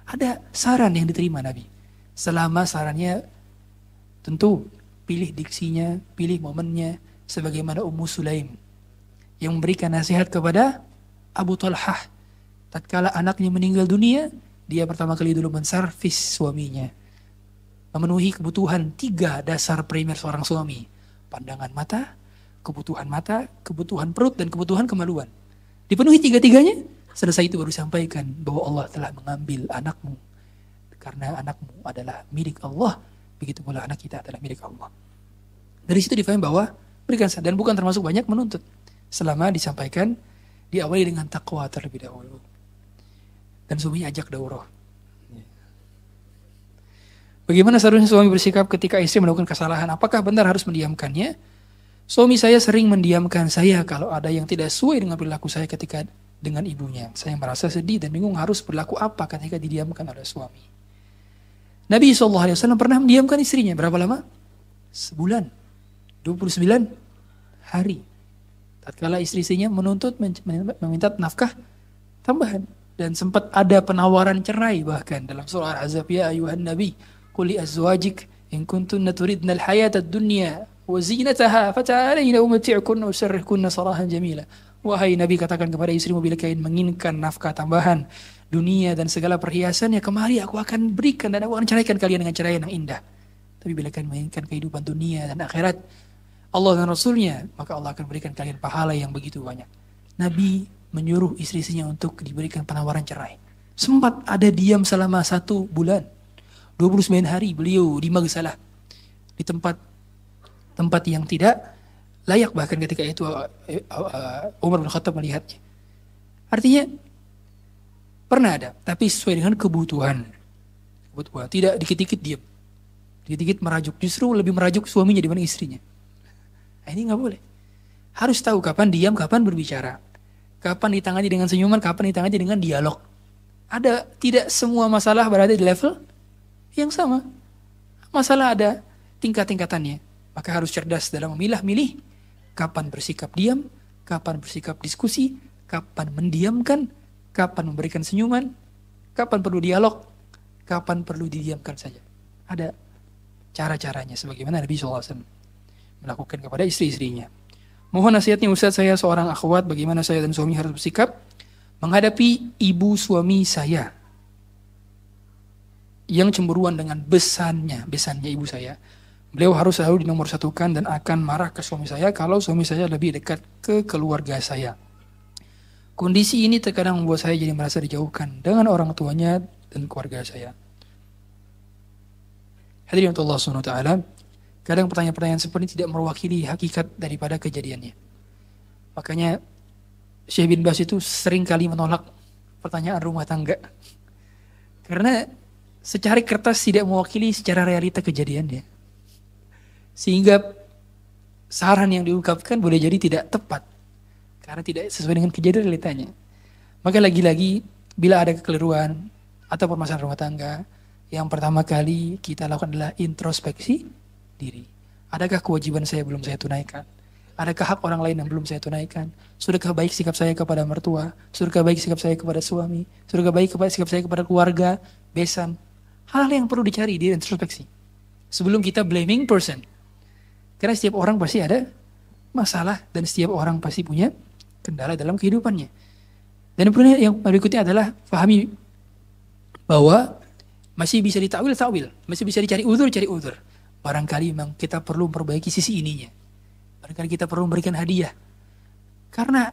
Ada saran yang diterima Nabi. Selama sarannya tentu pilih diksinya, pilih momennya, sebagaimana Ummu Sulaim yang memberikan nasihat kepada Abu Talhah. Tatkala anaknya meninggal dunia, dia pertama kali dulu menservis suaminya, memenuhi kebutuhan 3 dasar primer seorang suami: pandangan mata, kebutuhan perut, dan kebutuhan kemaluan. Dipenuhi 3-tiganya, selesai itu baru sampaikan bahwa Allah telah mengambil anakmu karena anakmu adalah milik Allah. Begitu pula anak kita adalah milik Allah. Dari situ difahami bahwa berikan dan bukan termasuk banyak menuntut, selama disampaikan diawali dengan takwa terlebih dahulu. Dan suaminya ajak daurah. Bagaimana seharusnya suami bersikap ketika istri melakukan kesalahan? Apakah benar harus mendiamkannya? Suami saya sering mendiamkan saya kalau ada yang tidak sesuai dengan perilaku saya ketika dengan ibunya. Saya merasa sedih dan bingung harus berlaku apa ketika didiamkan oleh suami. Nabi SAW pernah mendiamkan istrinya. Berapa lama? Sebulan. 29 hari. Tatkala istri-istrinya menuntut meminta nafkah tambahan. Dan sempat ada penawaran cerai bahkan dalam surah Al-Ahzab. Ya ayuhan nabi, qul li azwajik in kuntunna turidna al-hayata ad-dunya wa zinataha fata'alayna umati'kunna wa sarrihkunna sarahan jamila. Wahai Nabi, katakan kepada istrimu bila kalian menginginkan nafkah tambahan, dunia dan segala perhiasannya, kemari aku akan berikan dan aku akan ceraikan kalian dengan ceraian yang indah. Tapi bila kalian menginginkan kehidupan dunia dan akhirat, Allah dan Rasulnya, maka Allah akan berikan kalian pahala yang begitu banyak. Nabi menyuruh istri-istrinya untuk diberikan penawaran cerai. Sempat ada diam selama 1 bulan. 29 hari beliau di Magsalah. Di tempat yang tidak layak, bahkan ketika itu Umar bin Khattab melihatnya. Artinya pernah ada, tapi sesuai dengan kebutuhan. Tidak dikit-dikit diam, dikit-dikit merajuk. Justru lebih merajuk suaminya dibanding istrinya. Nah, ini nggak boleh. Harus tahu kapan diam, kapan berbicara, kapan ditangani dengan senyuman, kapan ditangani dengan dialog. Tidak semua masalah berada di level yang sama. Masalah ada tingkat-tingkatannya. Maka harus cerdas dalam memilah-milih kapan bersikap diam, kapan bersikap diskusi, kapan mendiamkan, kapan memberikan senyuman, kapan perlu dialog, kapan perlu didiamkan saja. Ada cara-caranya sebagaimana Nabi SAW melakukan kepada istri-istrinya. Mohon nasihatnya Ustaz, saya seorang akhwat, bagaimana saya dan suami harus bersikap menghadapi ibu suami saya yang cemburuan dengan besannya ibu saya. Beliau harus selalu dinomorsatukan dan akan marah ke suami saya kalau suami saya lebih dekat ke keluarga saya. Kondisi ini terkadang membuat saya jadi merasa dijauhkan dengan orang tuanya dan keluarga saya. Hadirin Allah SWT, kadang pertanyaan-pertanyaan seperti ini tidak mewakili hakikat daripada kejadiannya. Makanya Syekh bin Baz itu sering kali menolak pertanyaan rumah tangga. Karena secara kertas tidak mewakili secara realita kejadiannya. Sehingga saran yang diungkapkan boleh jadi tidak tepat. Karena tidak sesuai dengan kejadian realitanya. Maka lagi-lagi bila ada kekeliruan atau permasalahan rumah tangga, yang pertama kali kita lakukan adalah introspeksi diri. Adakah kewajiban saya belum saya tunaikan? Adakah hak orang lain yang belum saya tunaikan? Sudahkah baik sikap saya kepada mertua? Sudahkah baik sikap saya kepada suami? Sudahkah baik sikap saya kepada keluarga? Besan? Hal-hal yang perlu dicari di introspeksi. Sebelum kita blaming person. Karena setiap orang pasti ada masalah dan setiap orang pasti punya kendala dalam kehidupannya. Dan yang berikutnya adalah pahami bahwa masih bisa ditakwil, masih bisa dicari uzur. Barangkali memang kita perlu memperbaiki sisi ininya. Barangkali kita perlu memberikan hadiah. Karena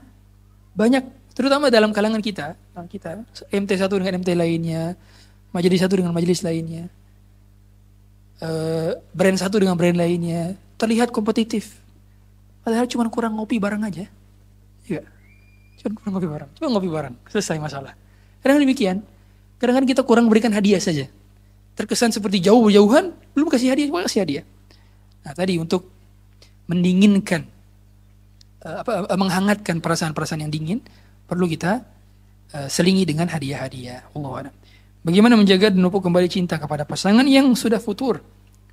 banyak, terutama dalam kalangan kita MT satu dengan MT lainnya, majelis satu dengan majelis lainnya, brand satu dengan brand lainnya, terlihat kompetitif. Padahal cuma kurang ngopi bareng aja. Iya. Cuma ngopi bareng. Selesai masalah. Kadang demikian. Kadang-kadang kita kurang berikan hadiah saja. Terkesan seperti jauh-jauhan, belum kasih hadiah. Nah, tadi untuk mendinginkan, menghangatkan perasaan-perasaan yang dingin, perlu kita selingi dengan hadiah-hadiah. Allahu a'lam. Bagaimana menjaga dan memupuk kembali cinta kepada pasangan yang sudah futur?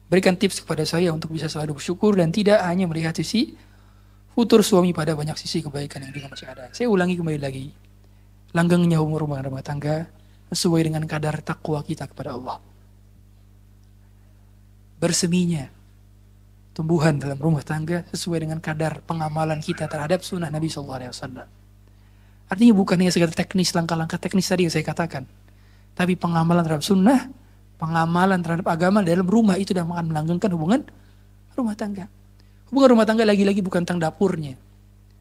Berikan tips kepada saya untuk bisa selalu bersyukur dan tidak hanya melihat sisi futur suami pada banyak sisi kebaikan yang juga masih ada. Saya ulangi kembali lagi. Langgengnya rumah tangga sesuai dengan kadar takwa kita kepada Allah. Berseminya tumbuhan dalam rumah tangga sesuai dengan kadar pengamalan kita terhadap sunnah Nabi SAW. Artinya bukan hanya sekedar teknis, langkah-langkah teknis tadi yang saya katakan. Tapi pengamalan terhadap sunnah, pengamalan terhadap agama dalam rumah itu dan akan melanggengkan hubungan rumah tangga. Hubungan rumah tangga lagi-lagi bukan tentang dapurnya.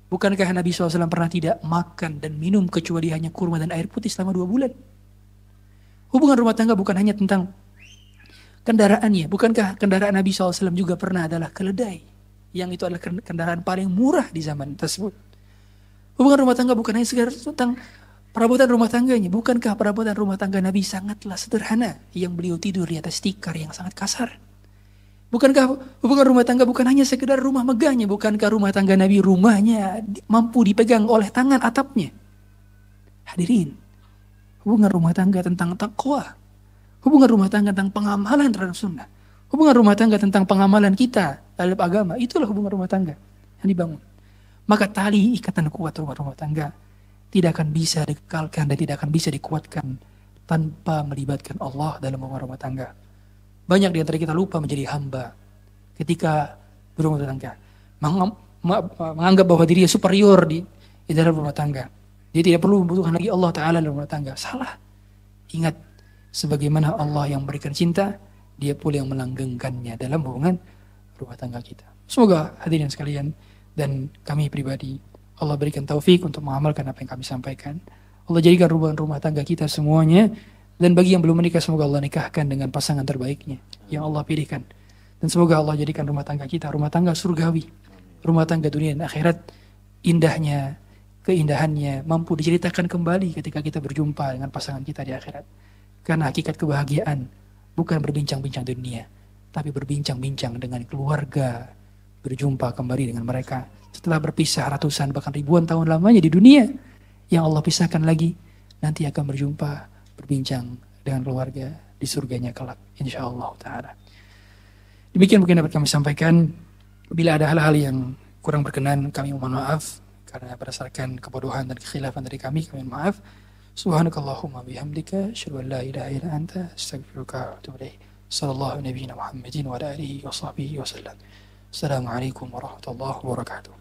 Bukankah Nabi SAW pernah tidak makan dan minum kecuali hanya kurma dan air putih selama 2 bulan? Hubungan rumah tangga bukan hanya tentang kendaraannya. Bukankah kendaraan Nabi SAW juga pernah adalah keledai? Yang itu adalah kendaraan paling murah di zaman tersebut. Hubungan rumah tangga bukan hanya sekedar tentang perabotan rumah tangganya. Bukankah perabotan rumah tangga Nabi sangatlah sederhana? Yang beliau tidur di atas tikar yang sangat kasar. Bukankah hubungan rumah tangga bukan hanya sekedar rumah megahnya, bukankah rumah tangga Nabi rumahnya mampu dipegang oleh tangan atapnya? Hadirin, hubungan rumah tangga tentang takwa, hubungan rumah tangga tentang pengamalan terhadap sunnah, hubungan rumah tangga tentang pengamalan kita terhadap agama, itulah hubungan rumah tangga yang dibangun. Maka tali ikatan kuat rumah tangga tidak akan bisa dikekalkan dan tidak akan bisa dikuatkan tanpa melibatkan Allah dalam rumah tangga. Banyak di antara kita lupa menjadi hamba ketika berumah tangga, menganggap bahwa dirinya superior di dalam rumah tangga. Dia tidak perlu membutuhkan lagi Allah Ta'ala dalam rumah tangga. Salah. Ingat, sebagaimana Allah yang memberikan cinta, Dia pula yang melanggengkannya dalam hubungan rumah tangga kita. Semoga hadirin sekalian dan kami pribadi, Allah berikan taufik untuk mengamalkan apa yang kami sampaikan. Allah jadikan hubungan rumah tangga kita semuanya, dan bagi yang belum menikah, semoga Allah nikahkan dengan pasangan terbaiknya yang Allah pilihkan. Dan semoga Allah jadikan rumah tangga kita rumah tangga surgawi, rumah tangga dunia dan akhirat, indahnya, keindahannya mampu diceritakan kembali ketika kita berjumpa dengan pasangan kita di akhirat. Karena hakikat kebahagiaan bukan berbincang-bincang di dunia, tapi berbincang-bincang dengan keluarga, berjumpa kembali dengan mereka setelah berpisah ratusan bahkan ribuan tahun lamanya di dunia, yang Allah pisahkan lagi, nanti akan berjumpa, berbincang dengan keluarga di surganya kelak, insyaallah ta'ala. Demikian mungkin dapat kami sampaikan. Bila ada hal-hal yang kurang berkenan, kami mohon maaf karena berdasarkan kebodohan dan kekhilafan dari kami mohon maaf. Subhanakallahumma bihamdika asyhadu an la ilaha illa anta astaghfiruka wa atubu ilaik. Sallallahu nabiyina Muhammadin wa ala alihi wa sahbihi wa sallam. Assalamualaikum warahmatullahi wabarakatuh.